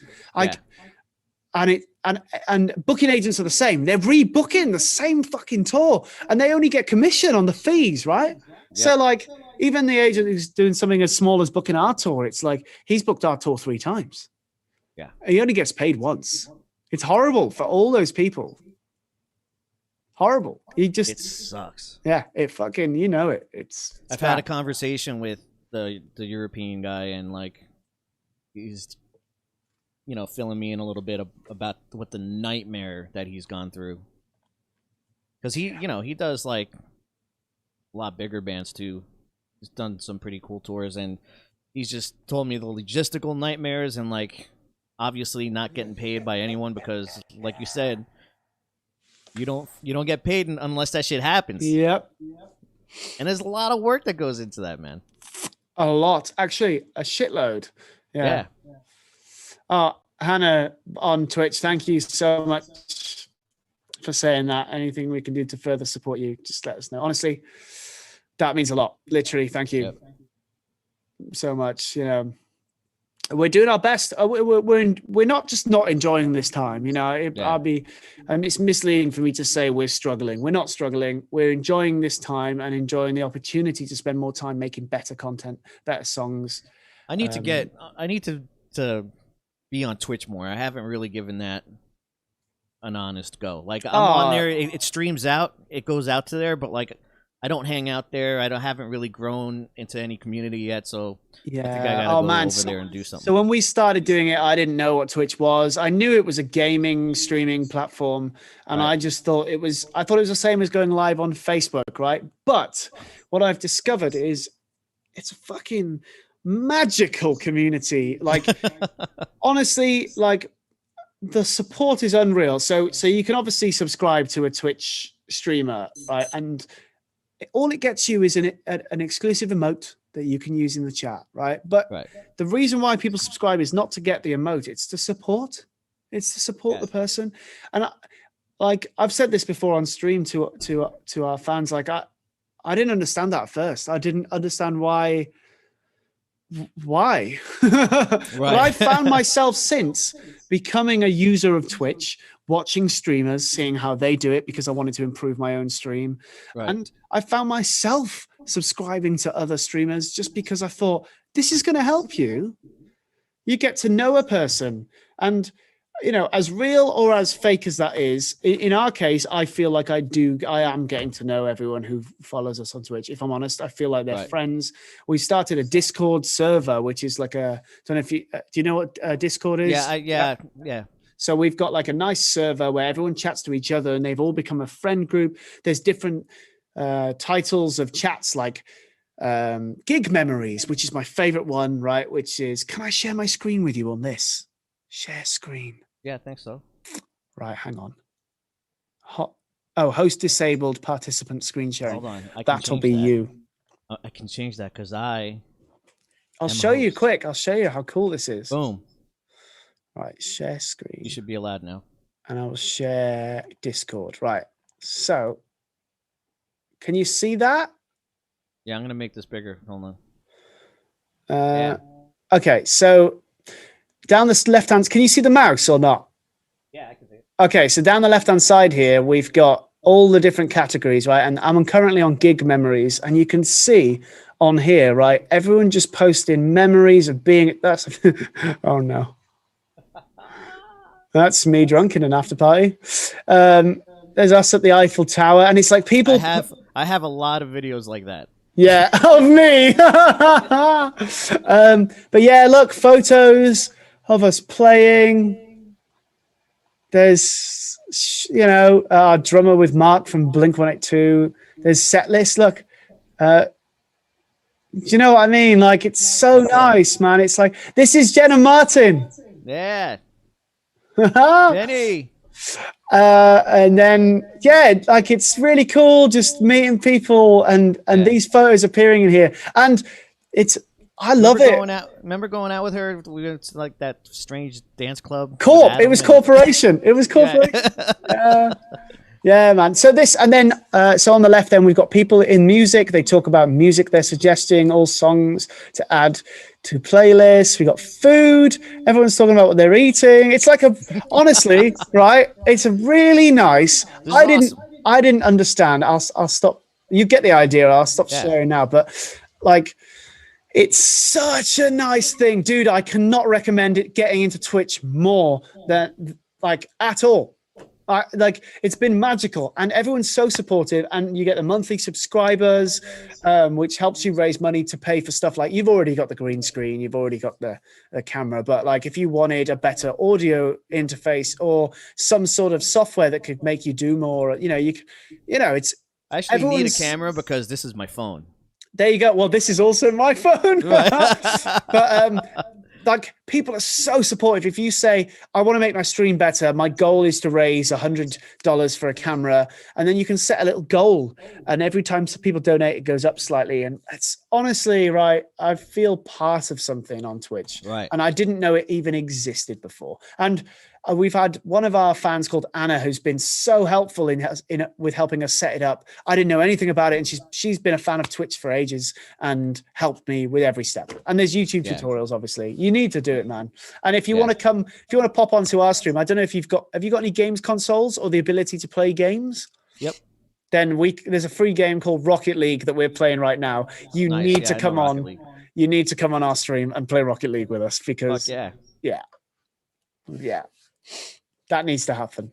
And booking agents are the same. They're rebooking the same fucking tour, and they only get commission on the fees, right? Yep. So like, even the agent who's doing something as small as booking our tour, it's like he's booked our tour 3 times. Yeah, and he only gets paid once. It's horrible for all those people. Horrible. It sucks. Yeah, it fucking, you know it. I've had a conversation with the European guy, and like he's, you know, filling me in a little bit about what the nightmare that he's gone through. Because he does like a lot bigger bands too. He's done some pretty cool tours, and he's just told me the logistical nightmares and like obviously not getting paid by anyone because, like you said, you don't get paid unless that shit happens. Yep. And there's a lot of work that goes into that, man. A lot, actually, a shitload. Yeah. Hannah on Twitch, thank you so much for saying that. Anything we can do to further support you, just let us know. Honestly, that means a lot. Literally, thank you so much. You know, we're doing our best. We're not just not enjoying this time. You know, it's misleading for me to say we're struggling. We're not struggling. We're enjoying this time and enjoying the opportunity to spend more time making better content, better songs. I need to be on Twitch more. I haven't really given that an honest go. Like I'm on there, it streams out, it goes out to there, but like I don't hang out there. Haven't really grown into any community yet, so yeah. I think I gotta go over there and do something. So when we started doing it, I didn't know what Twitch was. I knew it was a gaming streaming platform, and I just thought it was. I thought it was the same as going live on Facebook, right? But what I've discovered is it's a fucking magical community. Like honestly, like the support is unreal. So you can obviously subscribe to a Twitch streamer, right? And all it gets you is an exclusive emote that you can use in the chat, right? But the reason why people subscribe is not to get the emote; it's to support. It's to support the person. And I've said this before on stream to our fans. Like I didn't understand that at first. I didn't understand why. But I found myself since becoming a user of Twitch, watching streamers, seeing how they do it because I wanted to improve my own stream. And I found myself subscribing to other streamers just because I thought this is going to help you. You get to know a person, and you know, as real or as fake as that is, in our case, I feel like I am getting to know everyone who follows us on Twitch. If I'm honest, I feel like they're friends. We started a Discord server, which is like don't know if you, do you know what Discord is? Yeah. So we've got like a nice server where everyone chats to each other and they've all become a friend group. There's different titles of chats like gig memories, which is my favorite one, right? Which is, can I share my screen with you on this? Share screen. Yeah, I think so. Right, hang on. Host disabled, participant screen sharing. Hold on. That'll be you. I can change that because I'll show you quick. I'll show you how cool this is. Boom. Right, share screen. You should be allowed now. And I will share Discord. Right. So, can you see that? Yeah, I'm going to make this bigger. Hold on. Okay, so down the left-hand, can you see the mouse or not? Yeah, I can see it. Okay, so down the left-hand side here, we've got all the different categories, right? And I'm currently on gig memories, and you can see on here, right? Everyone just posting memories of being, oh no. That's me drunk in an after party. There's us at the Eiffel Tower, and it's like people. I have a lot of videos like that. Yeah, of me. But yeah, look, photos of us playing. There's, you know, our drummer with Mark from Blink-182. There's set list. Look, do you know what I mean? Like, it's so nice, man. It's like, this is Jenna Martin. Yeah. Jenny. And then, yeah, like, it's really cool just meeting people and these photos appearing in here. And I love it. Remember going out with her? We went to like that strange dance club. It was Corporation. It was Corporation. Yeah, man. So on the left, then we've got people in music. They talk about music they're suggesting, all songs to add to playlists. We got food. Everyone's talking about what they're eating. It's like honestly, right? It's a really nice. I didn't understand. I'll stop. You get the idea. I'll stop sharing now. But like, it's such a nice thing, dude. I cannot recommend it. Getting into Twitch more than like at all. It's been magical, and everyone's so supportive, and you get the monthly subscribers, which helps you raise money to pay for stuff like, you've already got the green screen, you've already got the camera, but like if you wanted a better audio interface or some sort of software that could make you do more, it's I actually need a camera because this is my phone. There you go. Well, this is also my phone. But like, people are so supportive. If you say, I want to make my stream better, my goal is to raise $100 for a camera, and then you can set a little goal, and every time people donate, it goes up slightly. And it's honestly, right, I feel part of something on Twitch, right? And I didn't know it even existed before. And we've had one of our fans called Anna, who's been so helpful with helping us set it up. I didn't know anything about it, and she's been a fan of Twitch for ages and helped me with every step. And there's YouTube tutorials, obviously. You need to do it, man. And if you want to pop onto our stream, I don't know if have you got any games consoles or the ability to play games? Yep. Then there's a free game called Rocket League that we're playing right now. You need to come on. you need to come on our stream and play Rocket League with us because Fuck yeah, that needs to happen.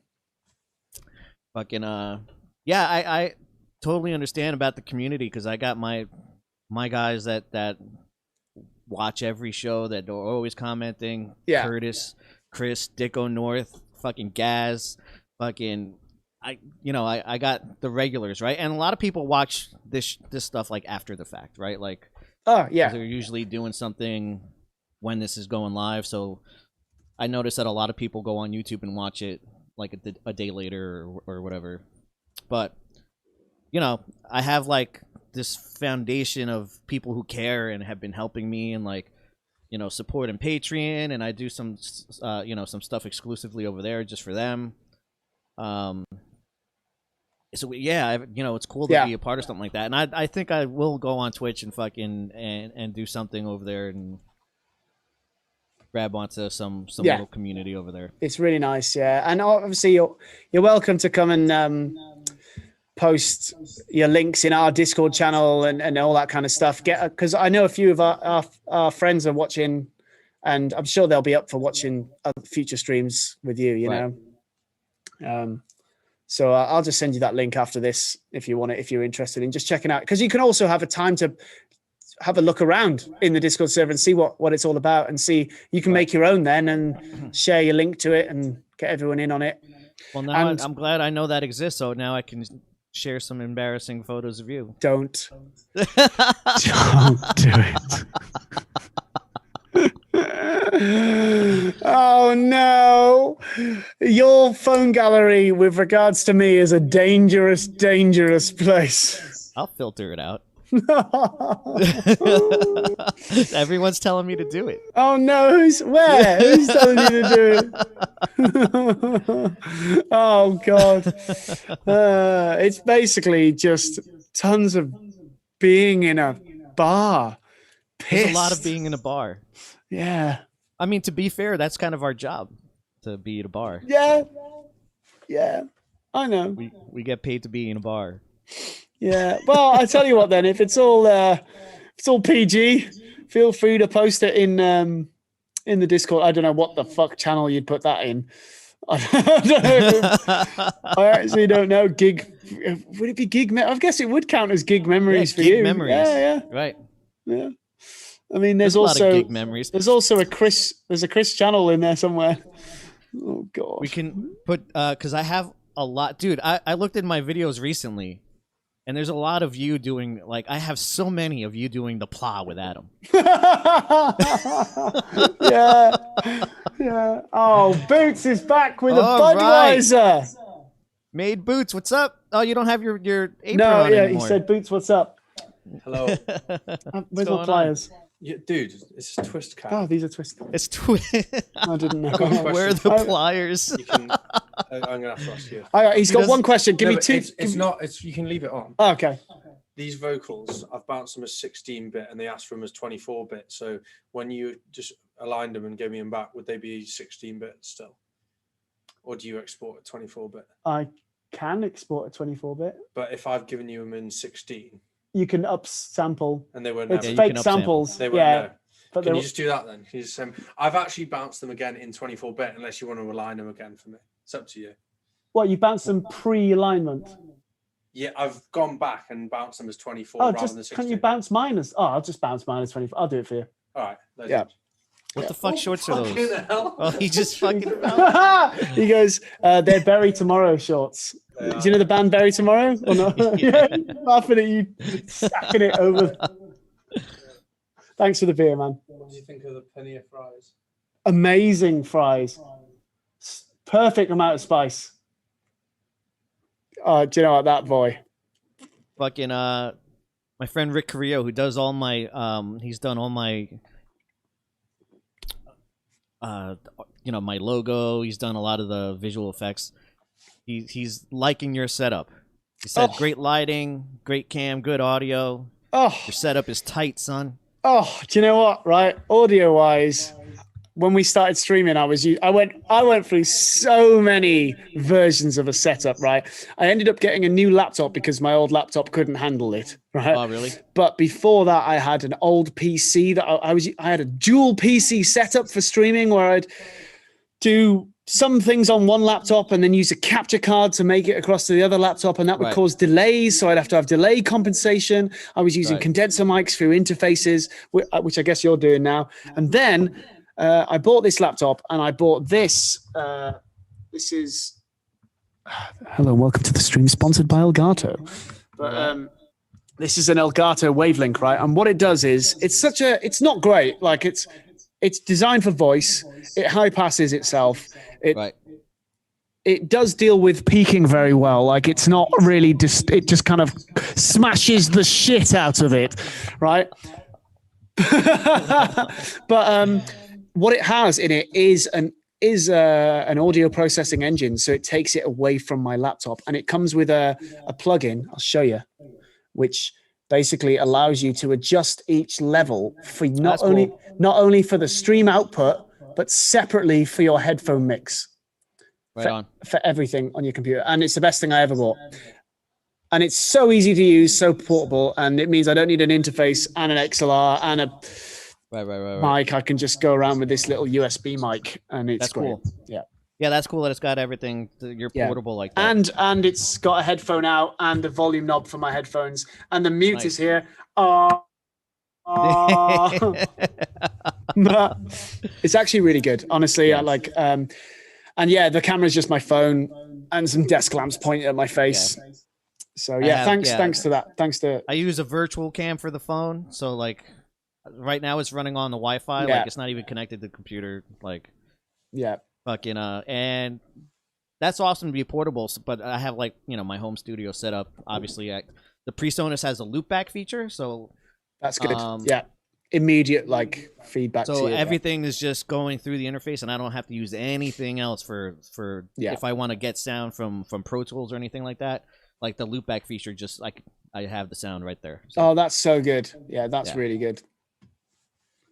Fucking yeah, I totally understand about the community because I got my guys that watch every show that are always commenting. Yeah. Curtis, Chris, Dicko North, fucking Gaz, fucking I got the regulars, right? And a lot of people watch this stuff like after the fact, right? Like, oh yeah, they're usually doing something when this is going live. So I noticed that a lot of people go on YouTube and watch it like a day later or whatever. But I have like this foundation of people who care and have been helping me and like support in Patreon, and I do some some stuff exclusively over there just for them. So yeah, it's cool to be a part of something like that, and I think I will go on Twitch and fucking and do something over there and grab onto some little community over there. It's really nice, yeah. And obviously you're welcome to come and post your links in our Discord channel and all that kind of stuff. Because I know a few of our friends are watching, and I'm sure they'll be up for watching future streams with you. You know. So I'll just send you that link after this if you want it, if you're interested in just checking out. Because you can also have a time to have a look around in the Discord server and see what it's all about, and see you can make your own then and share your link to it and get everyone in on it. Well, now I'm glad I know that exists, so now I can share some embarrassing photos of you. Don't do it. Oh no, your phone gallery with regards to me is a dangerous place. I'll filter it out. Everyone's telling me to do it. Oh no, who's telling you to do it? Oh god. It's basically just tons of being in a bar. Pissed. There's a lot of being in a bar. Yeah. I mean, to be fair, that's kind of our job, to be at a bar. Yeah. I know. We get paid to be in a bar. Yeah. Well, I tell you what then, if it's all PG, feel free to post it in the Discord. I don't know what the fuck channel you'd put that in. I don't know. I actually don't know. Gig, would it be gig? I guess it would count as gig memories for you. Memories. Yeah. Right. Yeah. I mean, there's also a lot of gig memories. There's also a Chris channel in there somewhere. Oh god. We can put because I have a lot, dude. I looked at my videos recently, and there's a lot of you doing I have so many of you doing the plah with Adam. Yeah. Oh, Boots is back with a Budweiser. Right. Made Boots, what's up? Oh, you don't have your apron no, on yeah, anymore. He said, Boots, what's up? Hello. Where's my pliers? Yeah, dude, it's a twist cap. Oh, these are twist. It's I didn't know. Where are the pliers? I'm gonna have to ask you. All right, he's got one question. Give me two. It's not. It's you can leave it on. Oh, okay. These vocals, I've bounced them as 16-bit, and they asked for them as 24-bit. So when you just aligned them and gave me them back, would they be 16-bit still, or do you export a 24-bit? I can export a 24-bit. But if I've given you them in 16. You can upsample. And they weren't. It's fake samples. They weren't. But can you just do that then? Can you just I've actually bounced them again in 24-bit, unless you want to align them again for me. It's up to you. What, you bounced them pre-alignment? Yeah, I've gone back and bounced them as 24 rather than 16. Can you bounce mine as? Oh, I'll just bounce mine as 24. I'll do it for you. All right. Yeah. What the fuck shorts are those? Hell? Oh, he just fucking. He goes, they're Bury Tomorrow shorts. Do you know the band Bury Tomorrow or not? Yeah. Laughing at you, stacking it over. Thanks for the beer, man. What do you think of the penny of fries? Amazing fries. Perfect amount of spice. Oh, do you know what, that boy? Fucking my friend Rick Carrillo, who does all my he's done all my my logo. He's done a lot of the visual effects. He's liking your setup. He said, great lighting, great cam, good audio. Oh, your setup is tight, son. Oh, do you know what? Right, audio-wise, when we started streaming, I went through so many versions of a setup, right? I ended up getting a new laptop because my old laptop couldn't handle it, right? Oh, really? But before that, I had an old PC that I had a dual PC setup for streaming where I'd do some things on one laptop and then use a capture card to make it across to the other laptop, and that would cause delays. So I'd have to have delay compensation. I was using condenser mics through interfaces, which I guess you're doing now. And then I bought this laptop, and I bought this. This is hello, welcome to the stream, sponsored by Elgato. But this is an Elgato Wavelink, right? And what it does is it's not great. Like it's designed for voice. It high passes itself. It does deal with peaking very well. Like it's not really it just kind of smashes the shit out of it, right? But what it has in it is an audio processing engine. So it takes it away from my laptop, and it comes with a plugin. I'll show you, which basically allows you to adjust each level for not only for the stream output, but separately for your headphone mix. For everything on your computer. And it's the best thing I ever bought. And it's so easy to use, so portable, and it means I don't need an interface and an XLR and a mic. I can just go around with this little USB mic, and it's great. Cool. Yeah, that's cool that it's got everything. You're portable like that. And it's got a headphone out and the volume knob for my headphones, and the mute is here. It's actually really good, honestly. I like, and yeah, the camera's just my phone and some desk lamps pointed at my face. Yeah. So thanks to that. Thanks to. I use a virtual cam for the phone, so like, right now it's running on the Wi-Fi. Like it's not even connected to the computer. Like, fucking and that's awesome to be portable. But I have like my home studio set up. Obviously, the PreSonus has a loopback feature, so that's good. Immediate like feedback. So everything is just going through the interface, and I don't have to use anything else for if I want to get sound from Pro Tools or anything like that. Like the loopback feature, just like I have the sound right there. So. Oh, that's so good. Yeah, that's really good.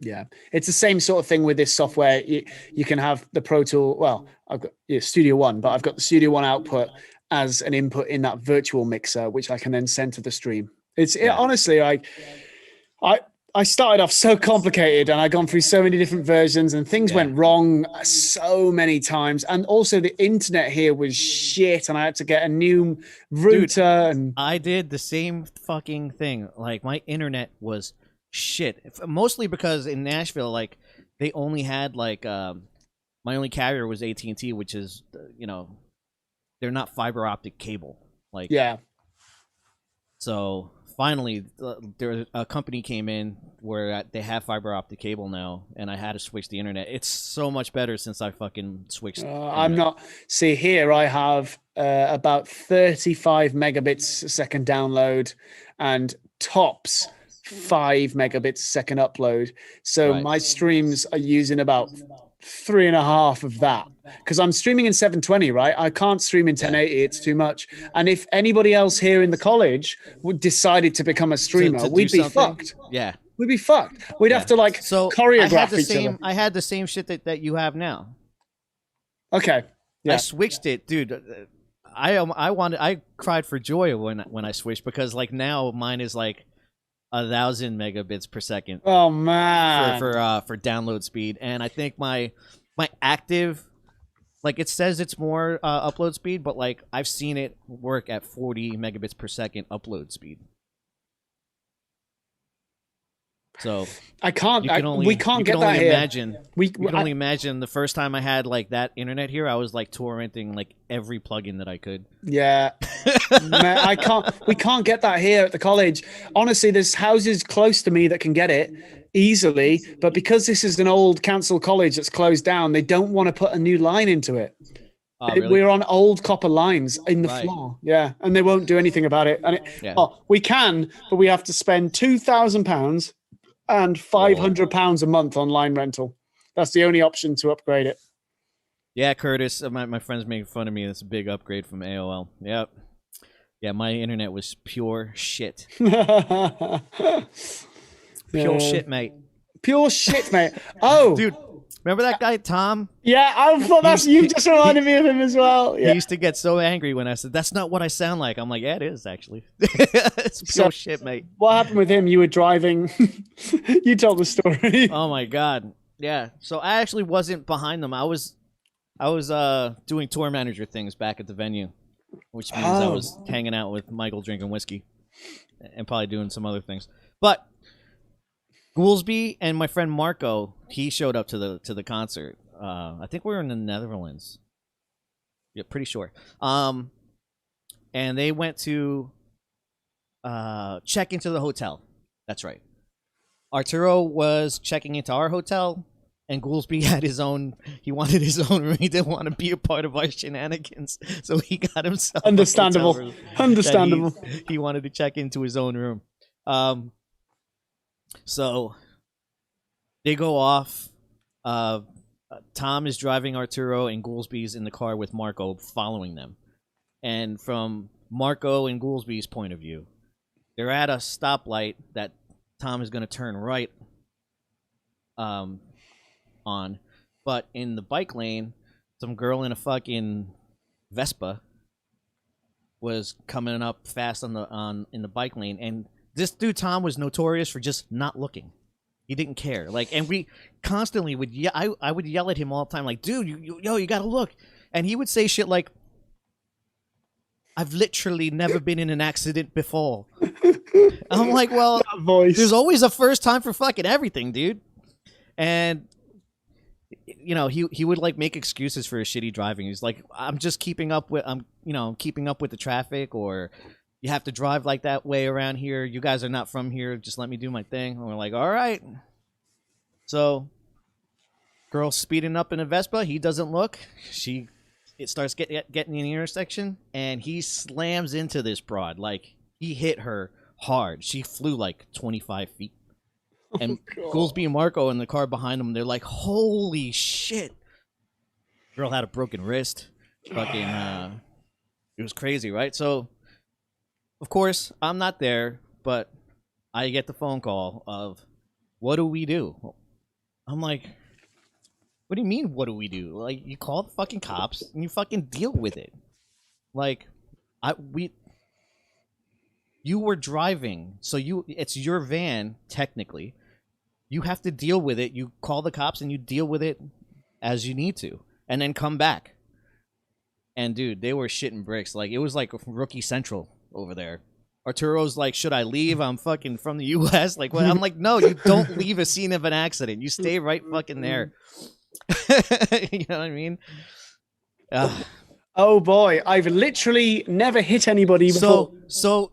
Yeah, it's the same sort of thing with this software. You can have the Pro Tool. Well, I've got Studio One, but I've got the Studio One output as an input in that virtual mixer, which I can then send to the stream. Honestly, I started off so complicated, and I'd gone through so many different versions, and things went wrong so many times. And also the internet here was shit, and I had to get a new router. Dude, I did the same fucking thing. Like my internet was shit, mostly because in Nashville, like they only had like my only carrier was AT&T, which is they're not fiber optic cable. Like so. Finally, a company came in where they have fiber optic cable now, and I had to switch the internet. It's so much better since I fucking switched. See, here I have about 35 megabits a second download and tops 5 megabits a second upload. So my streams are using about 3.5 of that, because I'm streaming in 720, right? I can't stream in 1080. It's too much. And if anybody else here in the college decided to become a streamer, we'd be fucked. Yeah. We'd be fucked. We'd have to like choreograph each other. I had the same shit that you have now. Okay. Yeah. I switched it, dude. I cried for joy when I switched, because like now mine is like 1,000 megabits per second. Oh man, for download speed, and I think my active, like it says it's more upload speed, but like I've seen it work at 40 megabits per second upload speed. So we can't get that here. We can only imagine the first time I had like that internet here, I was like torrenting like every plugin that I could. Yeah, man, we can't get that here at the college. Honestly, there's houses close to me that can get it easily, but because this is an old council college that's closed down, they don't want to put a new line into it. Really? We're on old copper lines in the floor. Yeah, and they won't do anything about it. And we can, but we have to spend £2,000 and £500 a month on line rental. That's the only option to upgrade it. Yeah, Curtis, my friends making fun of me. That's a big upgrade from AOL. Yep. Yeah, my internet was pure shit. Pure shit, mate. Pure shit, mate. Oh, dude, Remember that guy Tom? Yeah, I thought you just reminded me of him as well. Yeah. He used to get so angry when I said, "That's not what I sound like." I'm like, "Yeah, it is actually." It's pure shit, mate. What happened with him? You were driving. You told the story. Oh my god. Yeah. So I actually wasn't behind them. I was doing tour manager things back at the venue, which means I was hanging out with Michael drinking whiskey and probably doing some other things. But Goolsby and my friend Marco, he showed up to the concert. I think we were in the Netherlands. Yeah, pretty sure. And they went to check into the hotel. That's right. Arturo was checking into our hotel, and Goolsby had his own. He wanted his own room. He didn't want to be a part of our shenanigans, so he got himself. Understandable. Understandable. He wanted to check into his own room. So they go off. Tom is driving Arturo, and Goolsby's in the car with Marco, following them. And from Marco and Goolsby's point of view, they're at a stoplight that Tom is going to turn right on. But in the bike lane, some girl in a fucking Vespa was coming up fast in the bike lane, and this dude Tom was notorious for just not looking. He didn't care. Like, and we constantly would I would yell at him all the time, like, dude, you gotta look. And he would say shit like, I've literally never been in an accident before. I'm like, well, there's always a first time for fucking everything, dude. And you know, he would like make excuses for his shitty driving. He's like, I'm just keeping up with keeping up with the traffic, or you have to drive like that way around here. You guys are not from here. Just let me do my thing. And we're like, all right. So, girl speeding up in a Vespa. He doesn't look. It starts getting in the intersection, and he slams into this broad. Like, he hit her hard. She flew like 25 feet. And Goolsby and Marco in the car behind them, they're like, holy shit. Girl had a broken wrist. Fucking, it was crazy, right? So, of course, I'm not there, but I get the phone call of, what do we do? I'm like, what do you mean, what do we do? Like, you call the fucking cops and you fucking deal with it. Like, you were driving, so it's your van, technically. You have to deal with it. You call the cops and you deal with it as you need to, and then come back. And dude, they were shitting bricks. Like, it was like Rookie Central over there. Arturo's like, should I leave? I'm fucking from the U.S. Like, what? I'm like, no, you don't leave a scene of an accident. You stay right fucking there. You know what I mean? Oh boy, I've literally never hit anybody before. So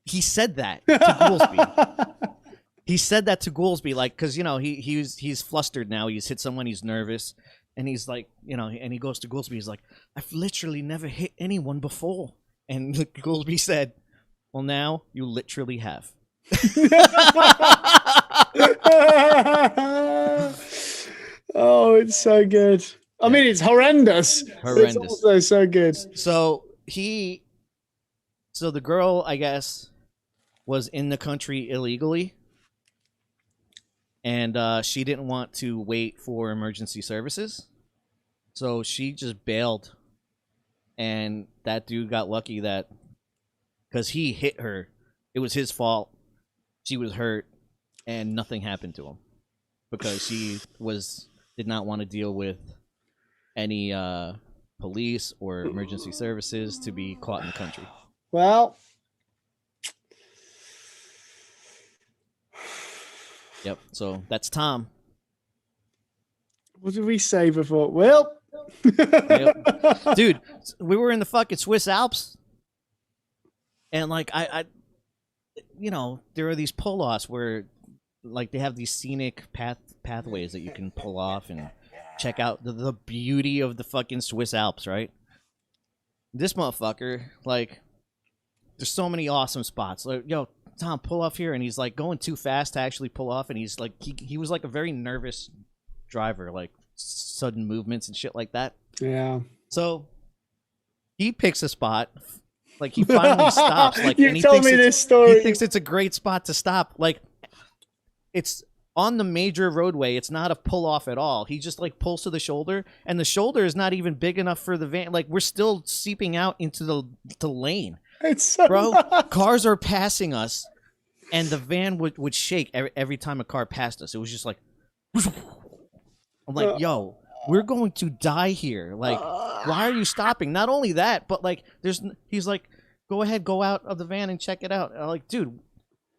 he said that to Goolsby. He said that to Goolsby, like, because he's flustered now. He's hit someone. He's nervous, and he's like, and he goes to Goolsby. He's like, I've literally never hit anyone before. And Goolsby said, well, now you literally have. Oh, it's so good. I mean, it's horrendous. It's also so good. So the girl, I guess, was in the country illegally, and she didn't want to wait for emergency services, so she just bailed. And that dude got lucky that, because he hit her, it was his fault. She was hurt, and nothing happened to him because she did not want to deal with any police or emergency services to be caught in the country. Well, yep. So that's Tom. What did we say before? Well. Yep. Dude, we were in the fucking Swiss Alps, and like I there are these pull-offs where like they have these scenic pathways that you can pull off and check out the beauty of the fucking Swiss Alps, right? This motherfucker, like, there's so many awesome spots. Like, yo, Tom, pull off here, and he's like going too fast to actually pull off, and he's like he was like a very nervous driver, like sudden movements and shit like that. Yeah. So he picks a spot, like he finally stops. Like, you told me this story. He thinks it's a great spot to stop. Like, it's on the major roadway. It's not a pull off at all. He just like pulls to the shoulder, and the shoulder is not even big enough for the van. Like we're still seeping out into the lane. It's so Bro, nuts. cars are passing us, and the van would shake every time a car passed us. It was just like, I'm like, yo, we're going to die here. Like, why are you stopping? Not only that, but like, he's like, go ahead, go out of the van and check it out. And I'm like, dude,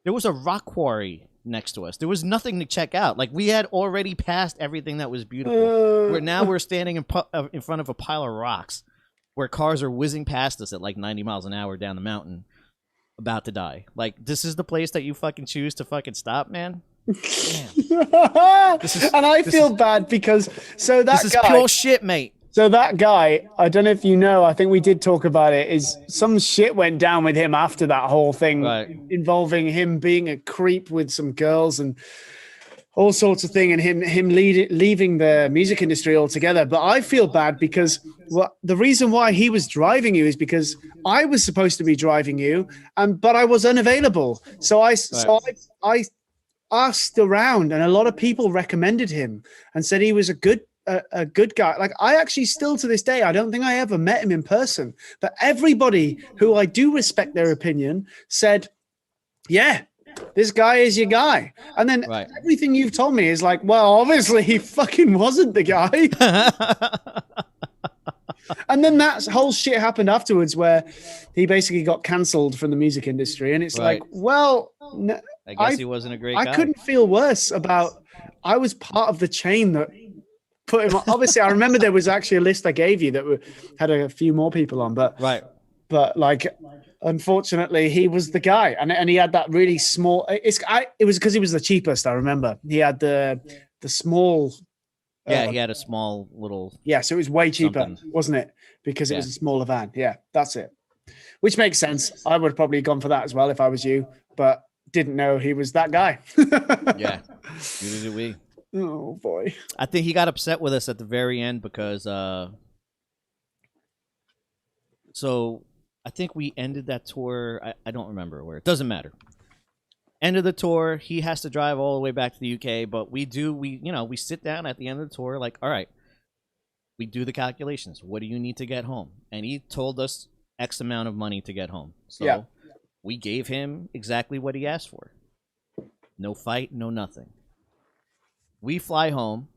there was a rock quarry next to us. There was nothing to check out. Like, we had already passed everything that was beautiful. Now we're standing in front of a pile of rocks, where cars are whizzing past us at like 90 miles an hour down the mountain, about to die. Like, this is the place that you fucking choose to fucking stop, man? And I feel bad because this is pure shit, mate. So that guy, I don't know if you know, I think we did talk about it, is some shit went down with him after that whole thing, involving him being a creep with some girls and all sorts of thing, and him leaving the music industry altogether. But I feel bad because the reason why he was driving you is because I was supposed to be driving you, but I was unavailable. So I asked around, and a lot of people recommended him and said he was a good guy. Like, I actually still to this day, I don't think I ever met him in person, but everybody who I do respect their opinion said, yeah, this guy is your guy. And then everything you've told me is like, well, obviously he fucking wasn't the guy. And then that whole shit happened afterwards where he basically got cancelled from the music industry. And it's like, well, I guess he wasn't a great guy. I couldn't feel worse about, I was part of the chain that put him on. Obviously, I remember there was actually a list I gave you that had a few more people on, but like, unfortunately, he was the guy, and he had that really small. It was because he was the cheapest. I remember he had the small. Yeah, he had a small little. Yeah, so it was way cheaper, something. wasn't it? Because it was a smaller van. Yeah, that's it. Which makes sense. I would have probably gone for that as well if I was you, but didn't know he was that guy. Yeah, neither did we. Oh boy! I think he got upset with us at the very end because. So I think we ended that tour. I don't remember where. It doesn't matter. End of the tour, he has to drive all the way back to the UK, but we sit down at the end of the tour, like, all right, we do the calculations. What do you need to get home? And he told us X amount of money to get home. So we gave him exactly what he asked for. No fight, no nothing. We fly home.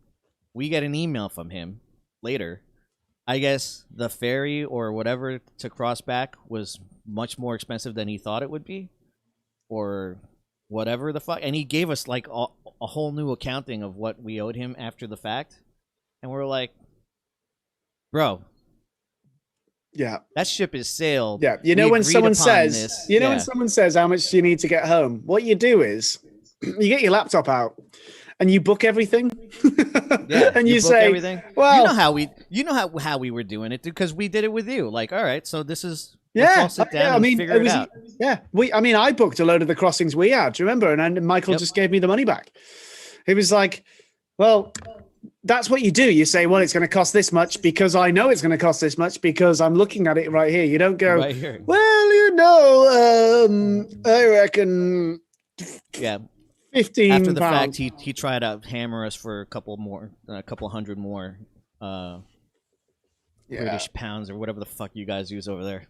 We get an email from him later. I guess the ferry or whatever to cross back was much more expensive than he thought it would be, or whatever the fuck. And he gave us like a whole new accounting of what we owed him after the fact. And we're like, bro, that ship is sailed. Yeah, you know, when someone says, when someone says how much do you need to get home, what you do is you get your laptop out and you book everything. And you say everything. Well, you know how we were doing it, because we did it with you. Like, all right, so this is let's all sit down and figure it out. Yeah, I booked a load of the crossings we had. Do you remember? And Michael just gave me the money back. He was like, "Well, that's what you do. You say, well, it's going to cost this much because I know it's going to cost this much because I'm looking at it right here. You don't go, right here. Well, I reckon." Yeah. 15 after the pounds. fact, he tried to hammer us for a couple hundred more British pounds or whatever the fuck you guys use over there.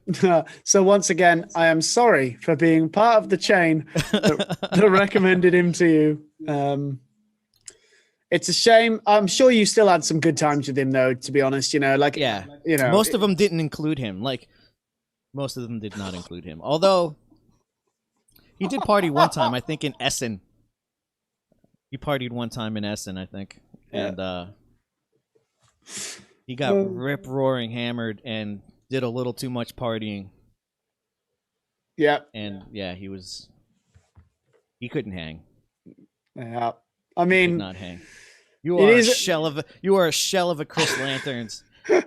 So once again, I am sorry for being part of the chain that recommended him to you. It's a shame. I'm sure you still had some good times with him, though. To be honest, most of them didn't include him. Like, most of them did not include him. Although he did party one time, I think, in Essen. He partied one time in Essen, I think, and he got rip-roaring hammered and did a little too much partying. Yeah, and he couldn't hang. Yeah, I mean, he could not hang. You are a shell of a Chris Lanterns. You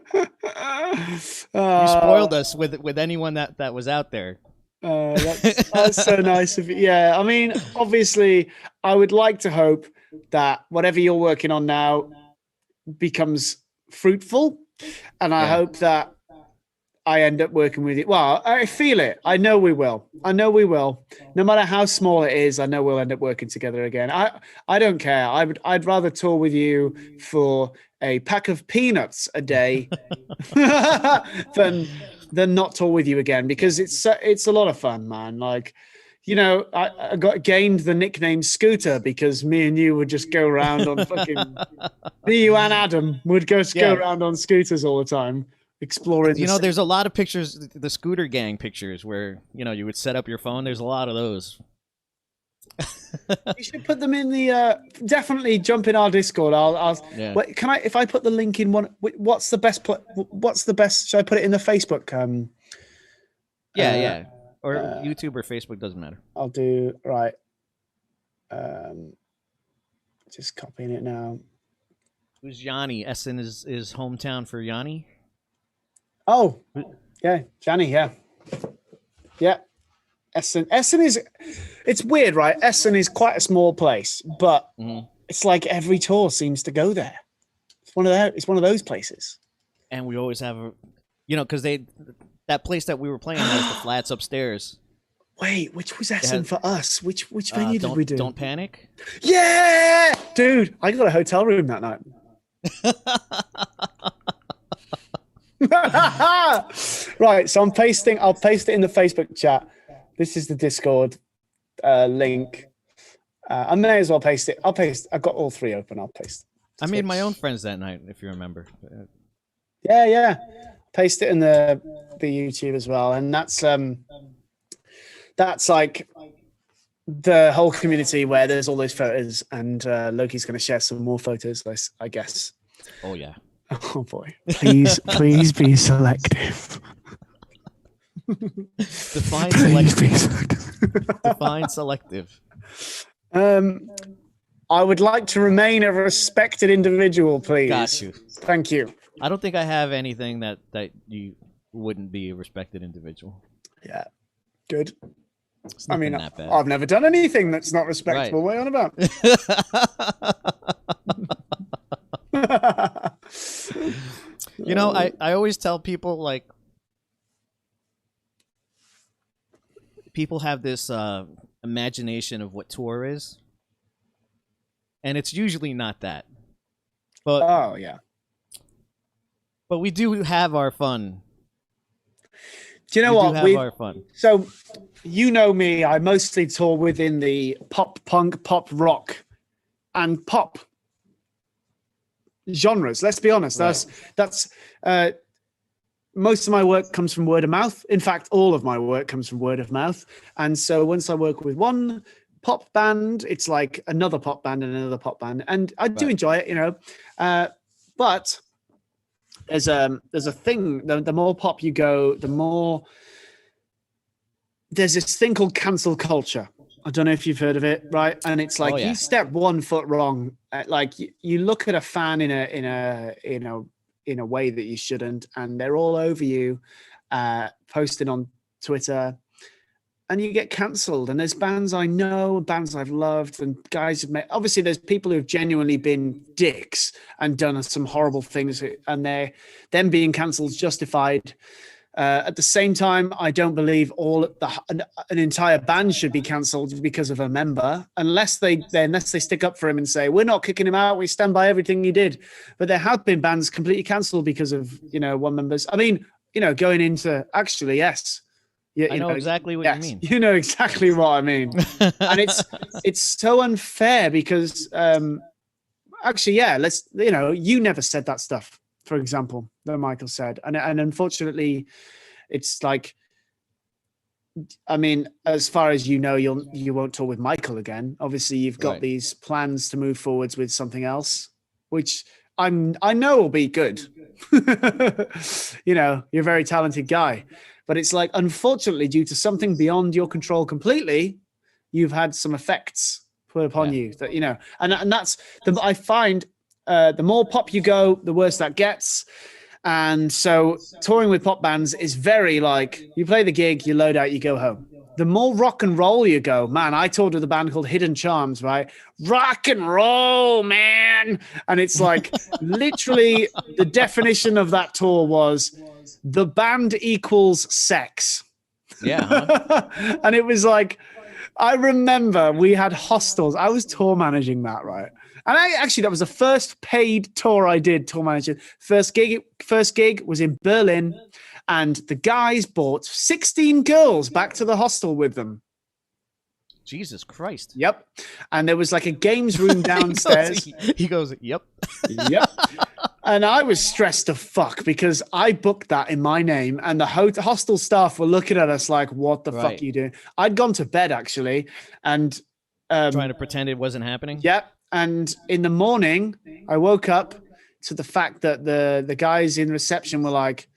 spoiled us with anyone that was out there. That's so nice of you. Yeah, I mean, obviously, I would like to hope that whatever you're working on now becomes fruitful, and I hope that I end up working with you. Well, I feel it. I know we will. No matter how small it is, I know we'll end up working together again. I don't care. I'd rather tour with you for a pack of peanuts a day than not tour with you again, because it's a lot of fun, man. Like, you know, I gained the nickname Scooter because me and you would just go around on fucking me, you and Adam would go around on scooters all the time. Exploring, you know, there's a lot of pictures, the scooter gang pictures, where you know you would set up your phone. There's a lot of those. You should put them in the. Definitely jump in our Discord. Wait, can I? If I put the link in one, what's the best? What's the best? Should I put it in the Facebook? Yeah, or YouTube or Facebook, doesn't matter. I'll do right. Just copying it now. Who's Yanni? Essen is hometown for Yanni. Oh, yeah, Johnny, yeah. Essen is, it's weird, right? Essen is quite a small place, but it's like every tour seems to go there. It's one of those places. And we always have, you know, because that place that we were playing has the flats upstairs. Wait, which was Essen for us? Which venue did we do? Don't Panic. Yeah, dude, I got a hotel room that night. Right, so I'll paste it in the Facebook chat. This is the Discord link. I may as well paste it. I've got all three open. I'll paste. I made my own friends that night, if you remember. Yeah. Paste it in the YouTube as well, and that's like the whole community where there's all those photos, and Loki's going to share some more photos, I guess. Oh yeah. Oh boy! Please be selective. Define selective. Define selective. I would like to remain a respected individual, please. Got you. Thank you. I don't think I have anything that you wouldn't be a respected individual. Yeah. Good. It's I mean, that bad. I've never done anything that's not respectable. Right. What are you on about? You know, I always tell people, like, people have this imagination of what tour is, and it's usually not that. But oh yeah. But we do have our fun. Do you know what? We have our fun. So, you know me, I mostly tour within the pop punk, pop rock, and pop genres. Let's be honest. Right. That's most of my work comes from word of mouth. In fact, all of my work comes from word of mouth. And so once I work with one pop band, it's like another pop band and another pop band. And I do enjoy it, you know. But there's a thing, the more pop you go, the more there's this thing called cancel culture. I don't know if you've heard of it, right? And it's like you step 1 foot wrong, like you look at a fan in a way that you shouldn't, and they're all over you, posting on Twitter, and you get cancelled. And there's bands I know, bands I've loved, and guys have met. Obviously, there's people who have genuinely been dicks and done some horrible things, and them being cancelled is justified. At the same time, I don't believe an entire band should be cancelled because of a member, unless they stick up for him and say, we're not kicking him out, we stand by everything he did. But there have been bands completely cancelled because of, you know, one members. I mean, you know, going into actually, yes. I know exactly what you mean. You know exactly what I mean. And it's so unfair because actually, yeah, you never said that stuff, for example, that Michael said. And unfortunately, it's like, I mean, as far as you know, you won't tour with Michael again. Obviously, you've got these plans to move forwards with something else, which I know will be good. You know, you're a very talented guy. But it's like, unfortunately, due to something beyond your control completely, you've had some effects put upon you that, you know, and that's I find the more pop you go, the worse that gets. And so touring with pop bands is very like, you play the gig, you load out, you go home. The more rock and roll you go, man, I toured with a band called Hidden Charms, right? Rock and roll, man. And it's like literally the definition of that tour was the band equals sex. Yeah. Huh? And it was like, I remember we had hostels. I was tour managing that, right? And that was the first paid tour I did, tour managing. First gig was in Berlin, and the guys brought 16 girls back to the hostel with them. Jesus Christ. Yep. And there was like a games room downstairs. he goes, yep. Yep. And I was stressed to fuck because I booked that in my name, and the hostel staff were looking at us like, what the fuck are you doing? I'd gone to bed actually, and trying to pretend it wasn't happening. Yep. And in the morning, I woke up to the fact that the guys in reception were like,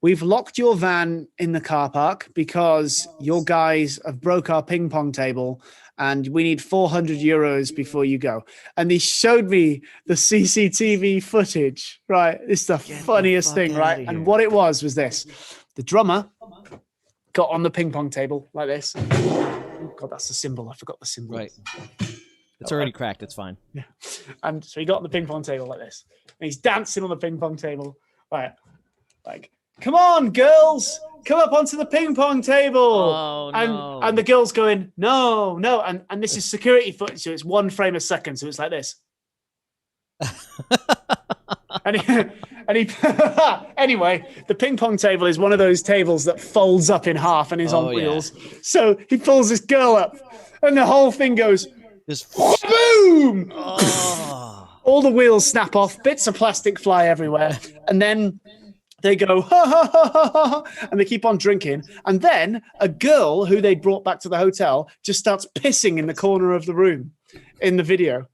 we've locked your van in the car park because your guys have broke our ping pong table and we need 400 euros before you go. And he showed me the CCTV footage, right? It's the funniest thing, right? And what it was this. The drummer got on the ping pong table like this. Oh, God, that's the symbol. I forgot the symbol. Right. It's already cracked. It's fine. Yeah. And so he got on the ping pong table like this. And he's dancing on the ping pong table. Right. Like, come on, girls. Come up onto the ping pong table. Oh, no. And the girl's going, no. And this is security footage, so it's 1 frame a second. So it's like this. and he anyway, the ping pong table is one of those tables that folds up in half and is on wheels. So he pulls this girl up and the whole thing goes, just boom! Oh. All the wheels snap off, bits of plastic fly everywhere. And then they go, ha, ha, ha, ha, ha, and they keep on drinking. And then a girl who they brought back to the hotel just starts pissing in the corner of the room in the video.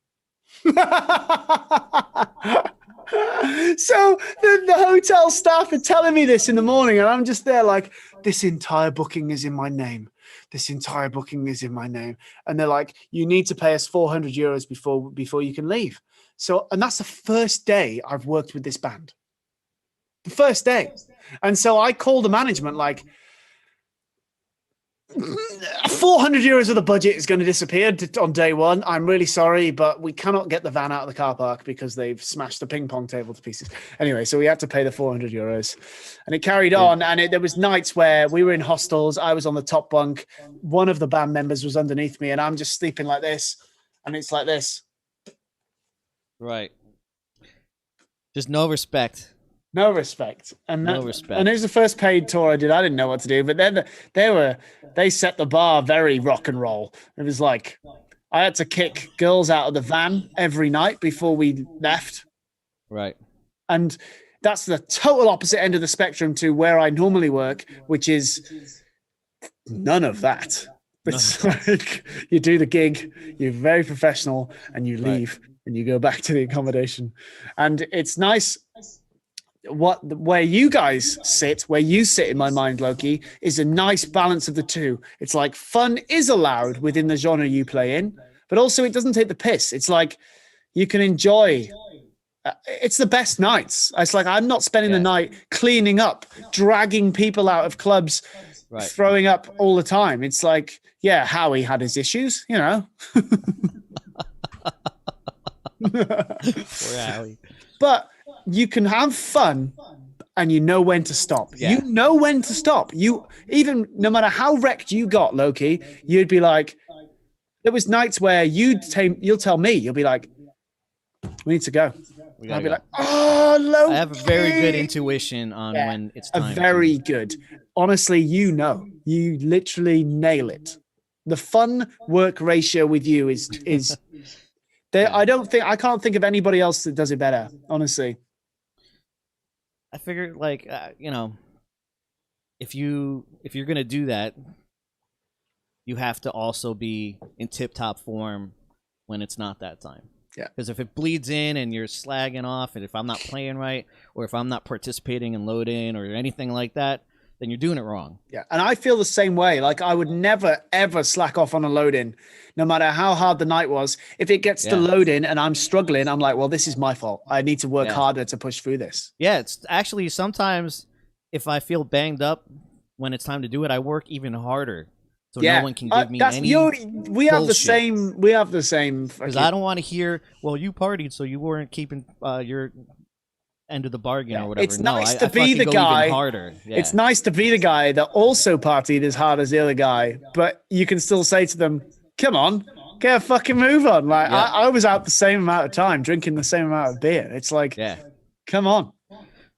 So the hotel staff are telling me this in the morning, and I'm just there like, this entire booking is in my name. This entire booking is in my name. And they're like, you need to pay us 400 euros before you can leave. So, and that's the first day I've worked with this band. The first day. And so I called the management like, 400 euros of the budget is going to disappear on day one. I'm really sorry, but we cannot get the van out of the car park because they've smashed the ping pong table to pieces. Anyway, so we had to pay the 400 euros. And it carried on. And there was nights where we were in hostels. I was on the top bunk. One of the band members was underneath me, and I'm just sleeping like this. And it's like this. Right. Just no respect. No respect. And no respect. And it was the first paid tour I did. I didn't know what to do, but then they set the bar very rock and roll. It was like I had to kick girls out of the van every night before we left. Right. And that's the total opposite end of the spectrum to where I normally work, which is none of that. It's like you do the gig, you're very professional, and you leave and you go back to the accommodation. And it's nice. Where you guys sit, where you sit in my mind, Loki, is a nice balance of the two. It's like fun is allowed within the genre you play in, but also it doesn't take the piss. It's like you can enjoy. It's the best nights. It's like I'm not spending the night cleaning up, dragging people out of clubs, throwing up all the time. It's like, yeah, Howie had his issues, you know. Poor Howie. But you can have fun and you know when to stop. Yeah. You know when to stop. You even, no matter how wrecked you got, Loki, you'd be like, there was nights where you'll tell me, you'll be like, we need to go. I'll be like, oh, Loki. I have a very good intuition on when it's time. Very good. Honestly, you literally nail it. The fun work ratio with you is there. I can't think of anybody else that does it better, honestly. I figured, like, if you're gonna do that, you have to also be in tip-top form when it's not that time. Yeah. Because if it bleeds in and you're slagging off, and if I'm not playing right, or if I'm not participating in load-in or anything like that, then you're doing it wrong. Yeah, and I feel the same way. Like, I would never, ever slack off on a load-in, no matter how hard the night was. If it gets to load-in and I'm struggling, I'm like, well, this is my fault. I need to work harder to push through this. Yeah, it's actually sometimes if I feel banged up when it's time to do it, I work even harder. So no one can give me any we have the same. We have the same. Because I don't want to hear, well, you partied, so you weren't keeping your end of the bargain Yeah, or whatever. it's No, nice I to be fucking the go guy. even harder. Yeah. It's nice to be the guy that also partied as hard as the other guy, but you can still say to them, come on, get a fucking move on. Like, Yeah. I was out the same amount of time drinking the same amount of beer. It's like, Yeah. come on.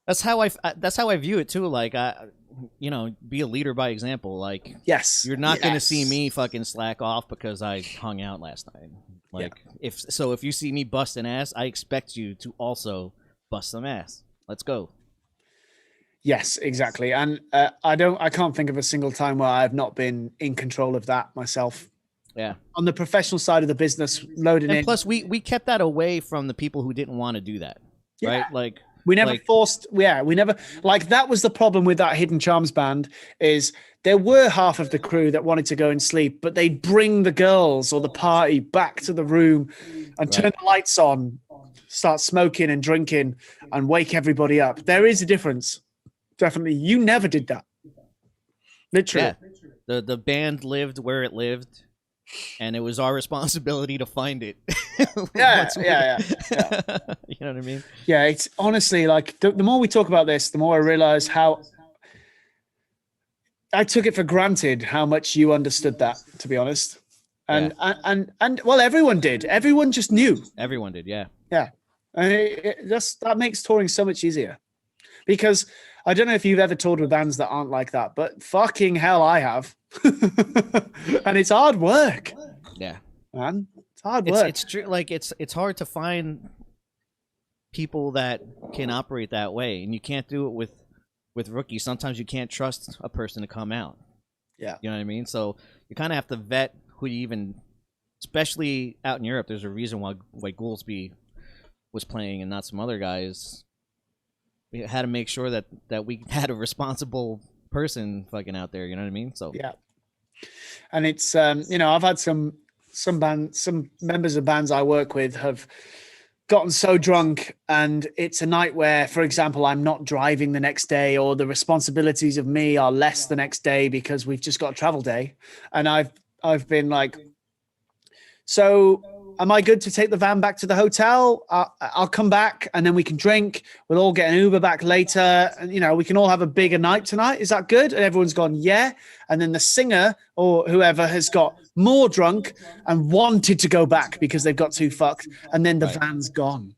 That's how I view it too. Like, be a leader by example. Like, Yes. you're not going to see Yes. me fucking slack off because I hung out last night. Like, if you see me busting ass, I expect you to also bust some ass. Let's go. Yes, exactly. And I can't think of a single time where I've not been in control of that myself. Yeah. On the professional side of the business, loading And in. plus, we kept that away from the people who didn't want to do that. Yeah. Right? Like, we never like- forced, we never, like, that was the problem with that Hidden Charms band, is there were half of the crew that wanted to go and sleep, but they'd bring the girls or the party back to the room and turn the lights on, start smoking and drinking and wake everybody up. There is a difference. Definitely. You never did that. Literally. Yeah. The band lived where it lived, and it was our responsibility to find it. Yeah. You know what I mean? Yeah, it's honestly like the more we talk about this, the more I realize how I took it for granted how much you understood that, to be honest. And well, everyone did. Everyone just knew. Everyone did, yeah. Yeah. And that makes touring so much easier. Because I don't know if you've ever toured with bands that aren't like that, but fucking hell, I have. And it's hard work. Yeah. Man. It's hard work. It's true. Like, it's hard to find people that can operate that way, and you can't do it with rookies. Sometimes you can't trust a person to come out. Yeah. You know what I mean? So you kind of have to vet who you even, especially out in Europe. There's a reason why Goolsby was playing and not some other guys. We had to make sure that we had a responsible person fucking out there. You know what I mean? So yeah. And it's I've had some members of bands I work with have gotten so drunk, and it's a night where, for example, I'm not driving the next day, or the responsibilities of me are less the next day because we've just got a travel day. And I've been like, so am I good to take the van back to the hotel? I'll come back and then we can drink. We'll all get an Uber back later. And, we can all have a bigger night tonight. Is that good? And everyone's gone, yeah. And then the singer or whoever has got more drunk and wanted to go back because they've got too fucked. And then the van's gone.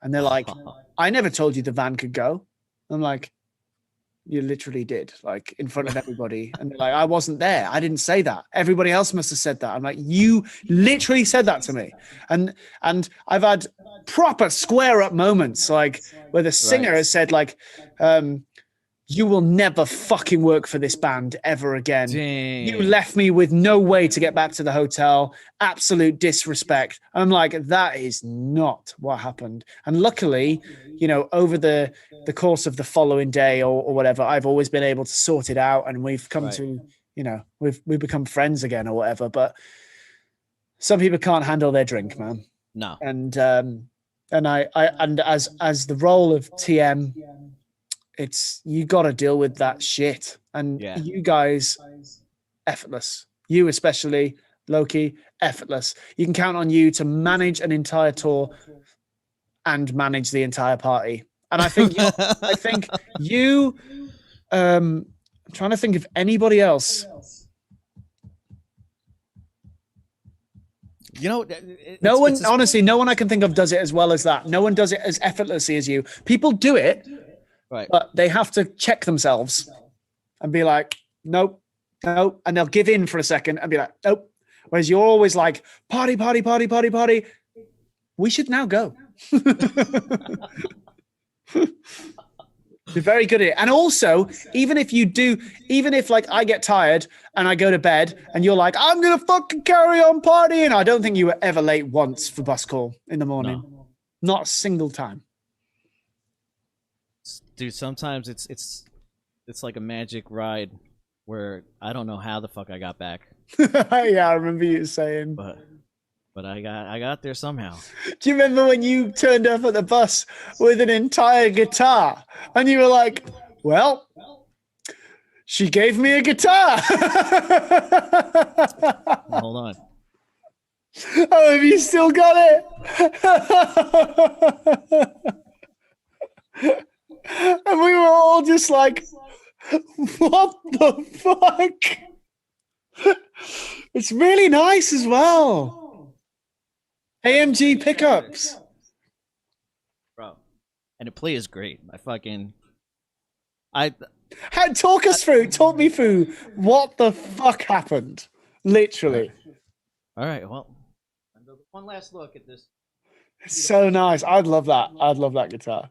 And they're like, I never told you the van could go. I'm like, you literally did, like, in front of everybody. And they're like, I wasn't there. I didn't say that. Everybody else must have said that. I'm like, you literally said that to me. And I've had proper square up moments, like, where the singer has said, like, you will never fucking work for this band ever again. Dang. You left me with no way to get back to the hotel. Absolute disrespect. I'm like, that is not what happened. And luckily, over the course of the following day or whatever, I've always been able to sort it out, and we've come to, we've become friends again or whatever. But some people can't handle their drink, man. No. And as the role of TM, it's, you got to deal with that shit. And you guys, effortless. You especially, Loki, effortless. You can count on you to manage an entire tour and manage the entire party. And I think I'm trying to think of anybody else. No one I can think of does it as well as that. No one does it as effortlessly as you. People do it, but they have to check themselves and be like, nope. And they'll give in for a second and be like, nope. Whereas you're always like, party. We should now go. You're very good at it. And also, even if like I get tired and I go to bed and you're like, I'm going to fucking carry on partying. I don't think you were ever late once for bus call in the morning. No. Not a single time. Dude, sometimes it's like a magic ride where I don't know how the fuck I got back. Yeah, I remember you saying. But I got there somehow. Do you remember when you turned up at the bus with an entire guitar and you were like, well, she gave me a guitar. Hold on. Oh, have you still got it? And we were all just like, what the fuck? It's really nice as well. AMG pickups. Bro. And the play is great. Talk me through what the fuck happened. Literally. All right, well, one last look at this. It's so nice. I'd love that. I'd love that guitar.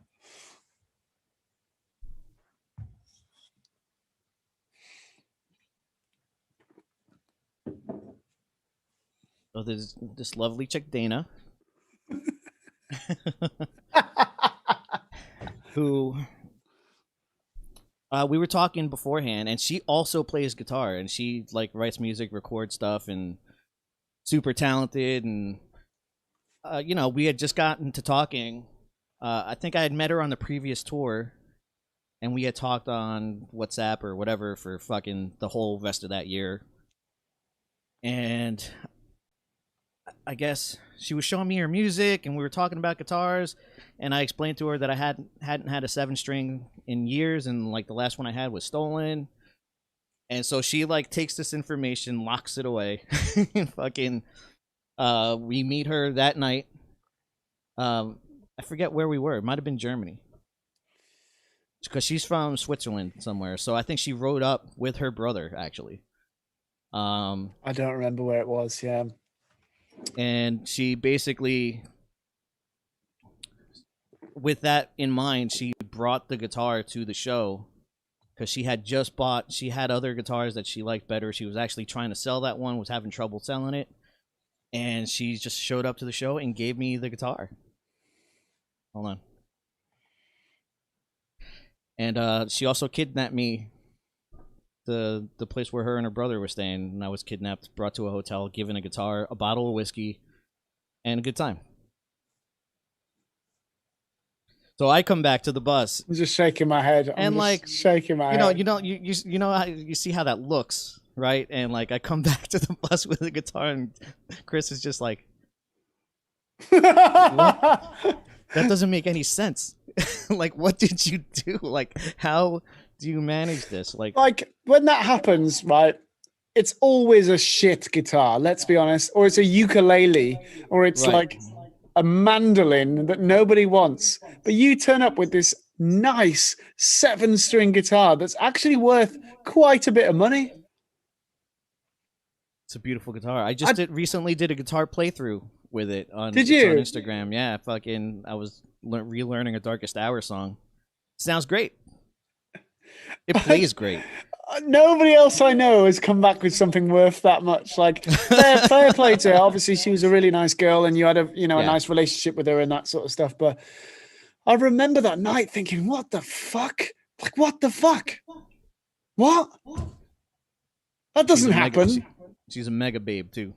So there's this lovely chick, Dana, who we were talking beforehand, and she also plays guitar, and she like writes music, records stuff, and super talented. And you know, we had just gotten to talking. I think I had met her on the previous tour, and we had talked on WhatsApp or whatever for fucking the whole rest of that year. And I guess she was showing me her music, and we were talking about guitars, and I explained to her that I hadn't had a 7-string in years, and like the last one I had was stolen. And so she like takes this information, locks it away, and fucking we meet her that night. I forget where we were. It might have been Germany, because she's from Switzerland somewhere. So I think she rode up with her brother actually. I don't remember where it was. Yeah. And she basically, with that in mind, she brought the guitar to the show because she had other guitars that she liked better. She was actually trying to sell that one, was having trouble selling it. And she just showed up to the show and gave me the guitar. Hold on. And she also kidnapped me. The place where her and her brother were staying, and I was kidnapped, brought to a hotel, given a guitar, a bottle of whiskey, and a good time. So I come back to the bus. I'm just shaking my head. Shaking my head. You know how you see how that looks, right? And like I come back to the bus with a guitar, and Chris is just like, "What? That doesn't make any sense. Like, what did you do? Like, how do you manage this?" Like when that happens, right? It's always a shit guitar, let's be honest, or it's a ukulele, or it's like a mandolin that nobody wants. But you turn up with this nice 7-string guitar that's actually worth quite a bit of money. It's a beautiful guitar. I just recently did a guitar playthrough with it on, Did you? On Instagram. Yeah, fucking I was relearning a Darkest Hour song. Sounds great. It plays great. Nobody else I know has come back with something worth that much. Like fair play to her. Obviously, she was a really nice girl, and you had a nice relationship with her and that sort of stuff. But I remember that night thinking, "What the fuck? Like, what the fuck? What? That doesn't happen." She's a mega babe too.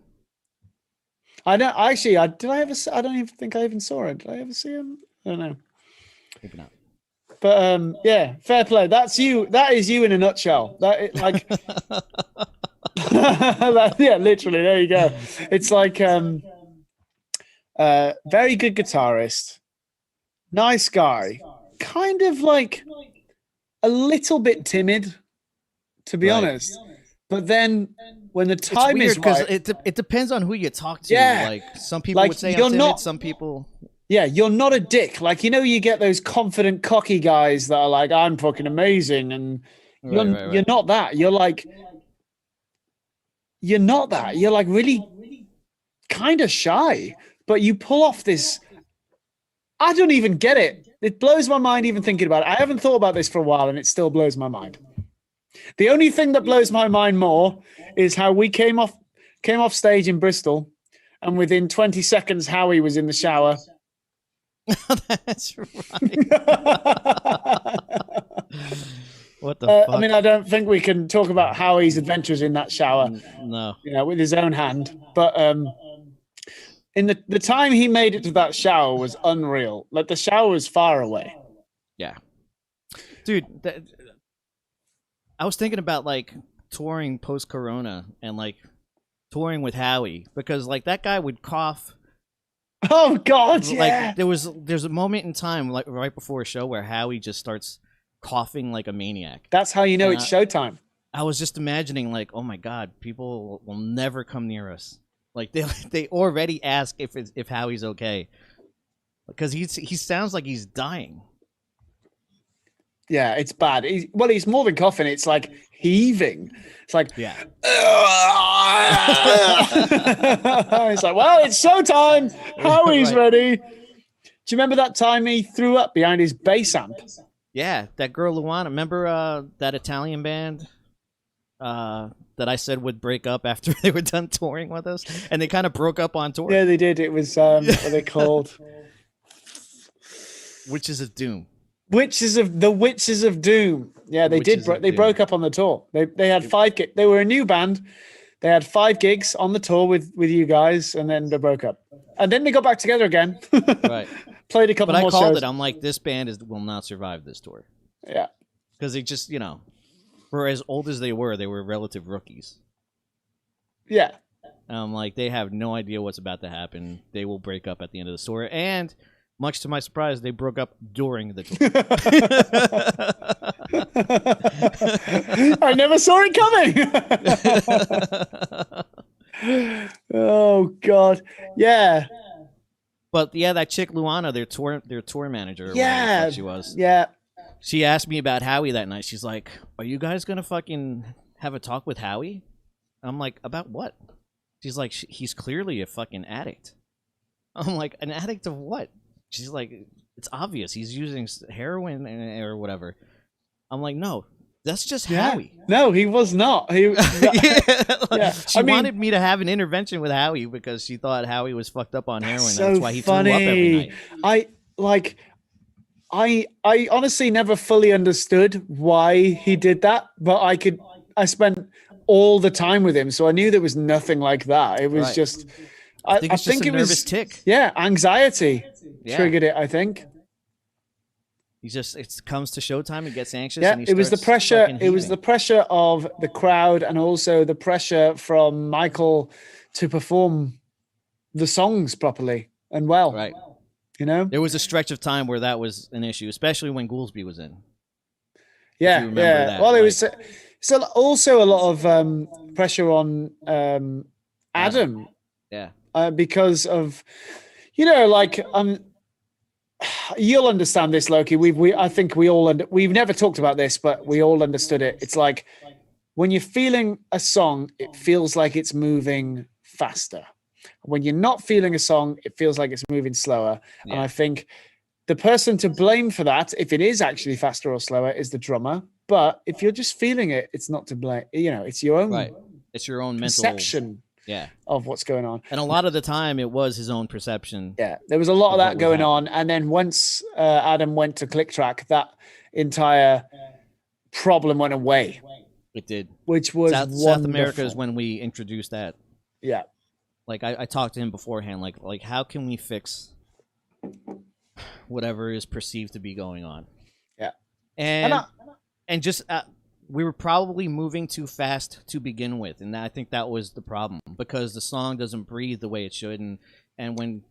I don't actually. I don't even think I even saw her. Did I ever see him? I don't know. Maybe not. But yeah, fair play. That's you. That is you in a nutshell. Yeah, literally. There you go. It's like very good guitarist, nice guy, kind of like a little bit timid, to be honest. But then when the time is right, it depends on who you talk to. Yeah, like some people would say I'm timid, some people. Yeah, you're not a dick. Like, you get those confident, cocky guys that are like, "I'm fucking amazing," and you're not that. You're not that. You're like really kind of shy, but you pull off this. I don't even get it. It blows my mind even thinking about it. I haven't thought about this for a while, and it still blows my mind. The only thing that blows my mind more is how we came off stage in Bristol, and within 20 seconds, Howie was in the shower. That's right. What the fuck? I mean, I don't think we can talk about Howie's adventures in that shower. No. With his own hand. But in the time he made it to that shower was unreal. Like, the shower was far away. Yeah. Dude, I was thinking about like touring post-corona and like touring with Howie, because like that guy would cough Oh God, yeah. Like there's a moment in time like right before a show where Howie just starts coughing like a maniac. That's how you know And it's showtime. I was just imagining like, oh my God, people will never come near us. Like they already ask if Howie's okay, because he sounds like he's dying. Yeah, it's bad. He's more than coughing. It's like heaving. It's like, Yeah. It's like, well, it's showtime. Howie's Right. ready. Do you remember that time he threw up behind his bass amp? Yeah, that girl Luana. Remember that Italian band that I said would break up after they were done touring with us, and they kind of broke up on tour. Yeah, they did. It was what are they called? Witches of Doom. Witches of Doom. Yeah, they Witches did. of They Doom. broke up on the tour. They had 5 gigs. They were a new band. They had 5 gigs on the tour with you guys, and then they broke up. And then they got back together again. Right. Played a couple But I more called shows. it. I'm like, this band will not survive this tour, Yeah. because they just, for as old as they were relative rookies. Yeah. Like, they have no idea what's about to happen. They will break up at the end of the tour, and much to my surprise, they broke up during the tour. I never saw it coming. Oh God. Yeah. But yeah, that chick Luana, their tour manager, or whatever the Yeah. fuck she was. Yeah. She asked me about Howie that night. She's like, "Are you guys gonna fucking have a talk with Howie?" I'm like, "About what?" She's like, "He's clearly a fucking addict." I'm like, "An addict of what?" She's like, "It's obvious. He's using heroin or whatever." I'm like, "No, that's just Howie." No, he was not. Yeah. She I wanted me to have an intervention with Howie because she thought Howie was fucked up on heroin. so That's why he threw up every night. I honestly never fully understood why he did that, but I spent all the time with him, so I knew there was nothing like that. It was Right. just I think it's just a it nervous was tick. Yeah, anxiety Yeah. triggered it, I think. He just it comes to showtime and gets anxious. Yeah, and he it was the starts pressure. fucking It was the heaving. pressure of the crowd, and also the pressure from Michael to perform the songs properly and well. Right. You know. There was a stretch of time where that was an issue, especially when Goolsby was in. Yeah, you remember yeah. that, Well, it like- was so also a lot of pressure on Adam Yeah. because of like you'll understand this, Loki. I think we've never talked about this, but we all understood it. It's like when you're feeling a song, it feels like it's moving faster. When you're not feeling a song, it feels like it's moving slower. Yeah. And I think the person to blame for that, if it is actually faster or slower, is the drummer. But if you're just feeling it, it's not to blame. It's your own Right. It's your own mental perception Yeah. of what's going on. And a lot of the time it was his own perception. Yeah, there was a lot of Of what that was going happening. on. And then once Adam went to click track, that entire problem went away, It did. which was South America is wonderful. when we introduced that. Yeah. Like I talked to him beforehand, like how can we fix whatever is perceived to be going on? Yeah. And just we were probably moving too fast to begin with, and I think that was the problem because the song doesn't breathe the way it should, and when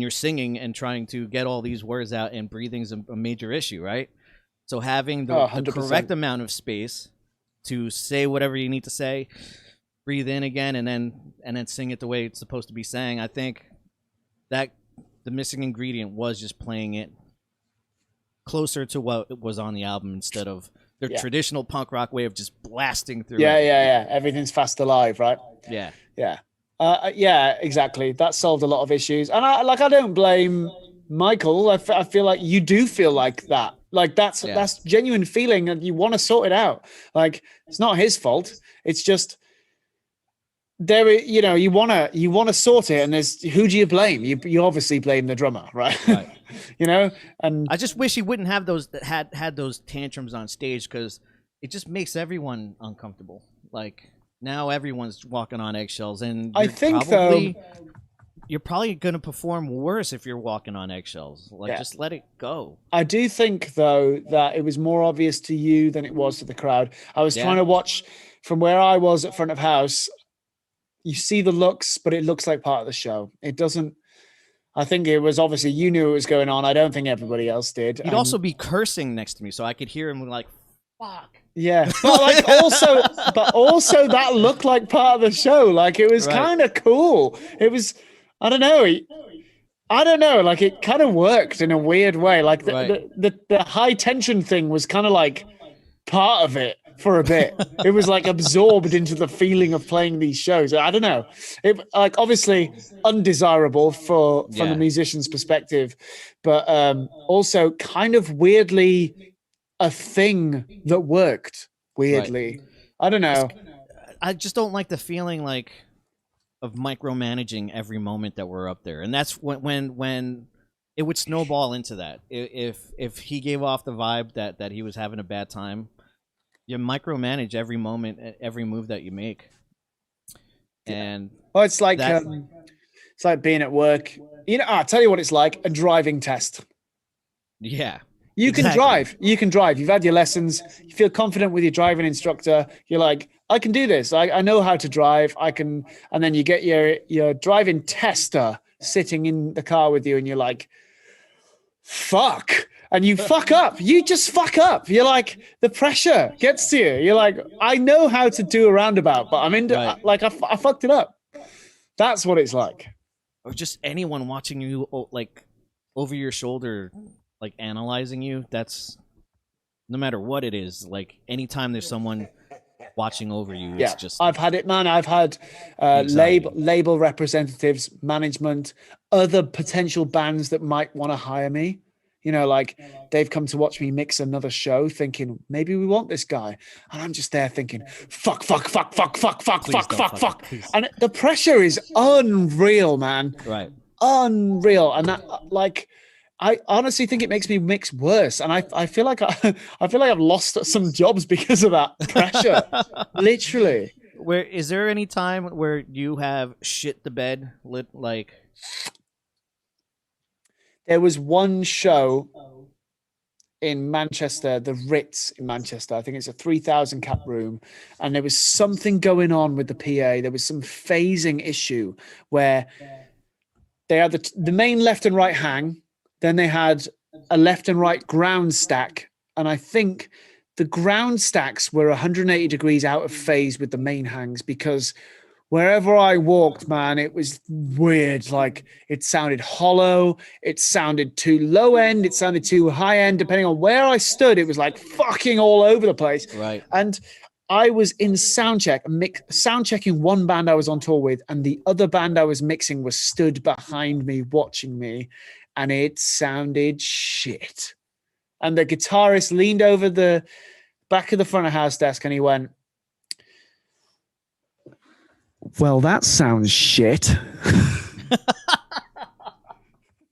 you're singing and trying to get all these words out, and breathing's a major issue, right? So having the 100%. correct amount of space to say whatever you need to say, breathe in again, and then sing it the way it's supposed to be sang. I think that the missing ingredient was just playing it closer to what was on the album instead of the traditional punk rock way of just blasting through. Yeah. Everything's fast alive, right? Yeah. Yeah. Yeah, exactly. That solved a lot of issues. And I don't blame Michael. I feel like you do feel like that. Like that's genuine feeling, and you want to sort it out. Like it's not his fault. It's just there. You want to sort it, and there's who do you blame? You obviously blame the drummer, right? Right. And I just wish he wouldn't have those had those tantrums on stage, because it just makes everyone uncomfortable. Like now everyone's walking on eggshells, and I think though you're probably going to perform worse if you're walking on eggshells. Like just let it go. I do think though that it was more obvious to you than it was to the crowd. I was trying to watch from where I was at front of house. You see the looks, but it looks like part of the show. It doesn't. I think it was obviously you knew it was going on. I don't think everybody else did. He'd also be cursing next to me, so I could hear him like, "Fuck." Yeah, but like also that looked like part of the show. Like it was kind of cool. It was, I don't know. Like it kind of worked in a weird way. Like the high tension thing was kind of like part of it for a bit. It was like absorbed into the feeling of playing these shows. I don't know. It like obviously undesirable from the musician's perspective, but also kind of weirdly a thing that worked weirdly. I don't know. I just don't like the feeling like of micromanaging every moment that we're up there, and that's when it would snowball into that. If he gave off the vibe that he was having a bad time, you micromanage every moment, every move that you make. And well, it's like being at work. You know, I'll tell you what it's like: a driving test. Yeah. You can drive. You can drive. You've had your lessons. You feel confident with your driving instructor. You're like, I can do this. I know how to drive. I can. And then you get your driving tester sitting in the car with you, and you're like, fuck. And you fuck up. You just fuck up. You're like, the pressure gets to you. You're like, I know how to do a roundabout, but I fucked it up. That's what it's like. Or just anyone watching you like over your shoulder, like analyzing you. That's no matter what it is. Like anytime there's someone watching over you, it's just. I've had it, man. I've had label representatives, management, other potential bands that might want to hire me. You know, like they've come to watch me mix another show thinking, maybe we want this guy. And I'm just there thinking, fuck. And the pressure is unreal, man. Right. Unreal. And that, like, I honestly think it makes me mix worse. And I feel like I've lost some jobs because of that pressure. Literally. Where is there any time where you have shit the bed like? There was one show in Manchester, the Ritz in Manchester. I think it's a 3,000 cap room. And there was something going on with the PA. There was some phasing issue where they had the main left and right hang. Then they had a left and right ground stack. And I think the ground stacks were 180 degrees out of phase with the main hangs because wherever I walked, man, it was weird. Like it sounded hollow. It sounded too low end. It sounded too high end. Depending on where I stood, it was like fucking all over the place. Right. And I was in sound checking one band I was on tour with, and the other band I was mixing was stood behind me, watching me, and it sounded shit. And the guitarist leaned over the back of the front of house desk and he went, well, that sounds shit.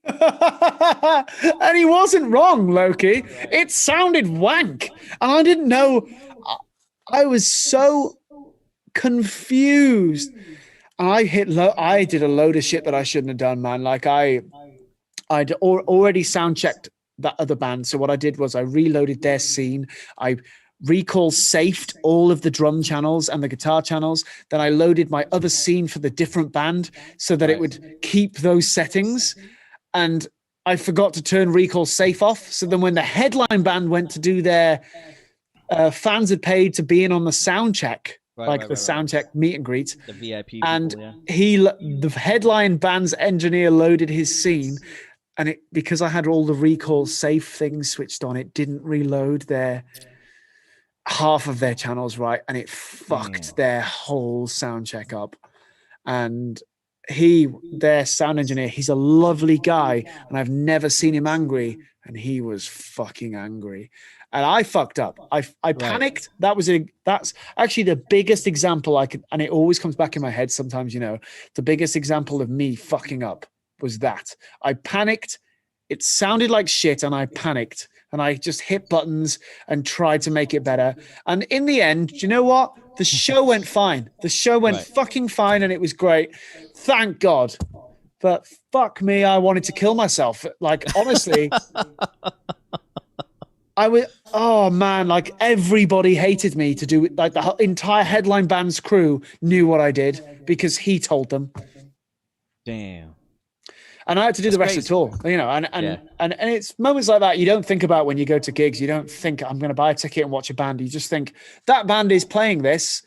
And he wasn't wrong, Loki. It sounded wank. And I didn't know. I was so confused. And I did a load of shit that I shouldn't have done, man. Like I'd already sound checked that other band. So what I did was I reloaded their scene. I recall safed all of the drum channels and the guitar channels. Then I loaded my other scene for the different band so that it would keep those settings. And I forgot to turn recall safe off. So then when the headline band went to do their fans had paid to be in on the sound check, the sound check meet and greet, the VIP people, and the headline band's engineer loaded his scene, and because I had all the recall safe things switched on, it didn't reload their half of their channels right, and it fucked their whole sound check up. And their sound engineer, he's a lovely guy, and I've never seen him angry, and he was fucking angry. And I fucked up. I panicked. That's actually the biggest example I could, and it always comes back in my head sometimes, you know, the biggest example of me fucking up was that. I panicked. It sounded like shit, and I panicked. And I just hit buttons and tried to make it better. And in the end, do you know what? The show went fine. The show went fucking fine, and it was great. Thank God. But fuck me, I wanted to kill myself. Like, honestly, like everybody hated me to do it. Like the entire headline band's crew knew what I did because he told them. Damn. And I had to do the rest crazy. of the tour, you know, and Yeah. and it's moments like that you don't think about when you go to gigs. You don't think I'm going to buy a ticket and watch a band. You just think that band is playing this.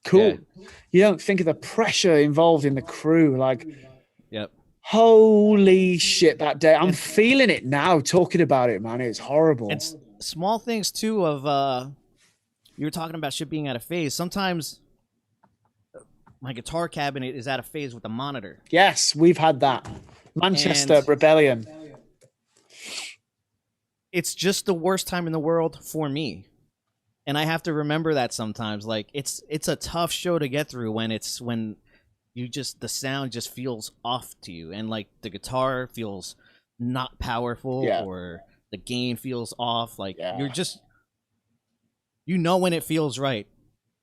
Cool. Yeah. You don't think of the pressure involved in the crew. Like, Yep. holy shit, that day. I'm feeling it now talking about it, man. It's horrible. And small things too of you were talking about shit being out of phase. Sometimes my guitar cabinet is out of phase with the monitor. Yes, we've had that. Manchester And Rebellion. it's just the worst time in the world for me. And I have to remember that sometimes. Like it's a tough show to get through when you just the sound just feels off to you, and like the guitar feels not powerful, or the gain feels off. Like you're just, you know, when it feels right.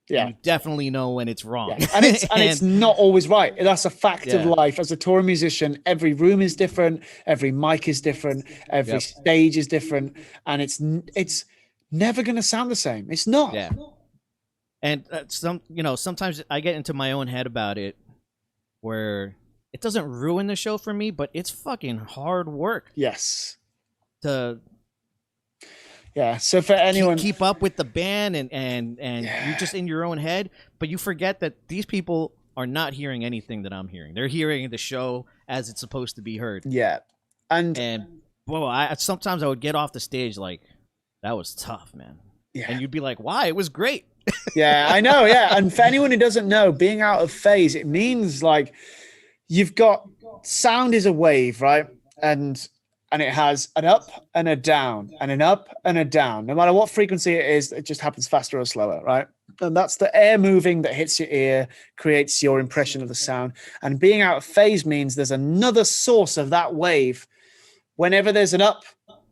Yeah, you definitely know when it's wrong. Yeah. And it's not always right. That's a fact of life. As a touring musician, every room is different, every mic is different, every stage is different, and it's never going to sound the same. It's not. Yeah. And sometimes I get into my own head about it, where it doesn't ruin the show for me, but it's fucking hard work. Yes. Yeah, so for anyone keep up with the band and you're just in your own head, but you forget that these people are not hearing anything that I'm hearing. They're hearing the show as it's supposed to be heard. Yeah. And well, sometimes I would get off the stage like, that was tough, man. Yeah. And you'd be like, why? It was great. Yeah, I know. Yeah. And for anyone who doesn't know, being out of phase, it means like you've got sound is a wave, right? And it has an up and a down and an up and a down. No matter what frequency it is, it just happens faster or slower, right? And that's the air moving that hits your ear, creates your impression of the sound. And being out of phase means there's another source of that wave. Whenever there's an up,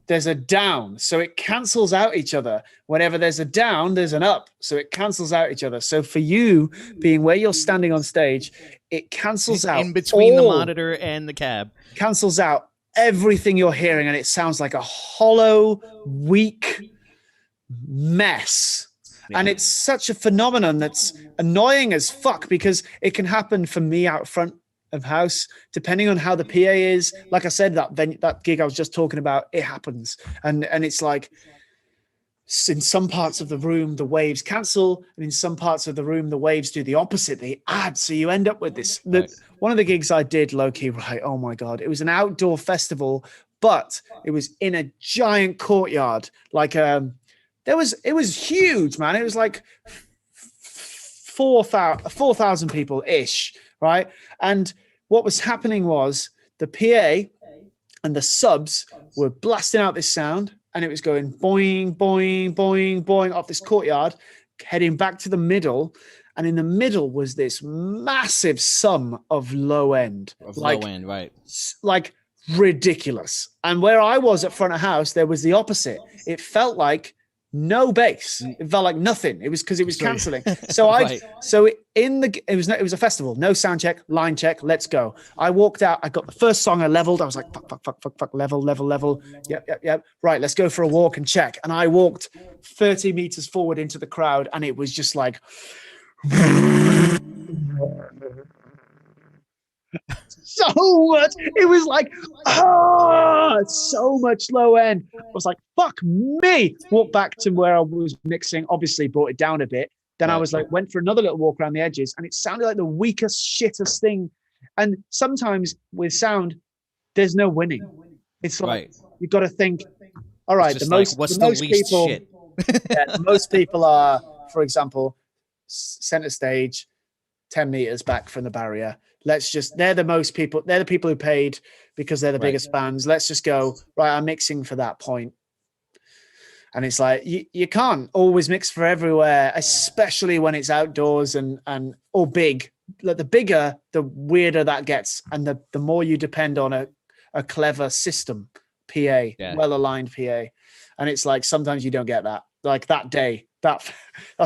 there's a down. So it cancels out each other. Whenever there's a down, there's an up. So it cancels out each other. So for you, being where you're standing on stage, it cancels out. In between the monitor and the cab. Cancels out everything you're hearing, and it sounds like a hollow, weak mess. Yeah. And it's such a phenomenon that's annoying as fuck, because it can happen for me out front of house, depending on how the PA is. Like I said, that gig I was just talking about, it happens. And it's like, in some parts of the room, the waves cancel, and in some parts of the room, the waves do the opposite. They add. So you end up with this. One of the gigs I did, low-key, right? Oh my God. It was an outdoor festival, but it was in a giant courtyard. Like, it was huge, man. It was like 4,000 people-ish, right? And what was happening was the PA and the subs were blasting out this sound, and it was going boing, boing, boing, boing off this courtyard, heading back to the middle. And in the middle was this massive sum of low end. Low end, right. Like ridiculous. And where I was at front of house, there was the opposite. It felt like no bass. It felt like nothing. It was because it was canceling. So it was a festival, no sound check, line check, let's go. I walked out, I got the first song I leveled. I was like, fuck, level. Yep. Right, let's go for a walk and check. And I walked 30 meters forward into the crowd, and it was just like so much. It was like, so much low end. I was like, fuck me. Walked back to where I was mixing, obviously brought it down a bit. Then I was like, went for another little walk around the edges, and it sounded like the weakest, shittest thing. And sometimes with sound, there's no winning. It's like, you've got to think, all right, most people are, for example, center stage, 10 meters back from the barrier. They're the people who paid because they're the biggest bands. Let's just go, right, I'm mixing for that point. And it's like, you can't always mix for everywhere, especially when it's outdoors or big. Like, the bigger, the weirder that gets. And the more you depend on a clever system, PA, well-aligned PA. And it's like, sometimes you don't get that. Like that day, that's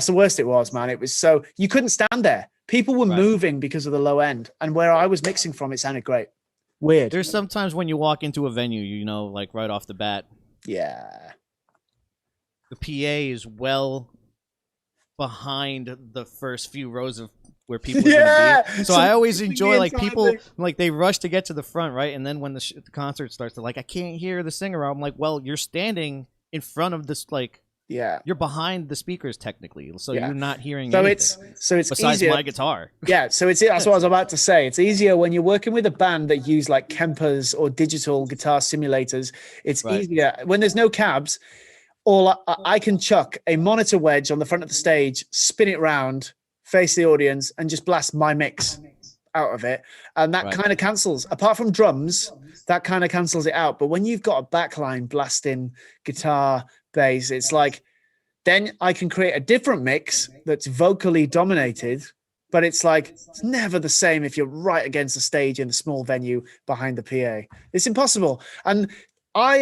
the worst it was, man. It was so, you couldn't stand there. People were moving because of the low end. And where I was mixing from, it sounded great. Weird. There's sometimes when you walk into a venue, like right off the bat. Yeah. The PA is well behind the first few rows of where people are gonna be. So I always singing enjoy like inside people the- like they rush to get to the front, right? And then when the concert starts, they're like, I can't hear the singer. I'm like, well, you're standing in front of this, like Yeah. you're behind the speakers technically, so Yeah. you're not hearing So anything. it's besides easier. my guitar. Yeah, so that's what I was about to say. It's easier when you're working with a band that use like Kempers or digital guitar simulators. It's Right. easier when there's no cabs. I can chuck a monitor wedge on the front of the stage, spin it round, face the audience, and just blast my mix out of it. And that Right. kind of cancels. Apart from drums, that kind of cancels it out. But when you've got a backline blasting guitar, bass, it's like, then I can create a different mix that's vocally dominated, but it's like, it's never the same if you're right against the stage in a small venue behind the PA. It's impossible. And I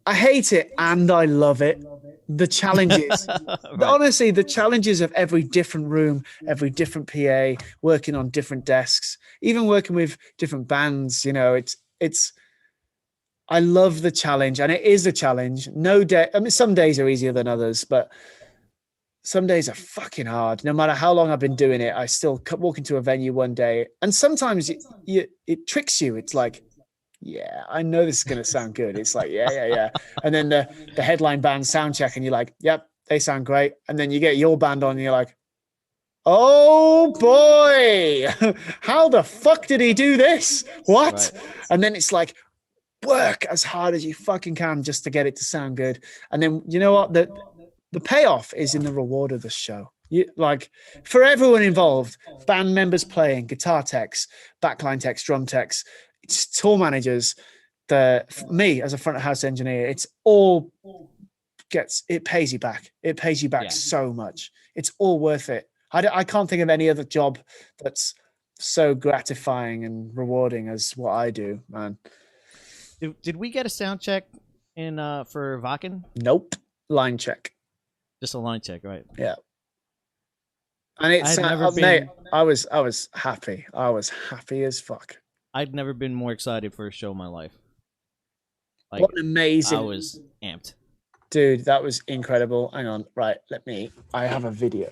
hate it and I love it. The challenges, Right. honestly, the challenges of every different room, every different PA, working on different desks, even working with different bands, I love the challenge, and it is a challenge. No day. I mean, some days are easier than others, but some days are fucking hard. No matter how long I've been doing it, I still walk into a venue one day, and sometimes it tricks you. It's like, yeah, I know this is gonna sound good. It's like, yeah, and then the headline band sound check, and you're like, yep, they sound great, and then you get your band on, and you're like, oh boy, how the fuck did he do this? What? Right. And then it's like, work as hard as you fucking can just to get it to sound good. And then you know what? The payoff is in the reward of the show. Like for everyone involved, band members playing, guitar techs, backline techs, drum techs, it's tour managers, me as a front of house engineer, it pays you back. It pays you back so much. It's all worth it. I can't think of any other job that's so gratifying and rewarding as what I do, man. Did we get a sound check in for Vakken? Nope. Line check. Just a line check, right? Yeah. And it's mate, I was happy. I was happy as fuck. I'd never been more excited for a show in my life. Like, what an amazing. I was amped. Dude, that was incredible. Hang on. Right, I have a video.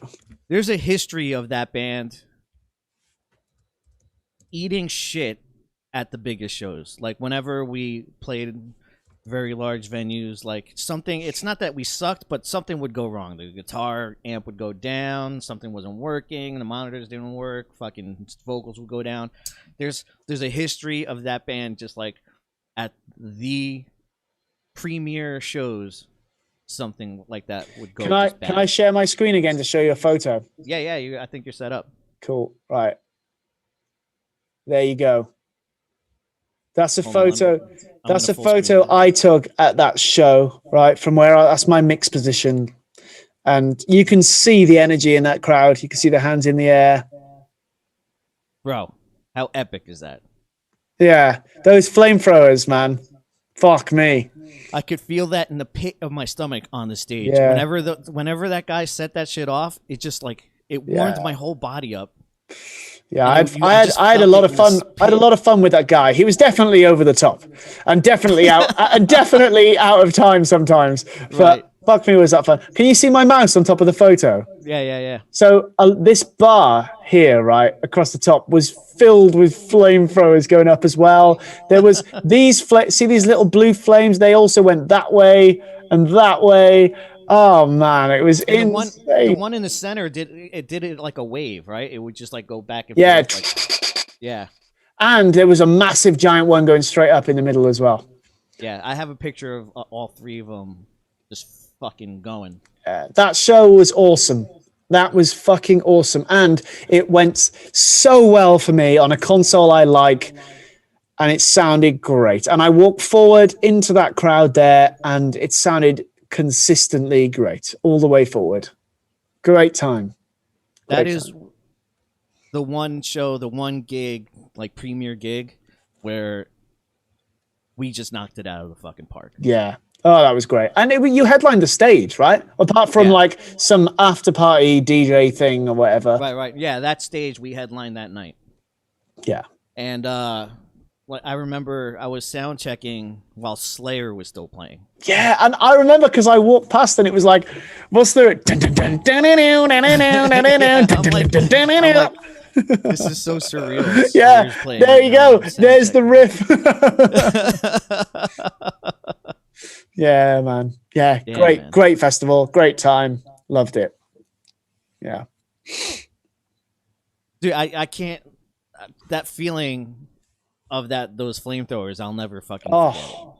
There's a history of that band eating shit at the biggest shows. Like whenever we played very large venues, like something, it's not that we sucked, but something would go wrong. The guitar amp would go down, something wasn't working, the monitors didn't work, fucking vocals would go down. There's a history of that band just like at the premier shows, something like that would go. Can I share my screen again to show you a photo? Yeah, I think you're set up. Cool. Right. There you go. That's a photo. That's a photo I took at that show, right? From where that's my mix position. And you can see the energy in that crowd. You can see the hands in the air. Bro, how epic is that? Yeah. Those flamethrowers, man. Fuck me. I could feel that in the pit of my stomach on the stage. Yeah. Whenever that guy set that shit off, it just like it warmed my whole body up. Yeah, I had a lot of fun. I had a lot of fun with that guy. He was definitely over the top, and definitely out, and definitely out of time sometimes. But fuck me, was that fun? Can you see my mouse on top of the photo? Yeah. So this bar here, right across the top, was filled with flamethrowers going up as well. There was these see these little blue flames. They also went that way and that way. Oh man, it was insane. The one in the center did it like a wave, right? It would just like go back and forth. Like, yeah. And there was a massive giant one going straight up in the middle as well. Yeah, I have a picture of all three of them just fucking going. That show was awesome. That was fucking awesome. And it went so well for me on a console I like. And it sounded great. And I walked forward into that crowd there and it sounded consistently great all the way forward. Great time. That is the one show, the one gig, like premier gig, where we just knocked it out of the fucking park. Yeah. Oh, that was great. And you headlined the stage, right? Apart from like some after party DJ thing or whatever. Right. Yeah, that stage we headlined that night. Yeah. And Like I remember I was sound checking while Slayer was still playing. Yeah, and I remember because I walked past and it was like, what's the This is so surreal. yeah, Slayer's playing there right you now, go. and I'm sound There's the checking. riff. Yeah, man. Yeah, Yeah, great, man. great festival, great time, loved it. Yeah, Dude, I can't. That feeling of those flamethrowers, I'll never fucking forget. oh,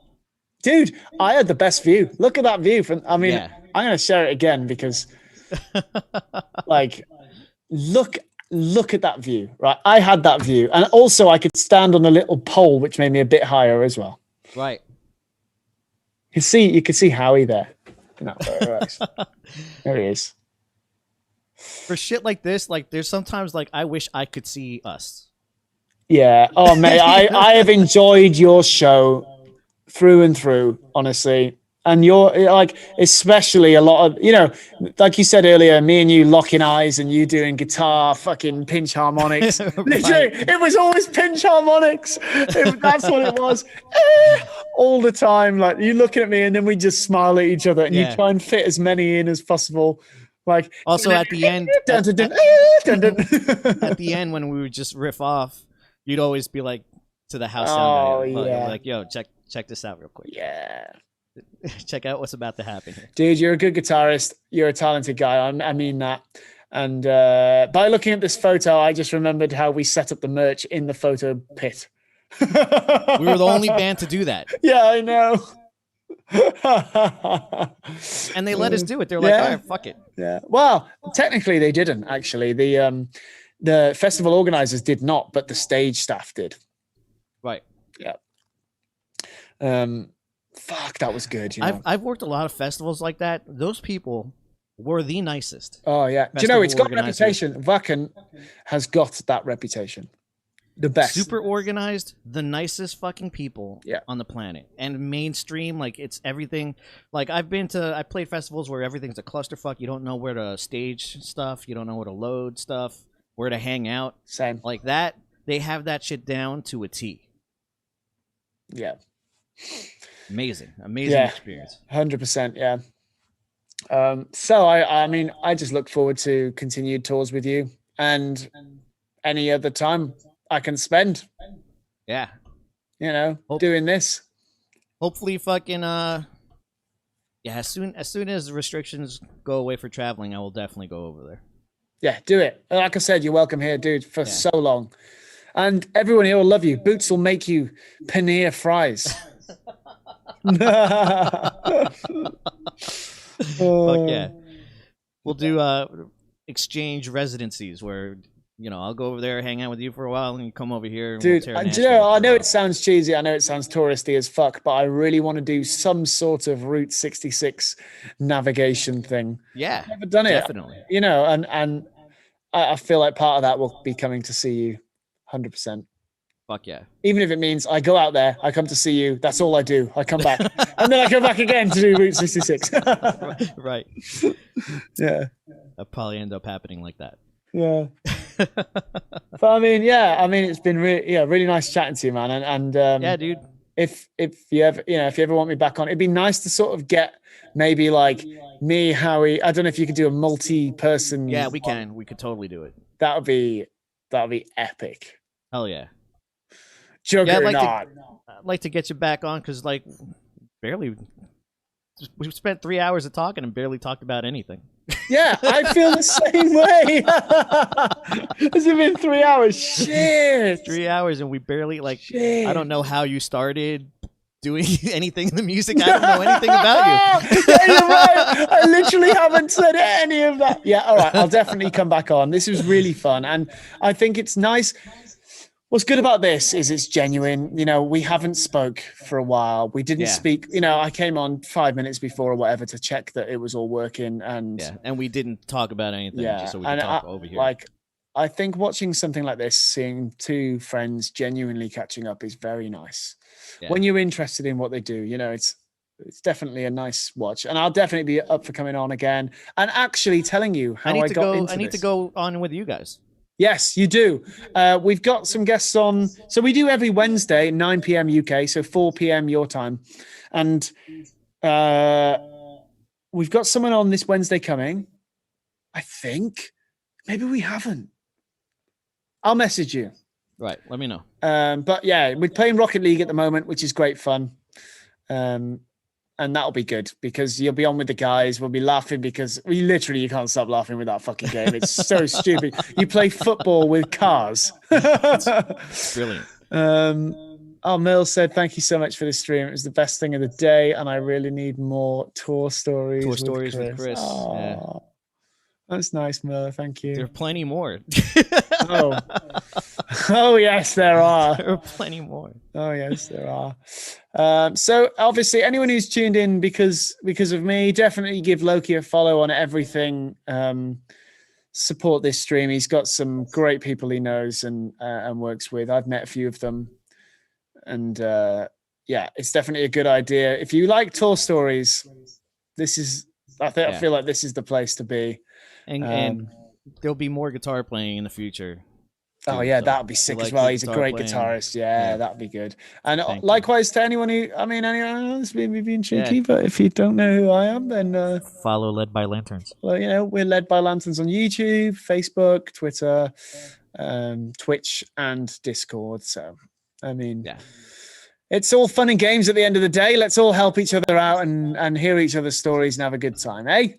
dude, I had the best view. Look at that view from. I mean, Yeah. I'm gonna share it again because, like, look at that view, right? I had that view, and also I could stand on a little pole, which made me a bit higher as well. Right. You could see Howie there. In that photo, actually. There he is. For shit like this, like there's sometimes like I wish I could see us. Yeah. Oh, mate, I have enjoyed your show through and through, honestly. And you're like, especially a lot of, like you said earlier, me and you locking eyes and you doing guitar, fucking pinch harmonics. Literally, it was always pinch harmonics. That's what it was. All the time. Like you looking at me and then we just smile at each other and you try and fit as many in as possible. Like also at the end, at the end when we would just riff off, you'd always be like to the house sound guy, like, yo, check this out real quick. Yeah. Check out what's about to happen here. Dude, you're a good guitarist. You're a talented guy. I mean that. And by looking at this photo, I just remembered how we set up the merch in the photo pit. We were the only band to do that. Yeah, I know. And they let us do it. They're like, all right, fuck it. Yeah. Well, technically they didn't actually. The festival organizers did not, but the stage staff did. Right. Yeah. Fuck, that was good. I've worked a lot of festivals like that. Those people were the nicest. Oh yeah. Do you know it's got a reputation? Wacken has got that reputation. The best. Super organized, the nicest fucking people Yeah. on the planet. And mainstream, like it's everything. Like I played festivals where everything's a clusterfuck. You don't know where to stage stuff, you don't know where to load stuff, where to hang out. Same. Like that, they have that shit down to a T. Yeah. Amazing experience. 100%. Yeah. So I mean, I just look forward to continued tours with you and any other time I can spend. Yeah. Doing this. Hopefully fucking as soon as restrictions go away for traveling, I will definitely go over there. Yeah, do it. Like I said, you're welcome here, dude, for so long. And everyone here will love you. Boots will make you paneer fries. Fuck yeah. We'll do exchange residencies where I'll go over there, hang out with you for a while, and you come over here. And dude, I know it sounds cheesy, I know it sounds touristy as fuck, but I really want to do some sort of Route 66 navigation thing. Yeah, I've never done it, definitely. And I feel like part of that will be coming to see you, 100%. Fuck yeah. Even if it means I go out there, I come to see you. That's all I do. I come back. And then I come back again to do Route 66. Right. Yeah. That'll probably end up happening like that. Yeah. But I mean, it's been really nice chatting to you, man. And yeah, dude. If you ever want me back on, it'd be nice to sort of get maybe like me, Howie. I don't know if you could do a multi-person. Yeah, we can. We could totally do it. That would be epic. Hell yeah. Juggernaut. I'd like to get you back on because we spent 3 hours of talking and barely talked about anything. Yeah, I feel the same way. Has it been 3 hours? Shit. 3 hours and we barely Shit. I don't know how you started doing anything in the music. I don't know anything about you. Yeah, you're right. I literally haven't said any of that. Yeah, all right. I'll definitely come back on. This was really fun. And I think it's nice. What's good about this is it's genuine. We haven't spoke for a while. We didn't speak. I came on 5 minutes before or whatever to check that it was all working. And we didn't talk about anything. Just so we could talk over here. I think watching something like this, seeing two friends genuinely catching up is very nice. Yeah. When you're interested in what they do, it's definitely a nice watch. And I'll definitely be up for coming on again and actually telling you how I got into this. I need to go on with you guys. Yes, you do. We've got some guests on. So we do every Wednesday, 9 p.m. UK, so 4 p.m. your time. And we've got someone on this Wednesday coming. I think. Maybe we haven't. I'll message you. Right. Let me know. But yeah, we're playing Rocket League at the moment, which is great fun. And that'll be good because you'll be on with the guys. We'll be laughing because you can't stop laughing with that fucking game. It's so stupid. You play football with cars. Brilliant. Mill said, thank you so much for this stream. It was the best thing of the day. And I really need more tour stories. With Chris. Oh, Yeah. That's nice, Mill. Thank you. There are plenty more. Oh, yes, there are. There are plenty more. Oh, yes, there are. So obviously anyone who's tuned in because of me, definitely give Loki a follow on everything. Support this stream. He's got some great people he knows and works with. I've met a few of them. And yeah, it's definitely a good idea. If you like tour stories, I feel like this is the place to be. And there'll be more guitar playing in the future. Oh yeah, that would be sick as well. He's a great guitarist. Yeah, that'd be good. And likewise to anyone anyone else, maybe being cheeky, but if you don't know who I am, then follow Led by Lanterns. Well, we're Led by Lanterns on YouTube, Facebook, Twitter, Twitch, and Discord. So, I mean, it's all fun and games at the end of the day. Let's all help each other out and hear each other's stories and have a good time, eh?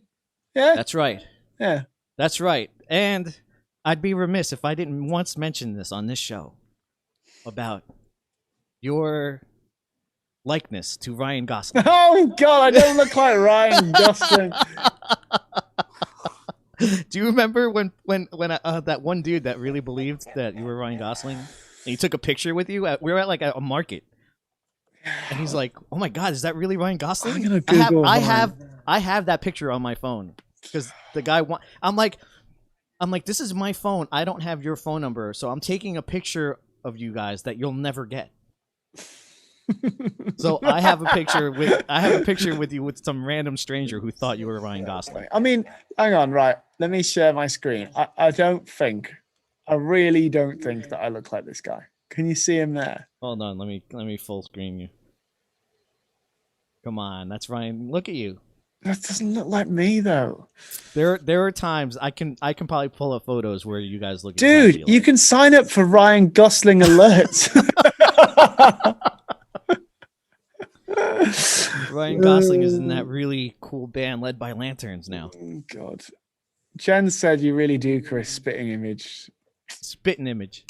Yeah, that's right. Yeah, that's right. And I'd be remiss if I didn't once mention this on this show about your likeness to Ryan Gosling. Oh God, I don't look like Ryan Gosling. Do you remember when that one dude that really believed that you were Ryan Gosling, and he took a picture with you? We were at like a market, and he's like, "Oh my God, is that really Ryan Gosling?" I'm gonna Google. I have that picture on my phone because the guy. I'm like, this is my phone. I don't have your phone number, so I'm taking a picture of you guys that you'll never get. So I have a picture with you with some random stranger who thought you were Ryan Gosling. I mean, hang on, right? Let me share my screen. I really don't think that I look like this guy. Can you see him there? Hold on, let me full screen you. Come on, that's Ryan. Look at you. That doesn't look like me though. There are times I can probably pull up photos where you guys look. Dude, exactly you can sign up for Ryan Gosling alerts. Ryan Gosling is in that really cool band Led by Lanterns now. Oh, God. Jen said you really do, Chris. Spitting image. Spitting image.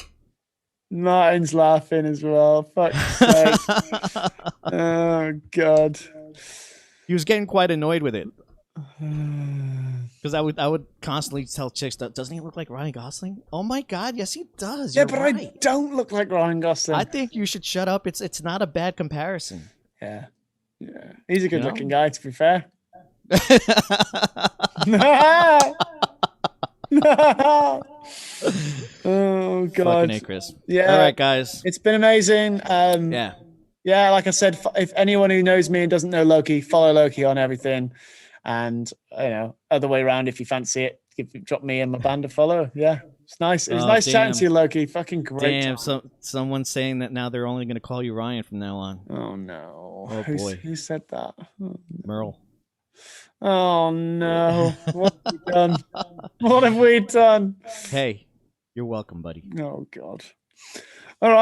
Martin's laughing as well. Fuck's sake. Oh, God. He was getting quite annoyed with it. Because I would constantly tell chicks that, doesn't he look like Ryan Gosling? Oh my God, yes he does. Yeah, You're but right. I don't look like Ryan Gosling. I think you should shut up. It's not a bad comparison. Yeah. He's a good looking guy, to be fair. Oh God. Fucking A, Chris. Yeah. All right, guys. It's been amazing. Yeah, like I said, if anyone who knows me and doesn't know Loki, follow Loki on everything. And, other way around, if you fancy it, drop me and my band a follow. Yeah, it's nice. It was nice chatting to you, Loki. Fucking great. Damn, someone's saying that now they're only going to call you Ryan from now on. Oh, no. Oh, boy. Who said that? Oh, no. Merle. Oh, no. What have we done? What have we done? Hey, you're welcome, buddy. Oh, God.